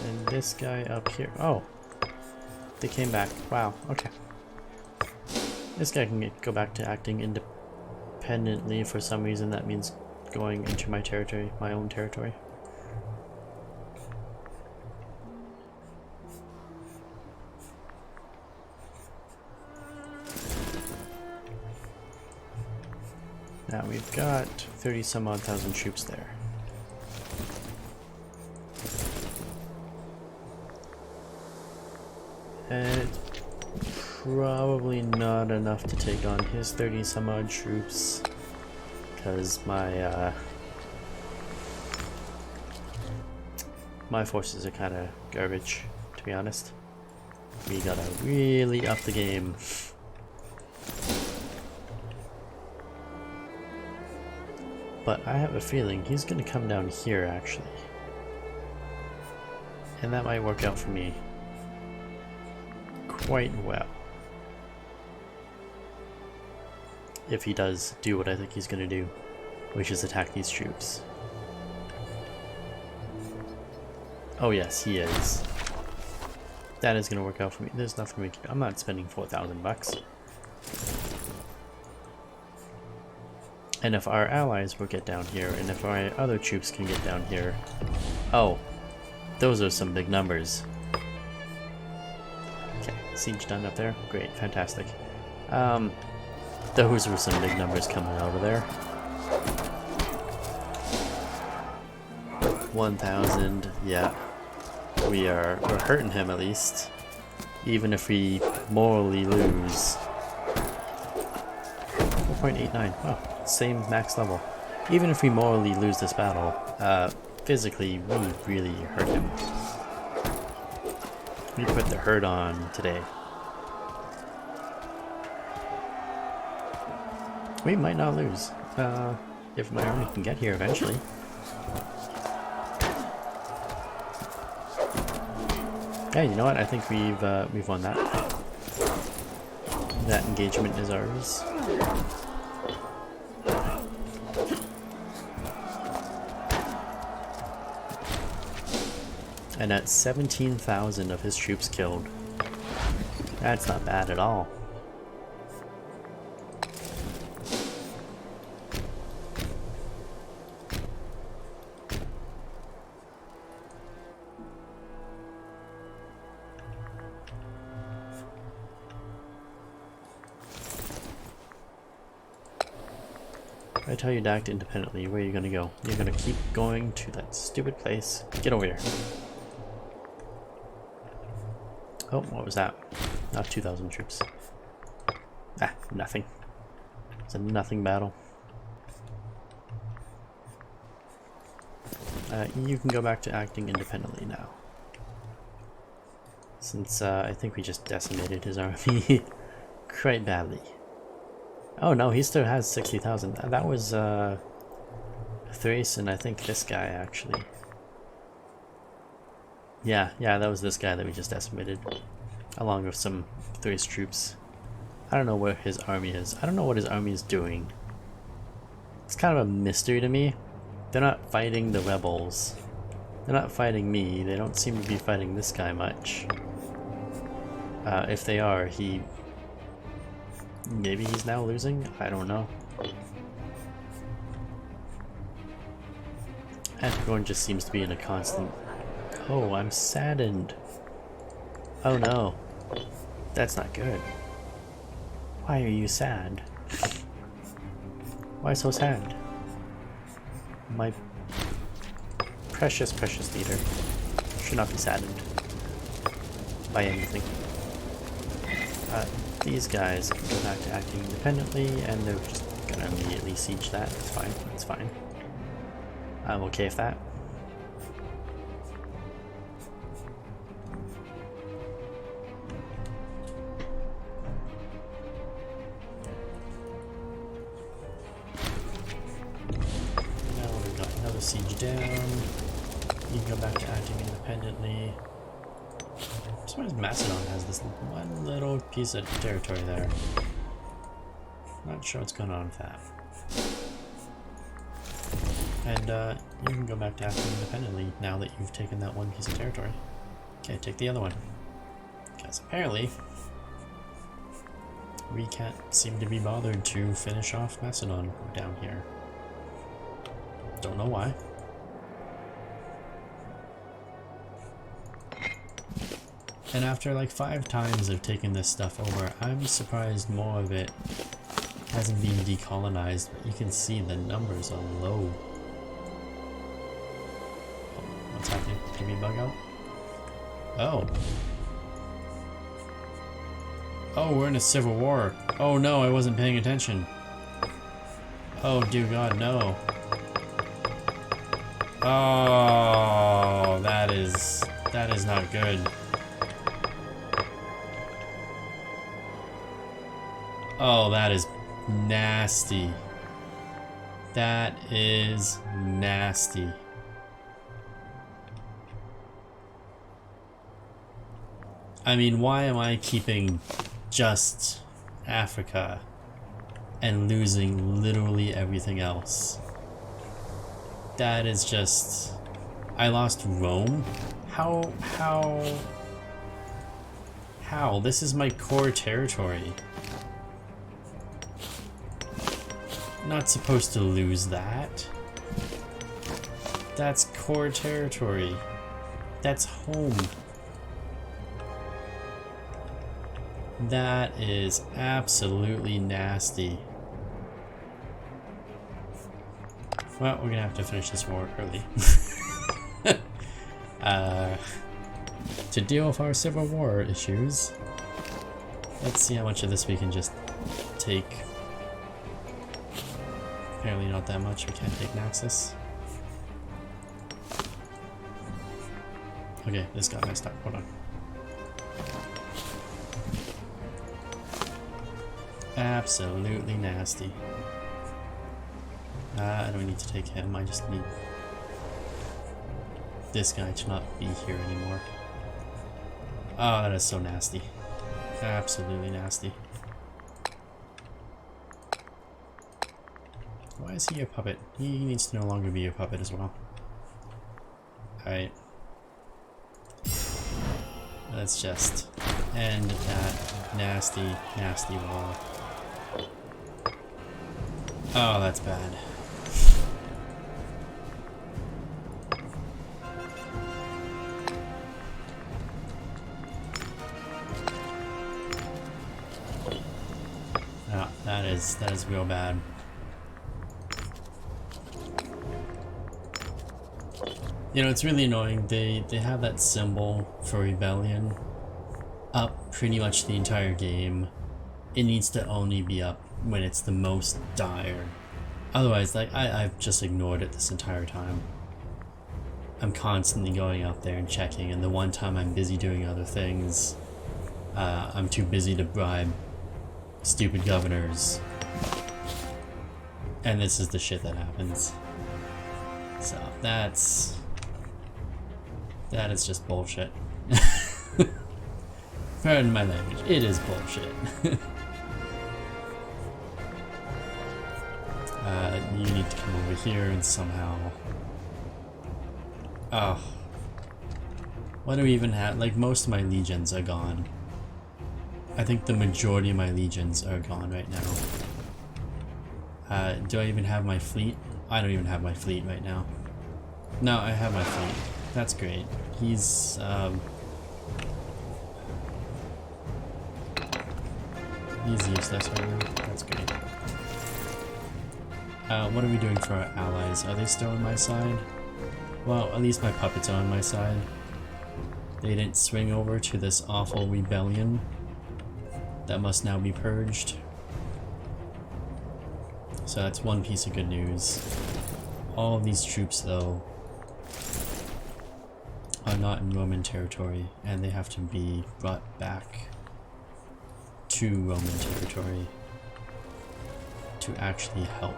B: And this guy up here. Oh! They came back. Wow, okay. This guy can go back to acting independently. For some reason that means going into my territory, my own territory. Now we've got 30 some odd thousand troops there. And it's probably not enough to take on his 30 some odd troops, because my my forces are kind of garbage, to be honest. We gotta really up the game. But I have a feeling he's gonna come down here actually, and that might work out for me quite well. If he does do what I think he's going to do, which is attack these troops. Oh yes, he is. That is going to work out for me. There's nothing we can do. I'm not spending 4,000 bucks. And if our allies will get down here, and if our other troops can get down here... Oh, those are some big numbers. Siege done up there. Great, fantastic. Those were some big numbers coming out of there. 1,000, yeah. We're hurting him at least. Even if we morally lose. 4.89. Oh, same max level. Even if we morally lose this battle, physically we really hurt him. We put the hurt on today. We might not lose, if my army can get here eventually. Yeah, you know what? I think we've won that. That engagement is ours. And at 17,000 of his troops killed. That's not bad at all. I tell you to act independently, where are you gonna go? You're gonna keep going to that stupid place. Get over here. Oh, what was that? Not 2,000 troops. Ah, nothing. It's a nothing battle. You can go back to acting independently now. Since I think we just decimated his army quite badly. Oh no, he still has 60,000. That was Thrace and I think this guy actually. Yeah, that was this guy that we just decimated. Along with some Thrace troops. I don't know where his army is. I don't know what his army is doing. It's kind of a mystery to me. They're not fighting the rebels. They're not fighting me. They don't seem to be fighting this guy much. If they are, maybe he's now losing? I don't know. Everyone just seems to be in a constant... Oh, I'm saddened. Oh no. That's not good. Why are you sad? Why so sad? My precious, precious leader should not be saddened by anything. These guys can go back to acting independently, and they're just gonna immediately siege that. It's fine. It's fine. I'm okay with that. Now we've got another siege down. You can go back to acting independently. As far as Macedon has this one little piece of territory there. Not sure what's going on with that. And you can go back to acting independently now that you've taken that one piece of territory. Okay, take the other one. Because apparently we can't seem to be bothered to finish off Macedon down here. Don't know why. And after like 5 times of taking this stuff over, I'm surprised more of it hasn't been decolonized, but you can see the numbers are low. Oh, what's happening? Did we bug out? Oh. Oh, we're in a civil war. Oh no, I wasn't paying attention. Oh dear God, no. Oh, that is not good. Oh, that is nasty. That is nasty. I mean, why am I keeping just Africa and losing literally everything else? That is just... I lost Rome? How? This is my core territory. Not supposed to lose that. That's core territory. That's home. That is absolutely nasty. Well, we're gonna have to finish this war early. To deal with our civil war issues, let's see how much of this we can just take. Apparently not that much. We can't take Naxos. Okay, this got messed up. Hold on. Absolutely nasty. I don't need to take him. I just need this guy to not be here anymore. Oh, that is so nasty. Absolutely nasty. Why is he a puppet? He needs to no longer be a puppet as well. Alright. Let's just end that nasty, nasty war. Oh, that's bad. Oh, that is real bad.
A: You know, it's really annoying. They have that symbol for rebellion up pretty much the entire game. It needs to only be up when it's the most dire. Otherwise, like, I've just ignored it this entire time. I'm constantly going up there and checking, and the one time I'm busy doing other things, I'm too busy to bribe stupid governors. And this is the shit that happens. So, that is just bullshit. Pardon my language, it is bullshit. You need to come over here and somehow... Oh. What do we even have? Like, most of my legions are gone. I think the majority of my legions are gone right now. Do I even have my fleet? I don't even have my fleet right now. No, I have my fleet. That's great. He's useless right now. That's great. What are we doing for our allies? Are they still on my side? Well, at least my puppets are on my side. They didn't swing over to this awful rebellion that must now be purged. So that's one piece of good news. All of these troops, though, are not in Roman territory, and they have to be brought back to Roman territory to actually help.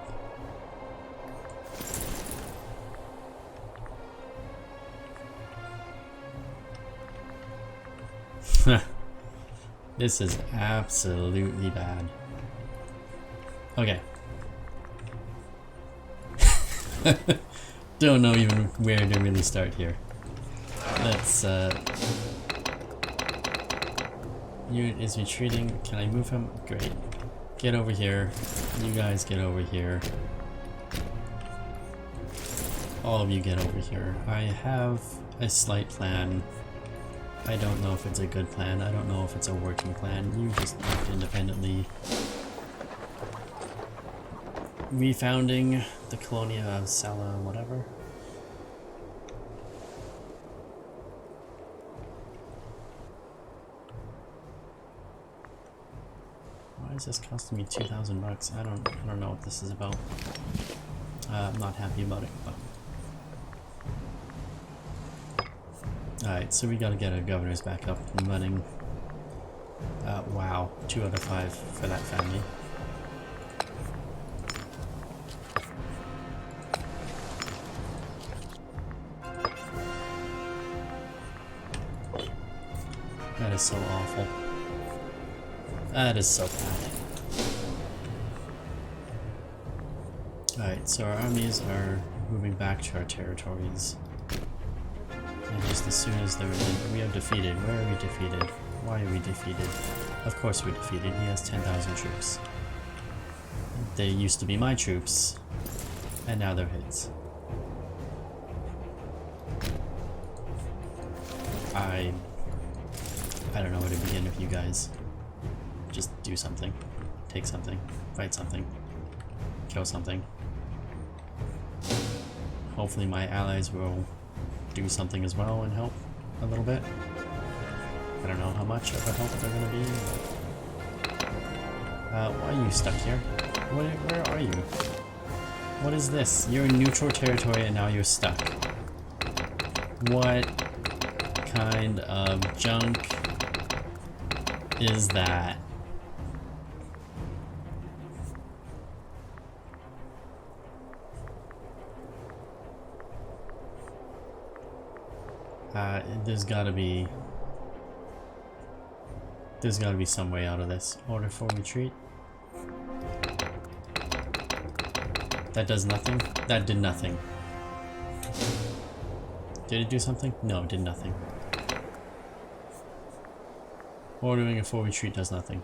A: This is absolutely bad. Okay. Don't know even where to really start here. Let's unit is retreating. Can I move him? Great. Get over here. You guys get over here. All of you get over here. I have a slight plan. I don't know if it's a good plan. I don't know if it's a working plan. You just act independently. Refounding the Colonia of Sala, whatever. Why is this costing me 2,000 bucks? I don't know what this is about. I'm not happy about it, but. Alright, so we gotta get our governors back up and running. Wow, 2 out of 5 for that family. That is so awful. That is so bad. Alright, so our armies are moving back to our territories. And just as soon as they're in, we are defeated. Where are we defeated? Why are we defeated? Of course we're defeated. He has 10,000 troops. They used to be my troops, and now they're his. I don't know where to begin with you guys. Just do something. Take something. Fight something. Kill something. Hopefully my allies will do something as well and help a little bit. I don't know how much of a help they're gonna be. Why are you stuck here? Where are you? What is this? You're in neutral territory and now you're stuck. What kind of junk is that? There's gotta be some way out of this. Order for retreat. That does nothing? That did nothing. Did it do something? No, it did nothing. Ordering a full retreat does nothing.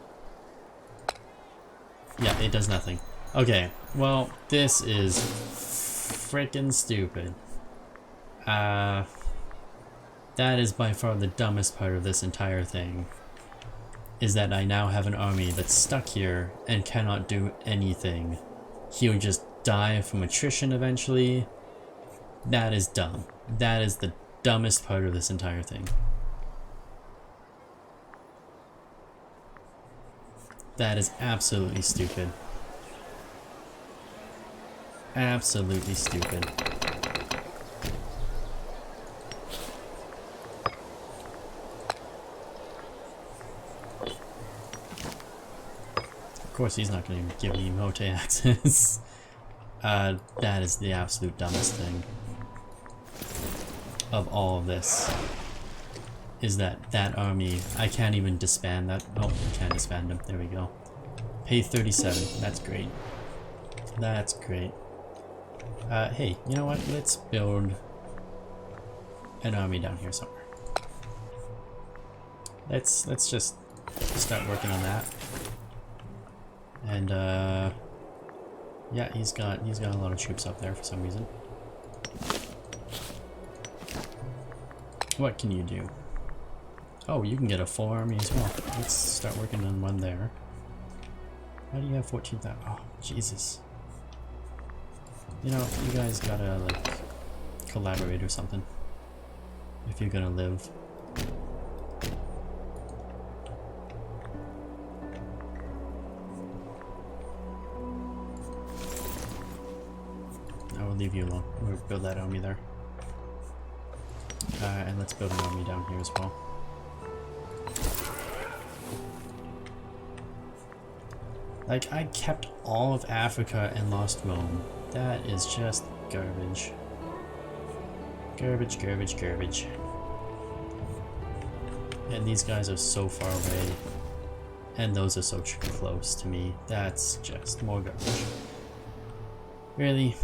A: Yeah, it does nothing. Okay, well, this is freaking stupid. That is by far the dumbest part of this entire thing. Is that I now have an army that's stuck here and cannot do anything. He'll just die from attrition eventually. That is dumb. That is the dumbest part of this entire thing. That is absolutely stupid. Absolutely stupid. Of course he's not going to give me Mote access. That is the absolute dumbest thing of all of this. Is that army, I can't even disband that. Oh, I can't disband him. There we go. Pay 37. That's great. That's great. Hey, you know what? Let's build an army down here somewhere. Let's just start working on that. And yeah, he's got a lot of troops up there for some reason. What can you do? Oh, you can get a full army as well. Let's start working on one there. Why do you have 14,000? Oh, Jesus. You know, you guys gotta, like, collaborate or something. If you're gonna live. I will leave you alone. We'll build that army there. And let's build an army down here as well. Like, I kept all of Africa and lost Rome. That is just garbage. Garbage, garbage, garbage. And these guys are so far away. And those are so close to me. That's just more garbage. Really?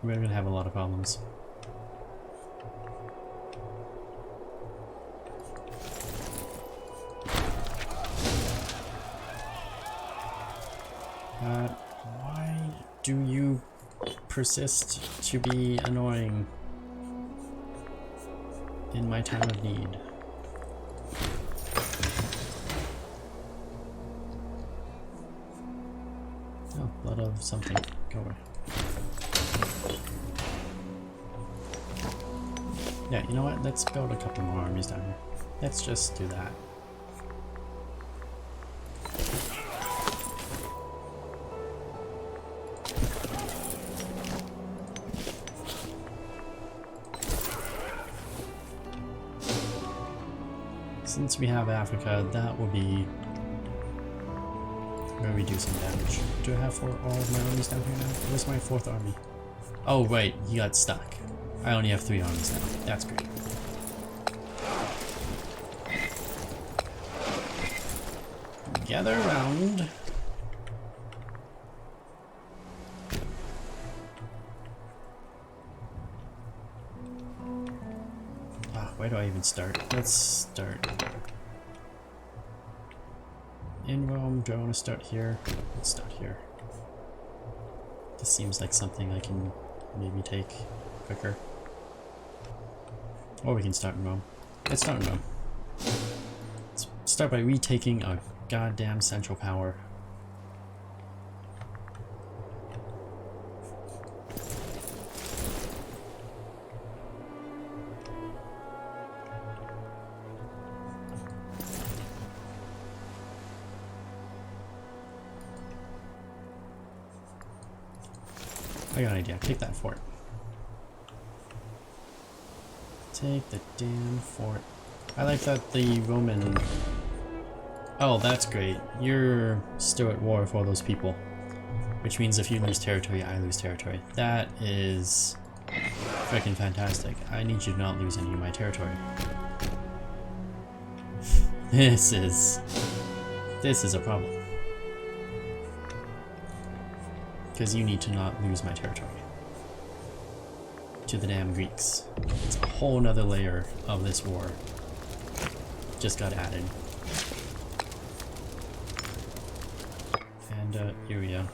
A: We're gonna have a lot of problems. Why do you persist to be annoying in my time of need? Oh, blood of something. Go away. Yeah, you know what? Let's build a couple more armies down here. Let's just do that. Since we have Africa, that will be where we do some damage. Do I have all of my armies down here now? Where's my 4th army? Oh wait, he got stuck. I only have 3 armies now. That's great. Gather around. Where do I even start? Let's start in Rome. Do I want to start here? Let's start here. This seems like something I can maybe take quicker. Or we can start in Rome. Let's start in Rome. Let's start by retaking our goddamn central power. I got an idea. Take that fort. Take the damn fort. I like that the Roman... Oh, that's great. You're still at war with all those people. Which means if you lose territory, I lose territory. That is freaking fantastic. I need you to not lose any of my territory. This is a problem. Because you need to not lose my territory to the damn Greeks. It's a whole nother layer of this war. Just got added. And Iria.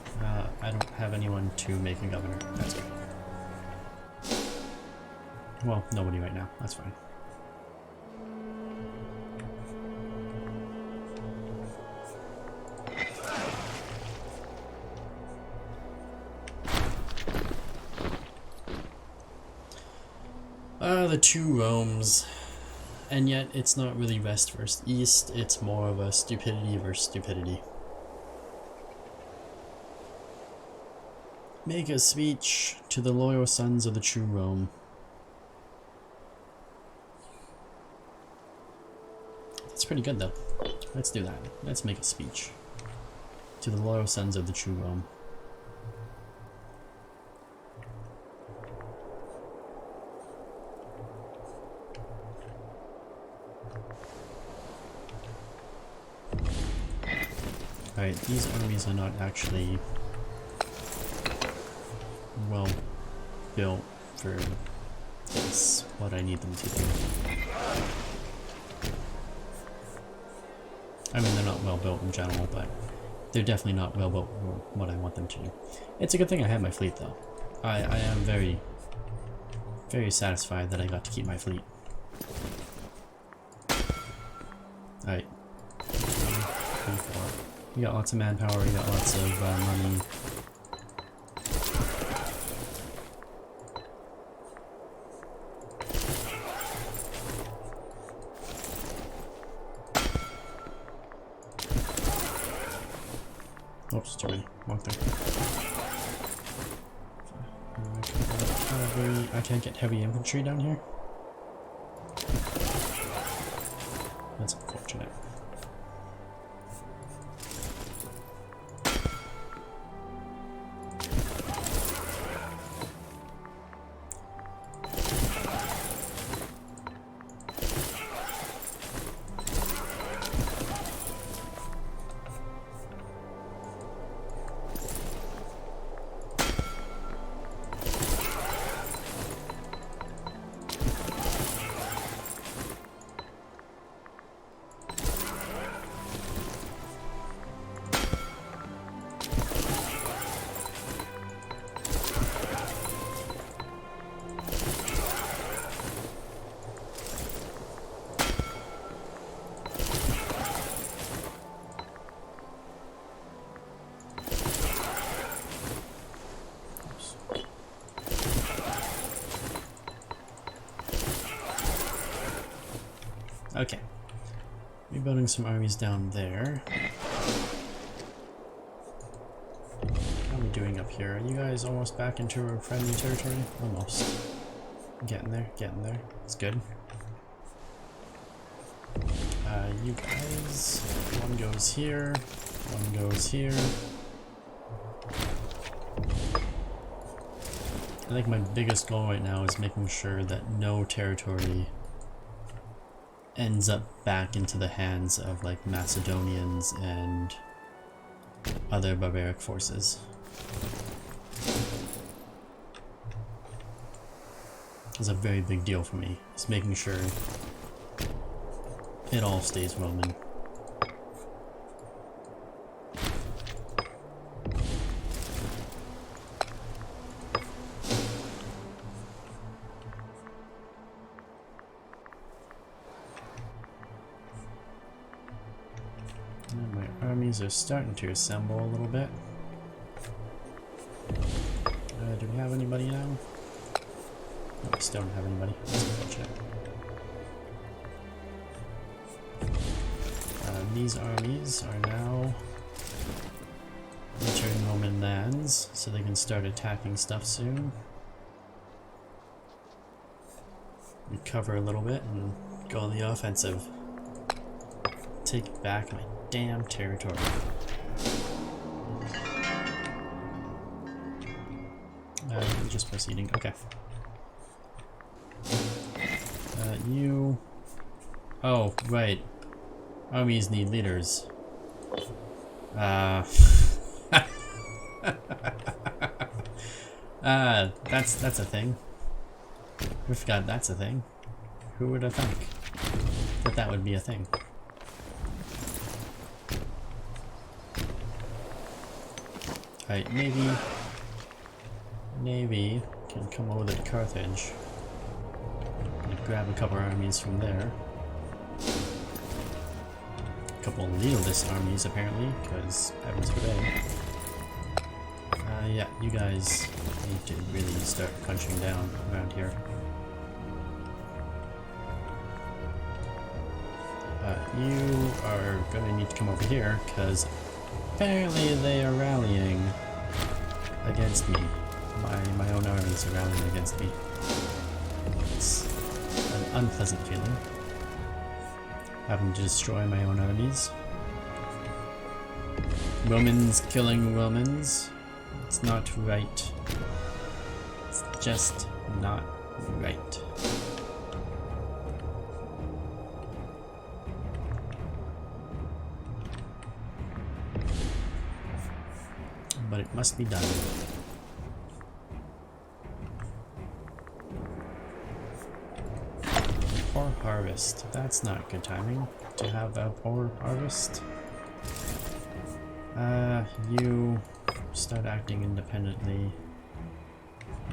A: I don't have anyone to make a governor. That's good. Well, nobody right now. That's fine. The two Romes, and yet it's not really West versus East, it's more of a stupidity versus stupidity. Make a speech to the loyal sons of the true Rome. That's pretty good though. Let's do that. Let's make a speech to the loyal sons of the true Rome. Alright, these armies are not actually well built for this, what I need them to do. I mean, they're not well built in general, but they're definitely not well built for what I want them to do. It's a good thing I have my fleet though. I am very, very satisfied that I got to keep my fleet. Alright. We got lots of manpower, we got lots of money. Oops, too many. Wrong thing. I can't get heavy infantry down here. That's unfortunate. Okay. Rebuilding some armies down there. How are we doing up here? Are you guys almost back into our friendly territory? Almost. Getting there, getting there. It's good. You guys, one goes here, one goes here. I think my biggest goal right now is making sure that no territory ends up back into the hands of like Macedonians and other barbaric forces. It's a very big deal for me. It's making sure it all stays Roman. And my armies are starting to assemble a little bit. Do we have anybody now? No, we still don't have anybody. That's unfortunate. These armies are now entering Roman lands, so they can start attacking stuff soon. Recover a little bit and go on the offensive. Take back my damn territory. Just proceeding. Okay. You... Oh, right. Armies need leaders. That's a thing. I forgot that's a thing. Who would have think that that would be a thing? Alright, Navy can come over to Carthage and grab a couple armies from there. A couple leaderless armies apparently, because heavens forbid. Yeah, you guys need to really start punching down around here. You are gonna need to come over here, because apparently they are rallying against me. My own armies are rallying against me. It's an unpleasant feeling. Having to destroy my own armies. Romans killing Romans. It's not right. It's just not right. But it must be done. Poor harvest. That's not good timing to have a poor harvest. You start acting independently.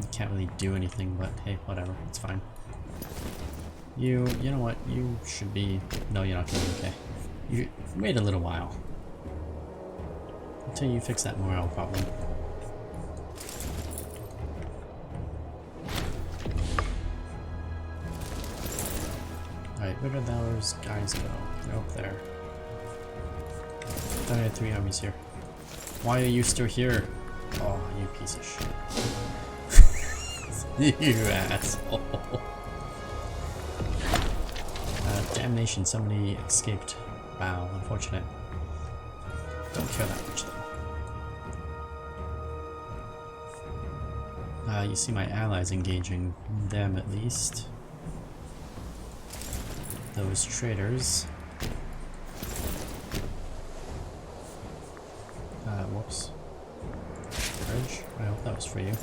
A: You can't really do anything, but hey, whatever, it's fine. You know what? You should be. No, you're not gonna be okay. You wait a little while until you fix that morale problem. Alright, where did those guys go? They're up there. I thought I had 3 armies here. Why are you still here? Oh, you piece of shit. You asshole. Damnation, somebody escaped. Wow, unfortunate. Don't care that much though. You see my allies engaging them at least. Those traitors. Whoops. Courage? I hope that was for you.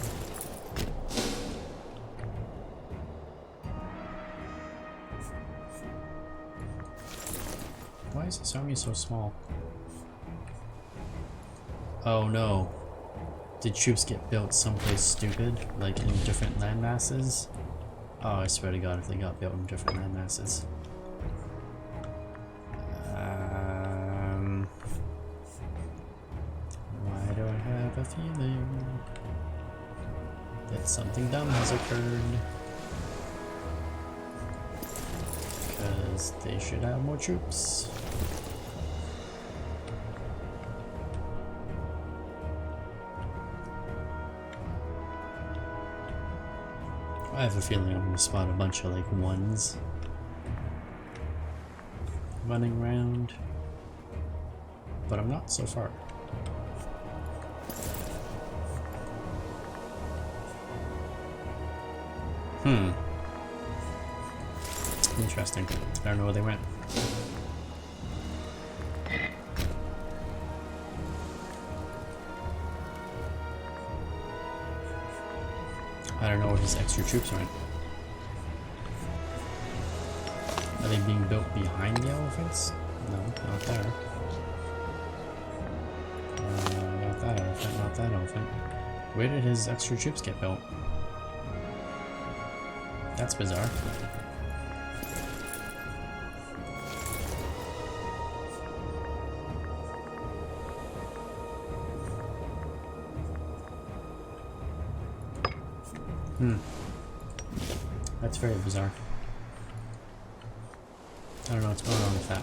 A: Why is this army so small? Oh no. Did troops get built someplace stupid? Like in different land masses? Oh, I swear to God if they got built in different land masses. Why do I have a feeling that something dumb has occurred? Because they should have more troops. I have a feeling I'm gonna spot a bunch of like ones running around, but I'm not so far. Interesting. I don't know where they went. I don't know where his extra troops went. Are they being built behind the elephants? No, not there. Not that elephant, not that elephant. Where did his extra troops get built? That's bizarre. That's very bizarre. I don't know what's going on with that.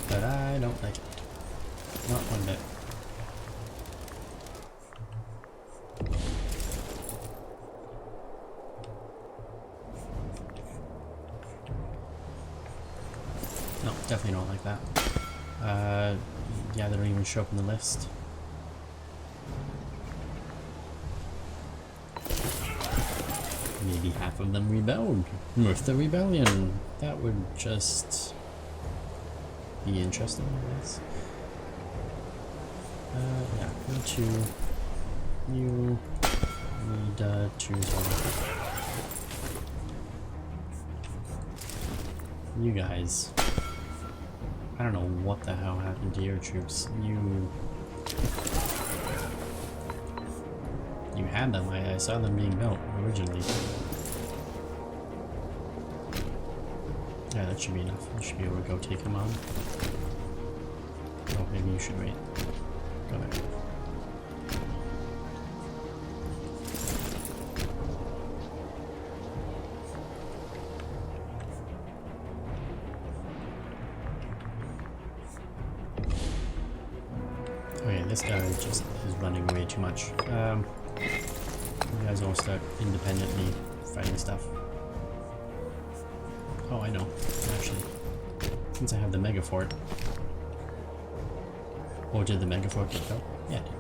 A: But I don't like it. Not one bit. No, definitely don't like that. Yeah, they don't even show up in the list. Maybe half of them rebelled with the rebellion. That would just be interesting, I guess. Yeah, me too. You need to choose one. You guys. I don't know what the hell happened to your troops. You had them. I saw them being built originally. Yeah, that should be enough. You should be able to go take him on. Oh, maybe you should wait. Go there. This guy just is running way too much. You guys all start independently fighting stuff. Oh, I know. Actually, since I have the Mega Fort. Or did the Mega Fort get built? Yeah, it did.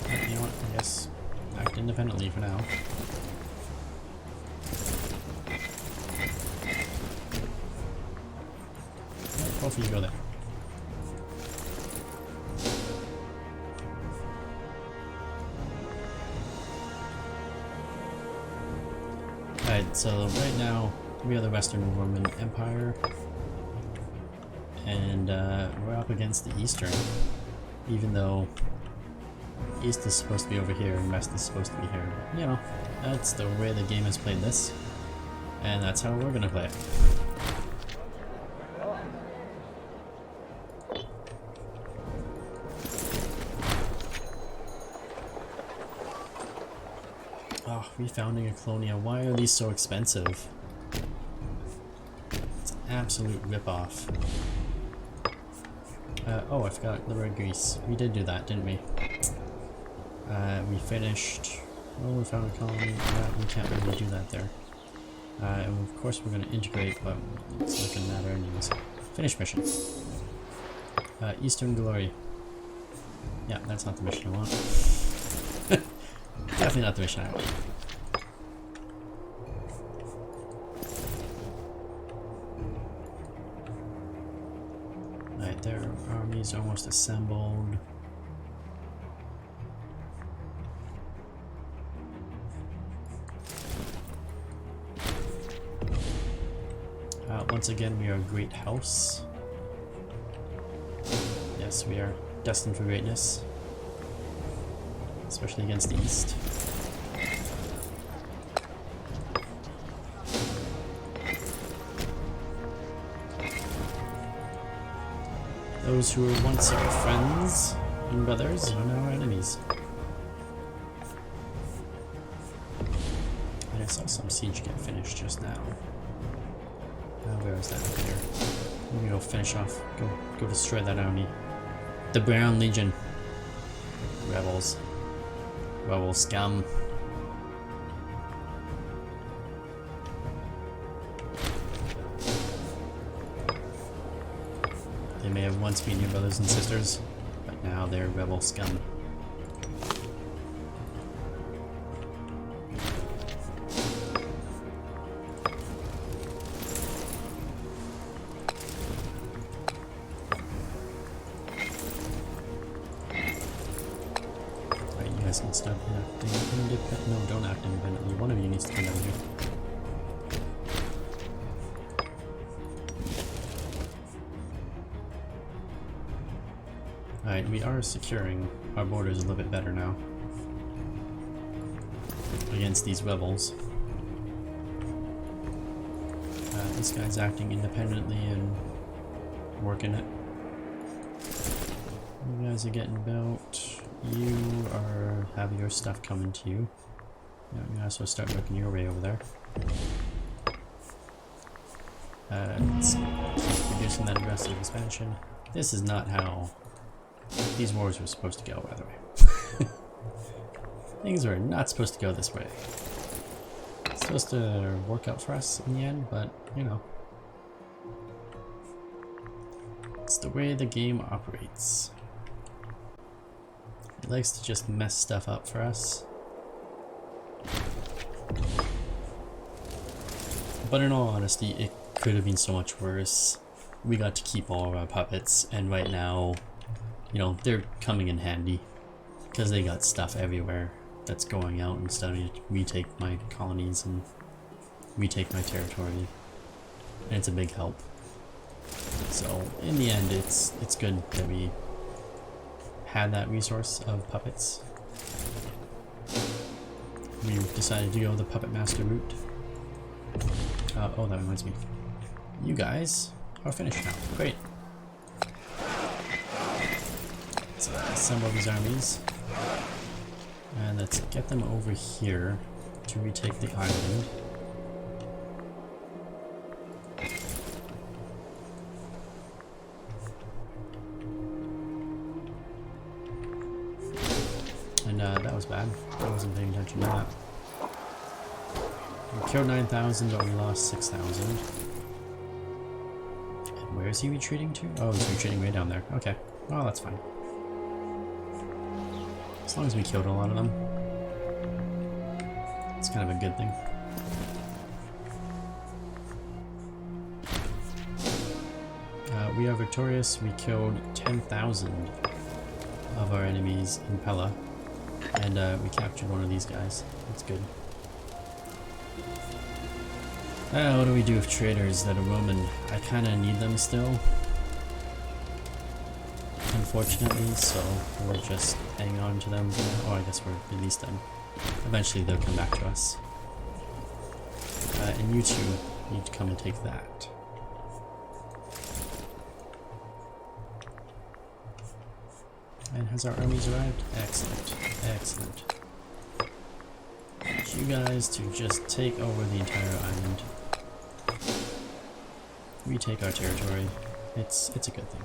A: But you know what? I guess act independently for now. Right, both of you go there. Alright, so right now we are the Western Roman Empire, and we're up against the Eastern, even though East is supposed to be over here and West is supposed to be here. But, you know, that's the way the game has played this, and that's how we're gonna play it. Oh, refounding a colonia. Why are these so expensive? It's an absolute ripoff. Oh, I forgot the red Greece. We did do that, didn't we? We finished. Well, we found a colony. We can't really do that there. And of course, we're going to integrate, but it's not going to matter anyways. Finish mission. Eastern Glory. Yeah, that's not the mission I want. Definitely not the mission I want. Alright, their armies are almost assembled. Once again, we are a great house. Yes, we are destined for greatness. Especially against the East. Those who were once our friends and brothers are now our enemies. And I saw some siege get finished just now. Where is that up here? Let me go finish off. Go destroy that army. The Brown Legion. Rebels. Rebel scum. They may have once been your brothers and sisters, but now they're rebel scum. And start acting independent. No, don't act independently. One of you needs to come down here. Alright, we are securing our borders a little bit better now against these rebels. This guy's acting independently and working it. You guys are getting built. You have your stuff coming to you. You also start working your way over there. Let's keep reducing that aggressive expansion. This is not how these wars were supposed to go, by the way. Things were not supposed to go this way. It's supposed to work out for us in the end, but you know. It's the way the game operates. It likes to just mess stuff up for us. But in all honesty, it could have been so much worse. We got to keep all of our puppets, and right now, you know, they're coming in handy. Because they got stuff everywhere that's going out instead of retake my colonies and retake my territory. And it's a big help. So, in the end, it's good that we had that resource of puppets. We decided to go the puppet master route. Oh, that reminds me. You guys are finished now. Great. So assemble these armies. And let's get them over here to retake the island. was bad. I wasn't paying attention to that. We killed 9,000, but we lost 6,000. And where is he retreating to? Oh, he's retreating way down there. Okay. Oh, that's fine. As long as we killed a lot of them. It's kind of a good thing. We are victorious. We killed 10,000 of our enemies in Pella. And we captured one of these guys. That's good. What do we do with traders that are Roman? I kind of need them still, unfortunately, so we'll just hang on to them. Oh, I guess we're released them. Eventually they'll come back to us. And you two need to come and take that. And has our armies arrived? Excellent. Excellent. You guys to just take over the entire island. Retake our territory. It's a good thing.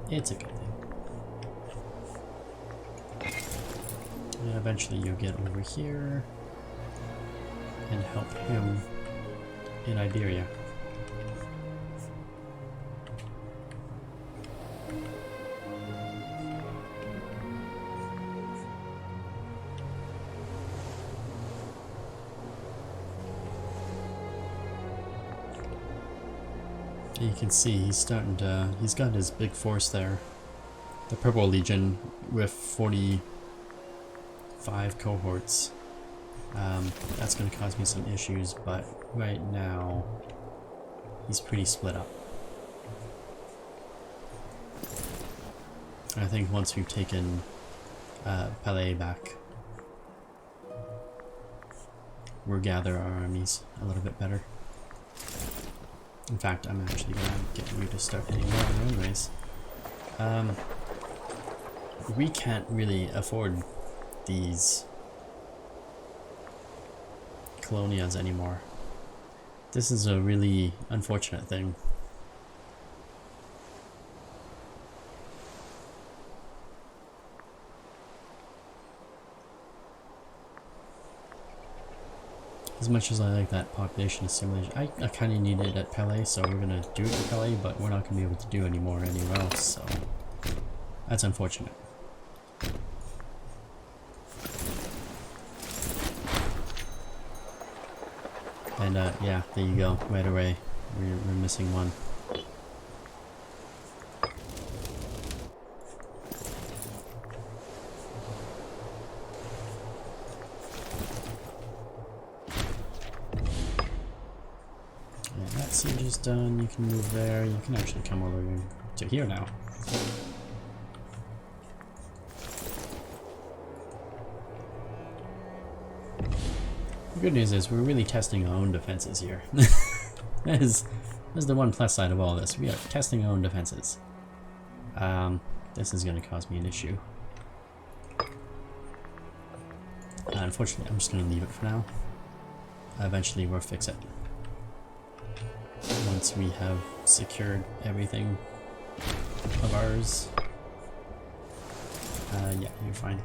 A: It's a good thing. And eventually you'll get over here and help him in Iberia. You can see he's starting to, he's got his big force there. The Purple Legion with 45 cohorts. That's going to cause me some issues, but right now he's pretty split up. I think once we've taken Palais back, we'll gather our armies a little bit better. In fact, I'm actually going to get you to start hitting more anyways. We can't really afford these colonias anymore. This is a really unfortunate thing. As much as I like that population assimilation, I kind of need it at Palais, so we're going to do it at Palais, but we're not going to be able to do any more anywhere else, so that's unfortunate. And yeah, there you go, right away, we're missing one. Siege is done, you can move there, you can actually come all the way to here now. The good news is we're really testing our own defenses here. that is the one plus side of all this. We are testing our own defenses. This is going to cause me an issue. Unfortunately, I'm just going to leave it for now. Eventually we'll fix it. Once we have secured everything of ours. Yeah, you're fine.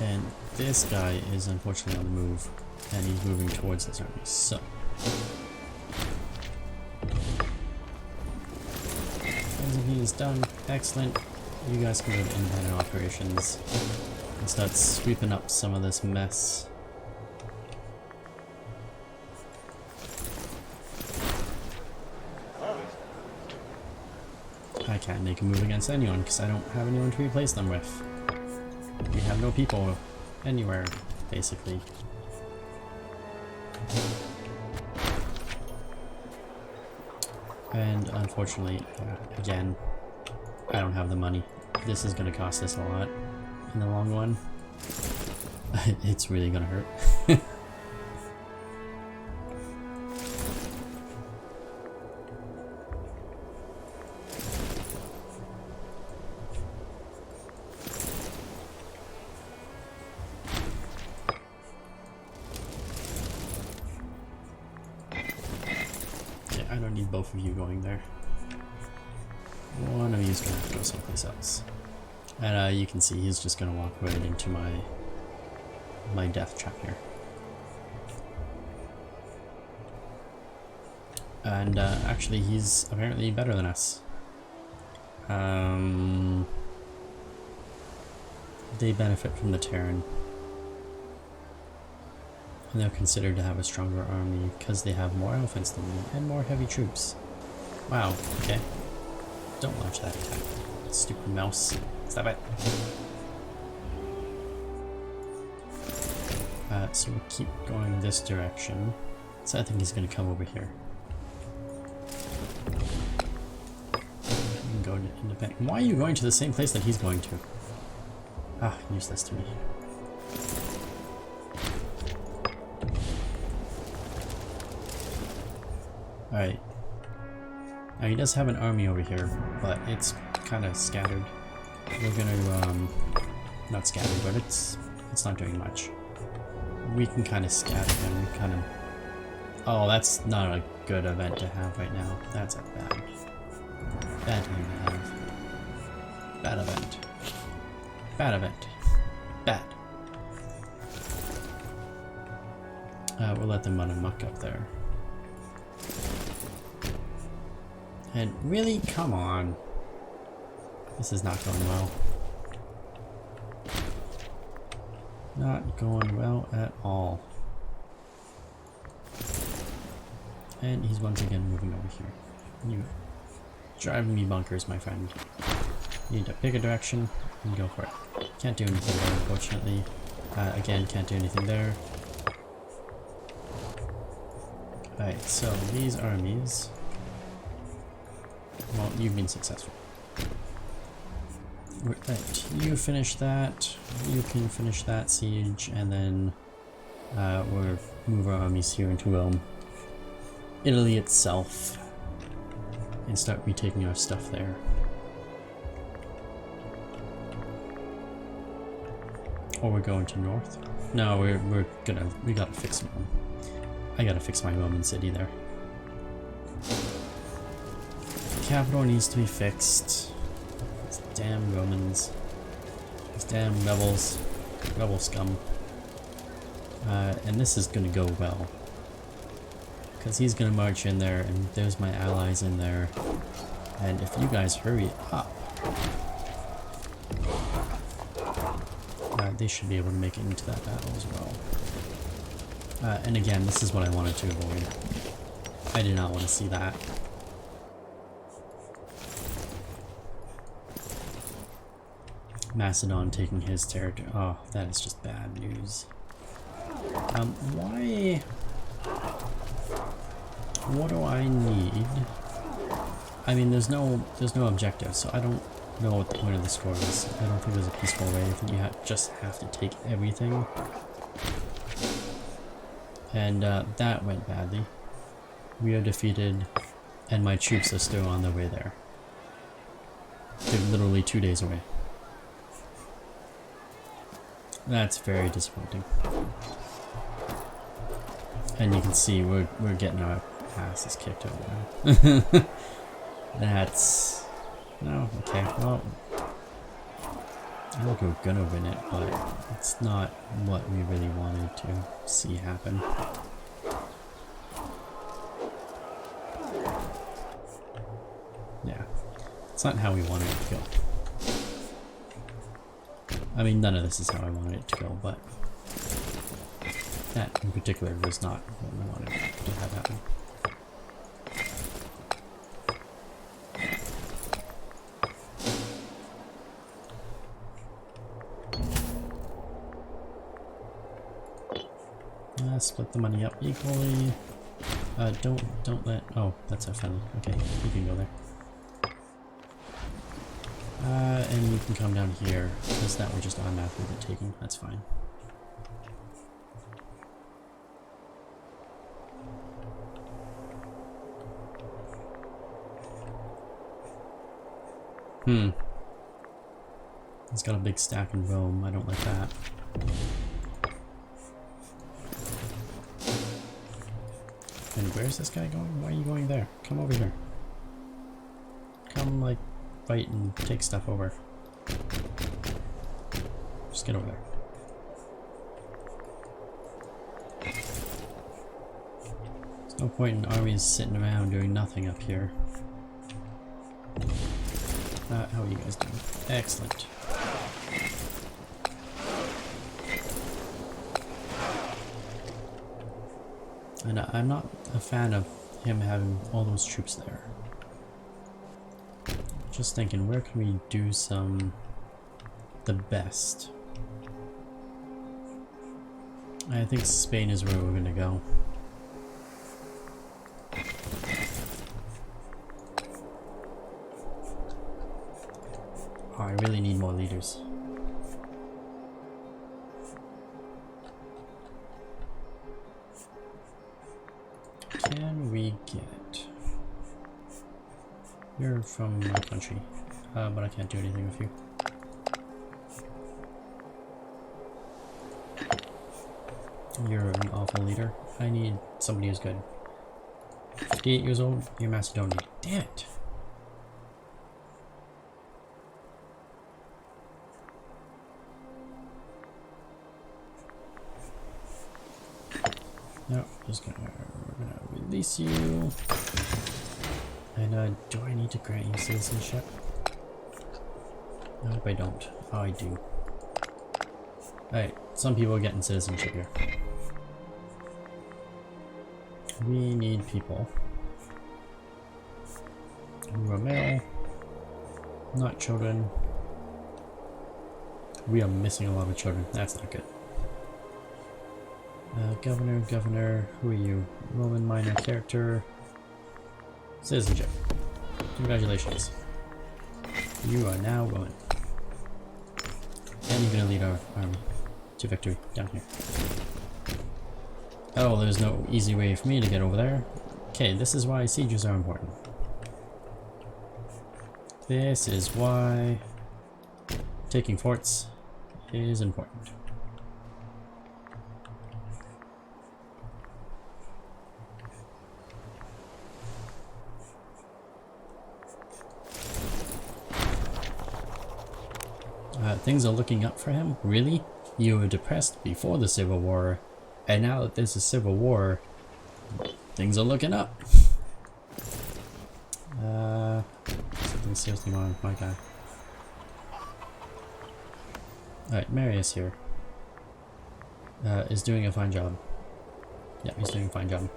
A: And this guy is unfortunately on the move, and he's moving towards this army, so. He is done. Excellent. You guys can go to independent operations and start sweeping up some of this mess. I can't make a move against anyone because I don't have anyone to replace them with. We have no people anywhere, basically. And unfortunately, again, I don't have the money. This is going to cost us a lot in the long run. It's really going to hurt. I don't need both of you going there. One of you is going to have to go someplace else. And you can see he's just gonna walk right into my death trap here. And actually he's apparently better than us. They benefit from the Terran. And they're considered to have a stronger army because they have more elephants than me and more heavy troops. Wow, okay. Don't launch that attack. Stupid mouse. Stop it. So we'll keep going this direction. So I think he's gonna come over here. You can go independent. Why are you going to the same place that he's going to? Ah, useless to me. Alright. Now he does have an army over here, but it's kind of scattered. We're gonna, not scattered, but it's not doing much. We can kind of scatter him, kind of... Oh, that's not a good event to have right now. That's a bad thing to have. Bad event. Bad event. Bad. We'll let them run amok up there. And really? Come on. This is not going well. Not going well at all. And he's once again moving over here. You driving me bonkers, my friend. You need to pick a direction and go for it. Can't do anything there, unfortunately. Again, can't do anything there. Alright, so these armies... Well, you've been successful. Right, you finish that, you can finish that siege, and then we'll move our armies here into Italy itself and start retaking our stuff there. Or we're going to north? No, we gotta fix Rome. I gotta fix my Roman city there. Capital needs to be fixed. These damn Romans. These damn rebels. Rebel scum. And this is gonna go well. Because he's gonna march in there, and there's my allies in there. And if you guys hurry up, they should be able to make it into that battle as well. And again, this is what I wanted to avoid. I did not want to see that. Macedon taking his territory. Oh, that is just bad news. Why? What do I need? I mean, there's no objective, so I don't know what the point of the score is. I don't think there's a peaceful way. I think you just have to take everything. And that went badly. We are defeated, and my troops are still on their way there. They're literally 2 days away. That's very disappointing. And you can see we're getting our asses kicked over there. That's... No, okay, well... I think we're gonna win it, but it's not what we really wanted to see happen. Yeah, it's not how we wanted it to go. I mean, none of this is how I wanted it to go, but that in particular was not what we wanted to have happen. Split the money up equally. Don't let... Oh, that's a friendly. Okay, you can go there. And you can come down here, because that we're just automatically taking. That's fine. He's got a big stack in Rome. I don't like that. And where's this guy going? Why are you going there? Come over here. Come, like, fight and take stuff over. Just get over there. There's no point in armies sitting around doing nothing up here. How are you guys doing? Excellent. And I'm not a fan of him having all those troops there. Just thinking, where can we do the best? I think Spain is where we're gonna go. Oh, I really need more leaders. Can we get... You're from my country, but I can't do anything with you. You're an awful leader. I need somebody who's good. 58 years old, you're Macedonian. Damn it! No, we're gonna release you. And do I need to grant you citizenship? I hope I don't. Oh, I do. Alright, some people are getting citizenship here. We need people who are male, not children. We are missing a lot of children. That's not good. Governor, who are you? Roman minor character. Citizenship. Congratulations. You are now Roman. And you're gonna lead our army to victory down here. Oh, there's no easy way for me to get over there. Okay, this is why sieges are important. This is why taking forts is important. Things are looking up for him? Really? You were depressed before the Civil War, and now that there's a Civil War, things are looking up. Something seriously wrong with my guy. Alright, Marius here. Is doing a fine job. Yeah, he's doing a fine job.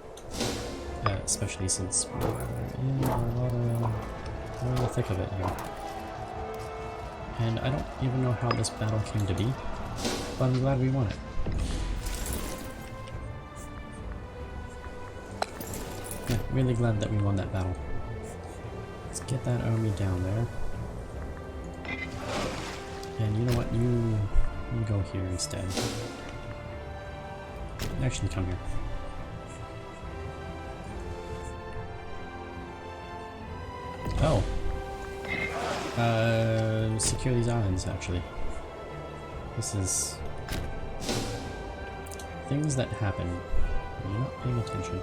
A: Especially since we're in we're in the thick of it here. And I don't even know how this battle came to be, but I'm glad we won it. Yeah, really glad that we won that battle. Let's get that army down there. And you know what, you go here instead. Actually, come here. Oh. Secure these islands, actually. This is things that happen when you're not paying attention.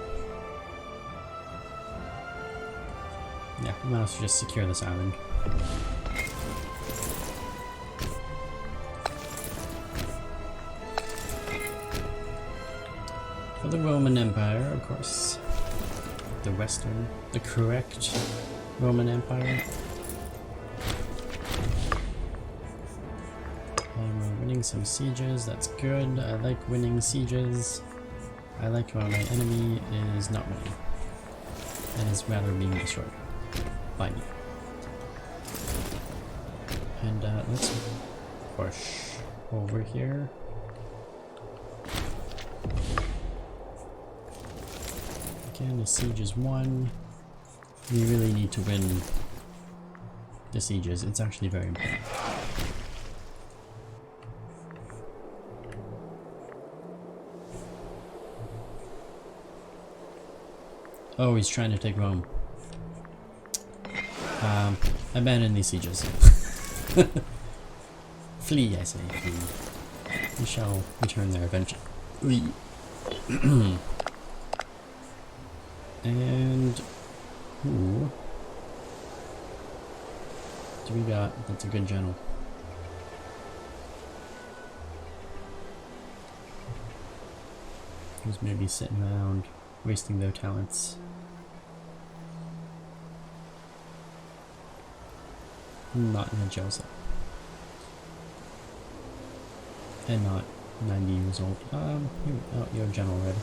A: Yeah, we might as well just secure this island. For the Roman Empire, of course. The correct Roman Empire. And we're winning some sieges, that's good. I like winning sieges. I like when my enemy is not winning and is rather being destroyed by me. And let's push over here. Again, the siege is won. We really need to win the sieges. It's actually very important. Oh, he's trying to take Rome. Abandon these sieges. Flee, I say, flee. We shall return there eventually. And who do we got? That's a good general. who's maybe sitting around wasting their talents. Not in a jail cell. And not 90 years old. You're a general already.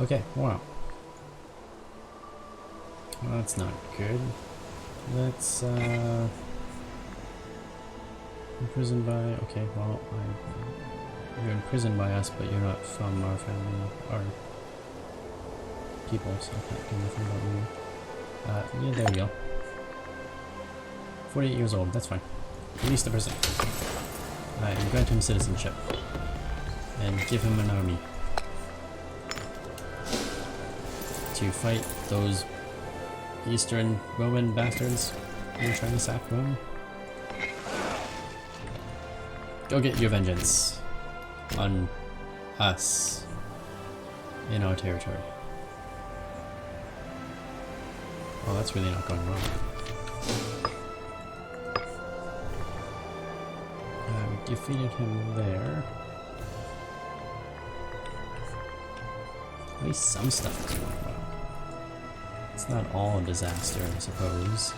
A: Okay, wow. Well, that's not good. Let's, imprisoned by, okay, well, you're imprisoned by us, but you're not from our family, our people, so I can't do anything about you. Yeah, there we go. 48 years old, that's fine. Release the person. And grant him citizenship. And give him an army. To fight those Eastern Roman bastards who are trying to sack Rome. Go get your vengeance on us in our territory. Well, that's really not going wrong. We defeated him there. At least some stuff is going well. It's not all a disaster, I suppose.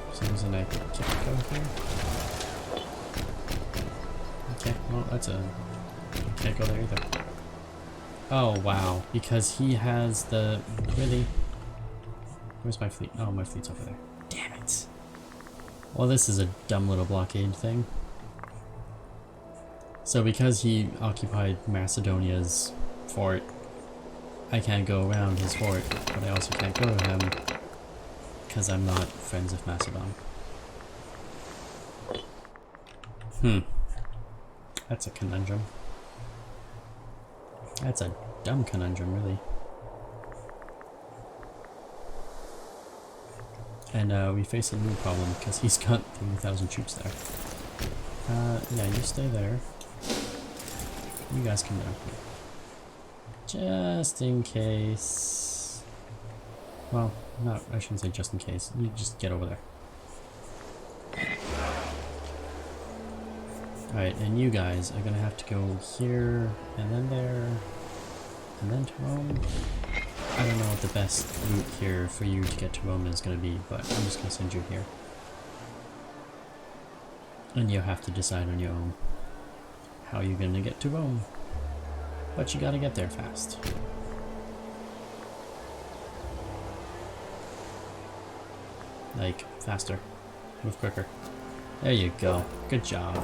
A: For some reason I can't go here. Okay, well that's I can't go there either. Oh wow, because he has the... Really? Where's my fleet? Oh, my fleet's over there. Damn it. Well, this is a dumb little blockade thing. So because he occupied Macedonia's fort, I can't go around his fort, but I also can't go to him because I'm not friends with Macedon. That's a conundrum. That's a dumb conundrum, really. And we face a new problem because he's got 3,000 troops there. Yeah, you stay there. You guys come down here. Just in case. Well, not, I shouldn't say just in case. You just get over there. Alright, and you guys are gonna have to go here, and then there, and then to Rome. I don't know what the best route here for you to get to Rome is going to be, but I'm just going to send you here. And you'll have to decide on your own how you're going to get to Rome. But you got to get there fast. Like, faster. Move quicker. There you go. Good job.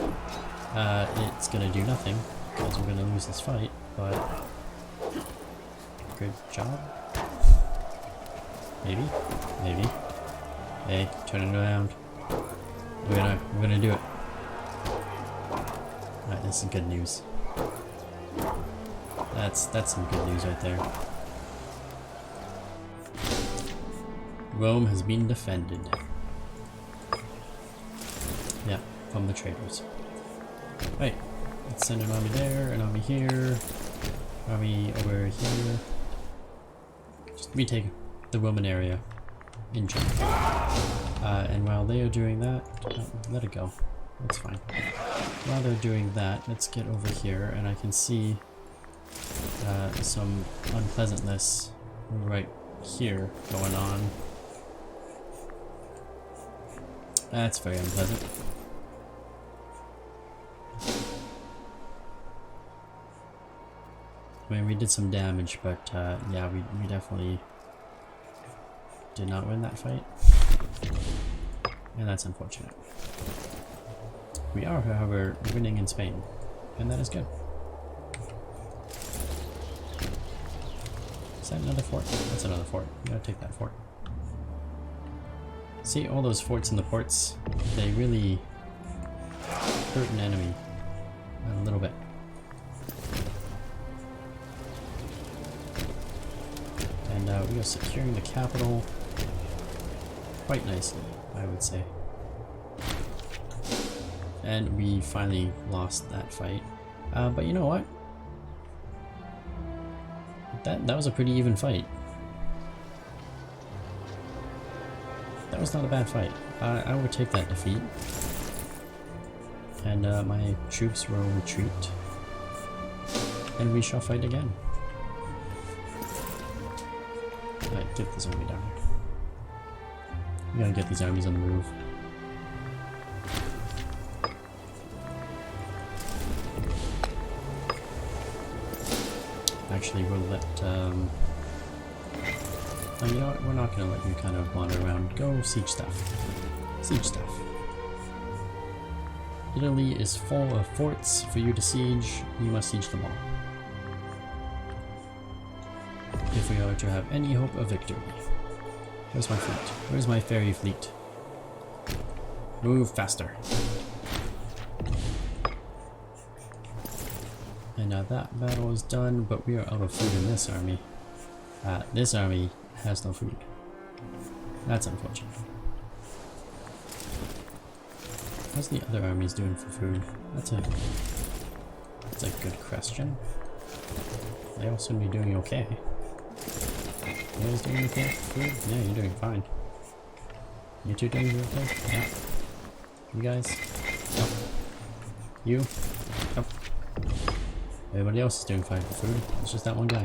A: It's going to do nothing, because we're going to lose this fight, but... Good job. Maybe. Maybe. Hey, turn it around. We're gonna do it. Alright, this is good news. That's some good news right there. Rome has been defended. Yeah, from the traitors. Right, let's send an army there, an army here, army over here. Just retake the Roman area in general. And while they are doing that, let it go. That's fine. While they're doing that, let's get over here, and I can see some unpleasantness right here going on. That's very unpleasant. I mean, we did some damage, but yeah, we definitely did not win that fight. And that's unfortunate. We are, however, winning in Spain, and that is good. Is that another fort? That's another fort. We gotta take that fort. See, all those forts in the ports, they really hurt an enemy a little bit. And we are securing the capital quite nicely, I would say. And we finally lost that fight. But you know what? That was a pretty even fight. That was not a bad fight. I would take that defeat. And my troops will retreat. And we shall fight again. Alright, get this army down here. We gotta get these armies on the move. Actually, we'll let, oh, you know what? We're not gonna let you kind of wander around. Go siege stuff. Siege stuff. Italy is full of forts for you to siege. You must siege them all. If we are to have any hope of victory. Where's my fleet? Where's my ferry fleet? Move faster. And now that battle is done, but we are out of food in this army. This army has no food. That's unfortunate. How's the other armies doing for food? That's a good question. They all seem to be doing okay. You guys doing okay for food? Yeah, you're doing fine. You two doing okay? Yeah. You guys? Nope. You? Nope. Everybody else is doing fine for food. It's just that one guy.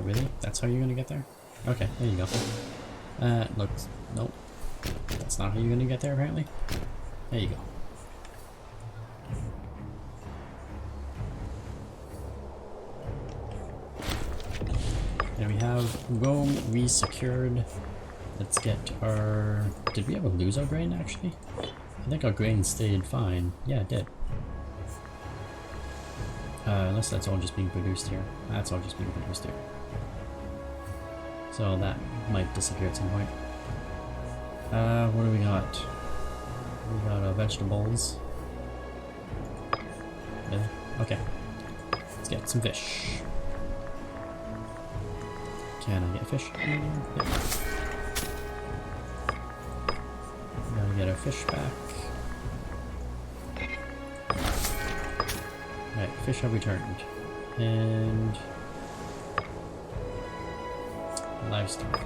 A: Really? That's how you're gonna get there? Okay, there you go. Looks... Nope. That's not how you're gonna get there, apparently. There you go. And we have Rome resecured. Let's get our... Did we ever lose our grain, actually? I think our grain stayed fine. Yeah, it did. Unless that's all just being produced here. That's all just being produced here. So that might disappear at some point. What do we got? We got vegetables. Really? Okay. Let's get some fish. Can I get fish? Yep. Gotta get our fish back. Right, fish have returned. And livestock.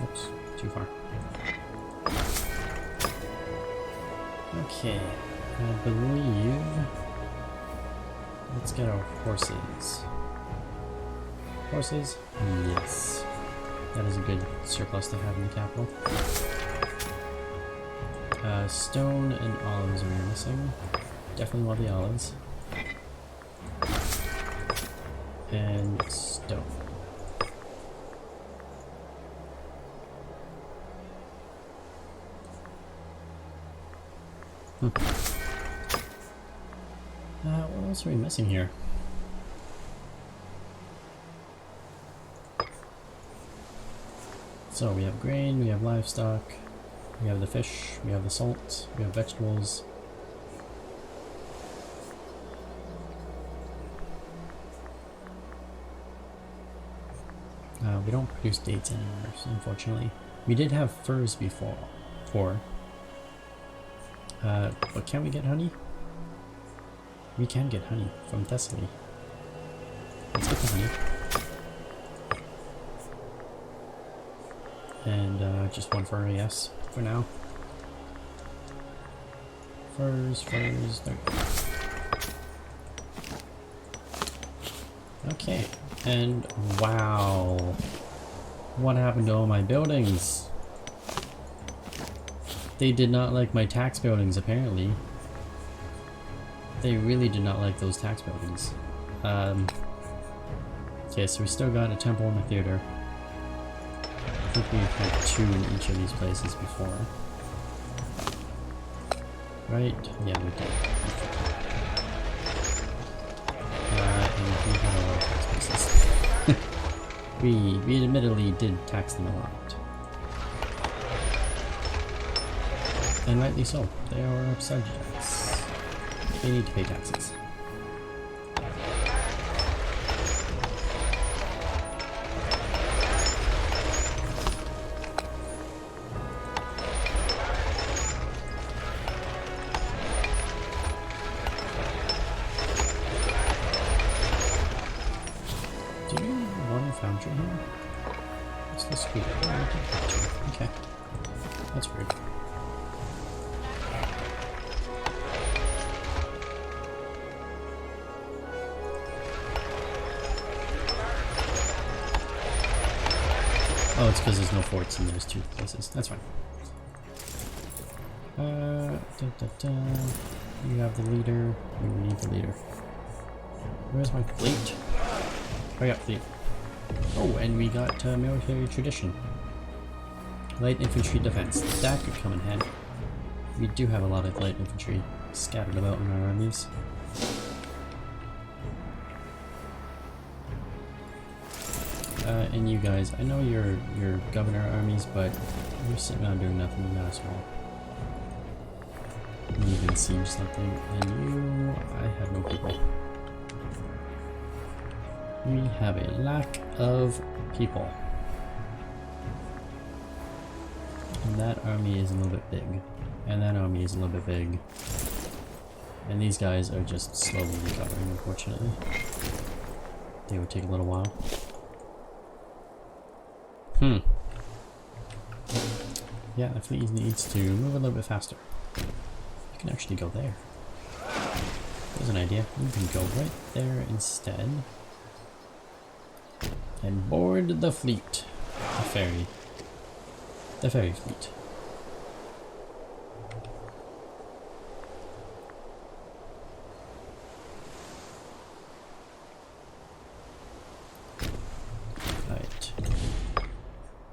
A: Oops, too far. Okay, I believe... Let's get our horses. Horses? Yes. That is a good surplus to have in the capital. Stone and olives are missing. Definitely want the olives. And stone. What else are we missing here? So we have grain, we have livestock, we have the fish, we have the salt, we have vegetables. We don't produce dates anymore, unfortunately. We did have furs before. But can we get honey? We can get honey from Thessaly. Let's get the honey. And just one fur, yes, for now. Furs, there we go. Okay, and wow. What happened to all my buildings? They did not like my tax buildings, apparently. They really did not like those tax buildings. Okay, so we still got a temple and a theater. I think we've had 2 in each of these places before. Right? Yeah, we did. And we had a lot of tax places. we admittedly did tax them a lot. And rightly so. They are our subjects. They need to pay taxes. Wait, okay. That's weird. Oh, it's because there's no forts in those two places. That's fine. You have the leader. We need the leader. Where's my fleet? I got fleet. Oh, and we got military tradition. Light infantry defense. That could come in handy. We do have a lot of light infantry scattered about in our armies. And you guys, I know you're governor armies, but you're sitting around doing nothing. You might as well even siege something. And you, I have no people. We have a lack of people. And that army is a little bit big. And that army is a little bit big. And these guys are just slowly recovering, unfortunately. They would take a little while. Yeah, the fleet needs to move a little bit faster. You can actually go there. There's an idea. You can go right there instead. And board the fleet. The ferry. The ferry fleet. Right.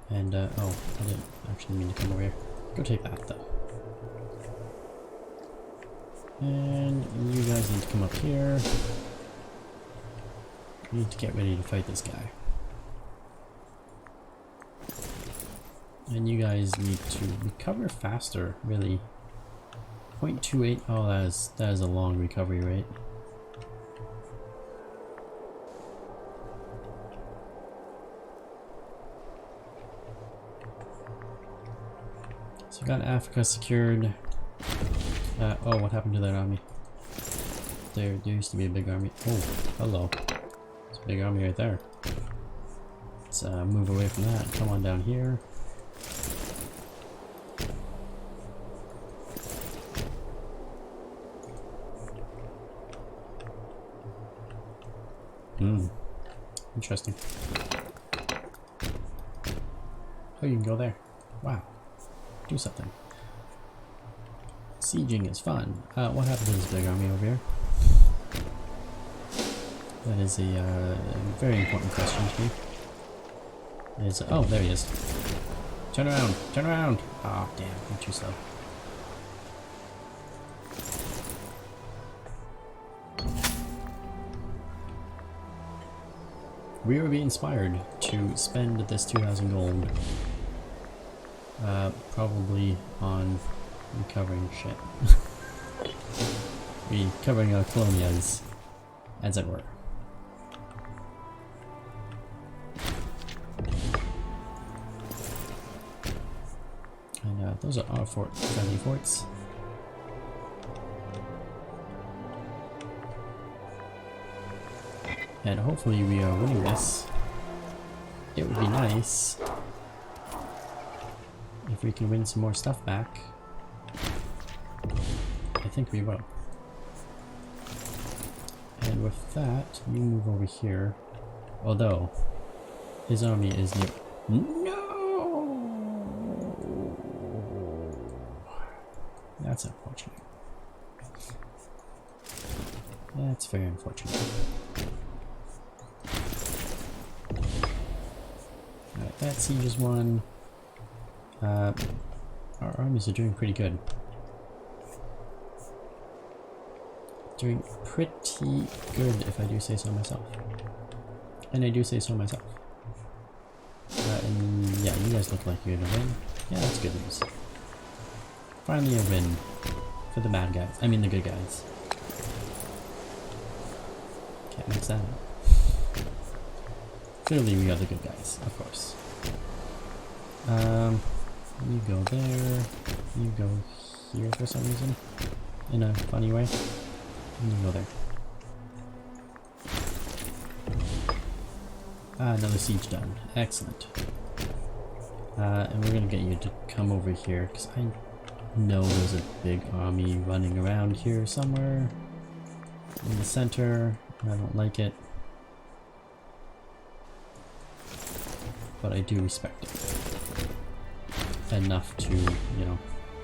A: And, oh, I didn't actually mean to come over here. Go take that, though. And you guys need to come up here. We need to get ready to fight this guy. And you guys need to recover faster, really. 0.28, oh that is a long recovery rate. So we got Africa secured. Oh, what happened to that army? There used to be a big army. Oh, hello. It's a big army right there. Let's move away from that. Come on down here. Interesting. Oh, you can go there. Wow. Do something. Sieging is fun. What happened to this big army over here? That is a very important question to me. Oh, there he is. Turn around! Turn around! Oh, damn. I'm too slow. We will be inspired to spend this 2,000 gold probably on recovering shit. Recovering our colonias, as it were. And those are our friendly forts. And hopefully we are winning this. It would be nice if we can win some more stuff back. I think we will. And with that, you move over here. Although, his army is near... No! That's unfortunate. That's very unfortunate. Alright, that siege is won. Our armies are doing pretty good. Doing pretty good, if I do say so myself. And I do say so myself. And yeah, you guys look like you're gonna win. Yeah, that's good news. Finally a win for the bad guys. I mean the good guys. Can't mix that up. Clearly we are the good guys, of course. You go there. You go here for some reason. In a funny way. And you go there. Ah, another siege done. Excellent. And we're gonna get you to come over here, because I know there's a big army running around here somewhere in the center. I don't like it. But I do respect it enough to, you know,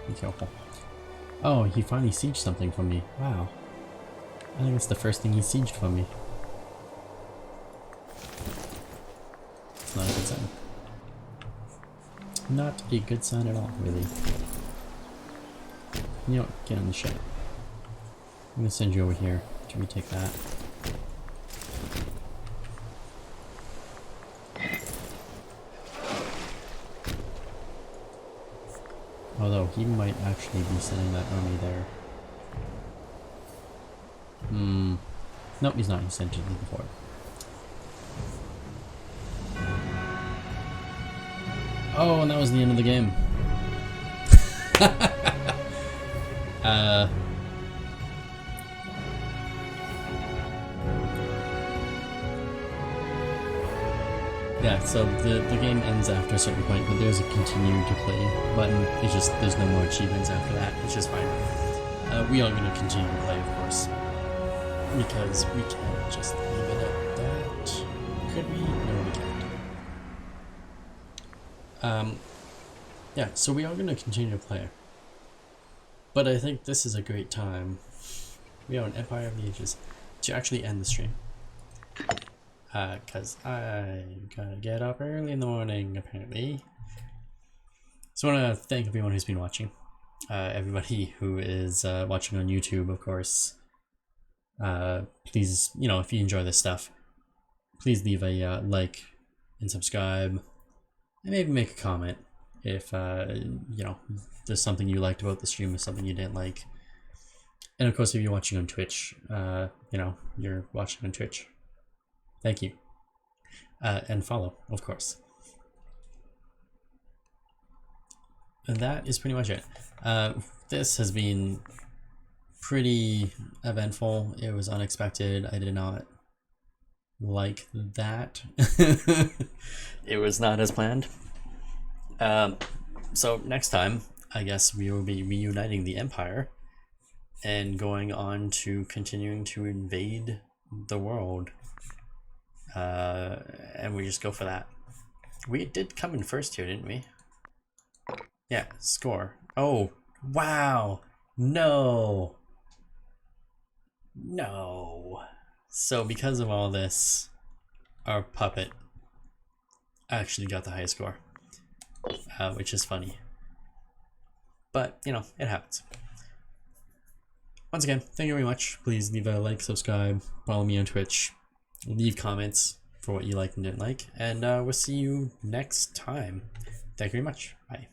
A: be careful. Oh, he finally sieged something from me. Wow. I think it's the first thing he sieged from me. It's not a good sign. Not a good sign at all, really. You know what? Get on the ship. I'm gonna send you over here to retake that. Although he might actually be sending that army there. Nope, he's not. He sent it to the fort. Oh, and that was the end of the game. Yeah, so the game ends after a certain point, but there's a continue to play button. It's just, there's no more achievements after that. It's just fine. We are going to continue to play, of course. Because we can't just leave it at that. Could we? No, we can't. Yeah, so we are going to continue to play. But I think this is a great time. We are an Empire of the Ages to actually end the stream. Because I gotta get up early in the morning, apparently. So I want to thank everyone who's been watching. Everybody who is watching on YouTube, of course. Please, you know, if you enjoy this stuff, please leave a like and subscribe. And maybe make a comment if, you know, there's something you liked about the stream or something you didn't like. And of course, if you're watching on Twitch, you know, you're watching on Twitch. Thank you. And follow, of course. And that is pretty much it. This has been pretty eventful. It was unexpected. I did not like that.
B: It was not as planned. So next time, I guess we will be reuniting the Empire and going on to continuing to invade the world. And we just go for that. We did come in first here, didn't we? Yeah, score. Oh, wow. No. No. So because of all this, our puppet actually got the highest score, which is funny. But, you know, it happens. Once again, thank you very much. Please leave a like, subscribe, follow me on Twitch. Leave comments for what you liked and didn't like, and we'll see you next time. Thank you very much. Bye.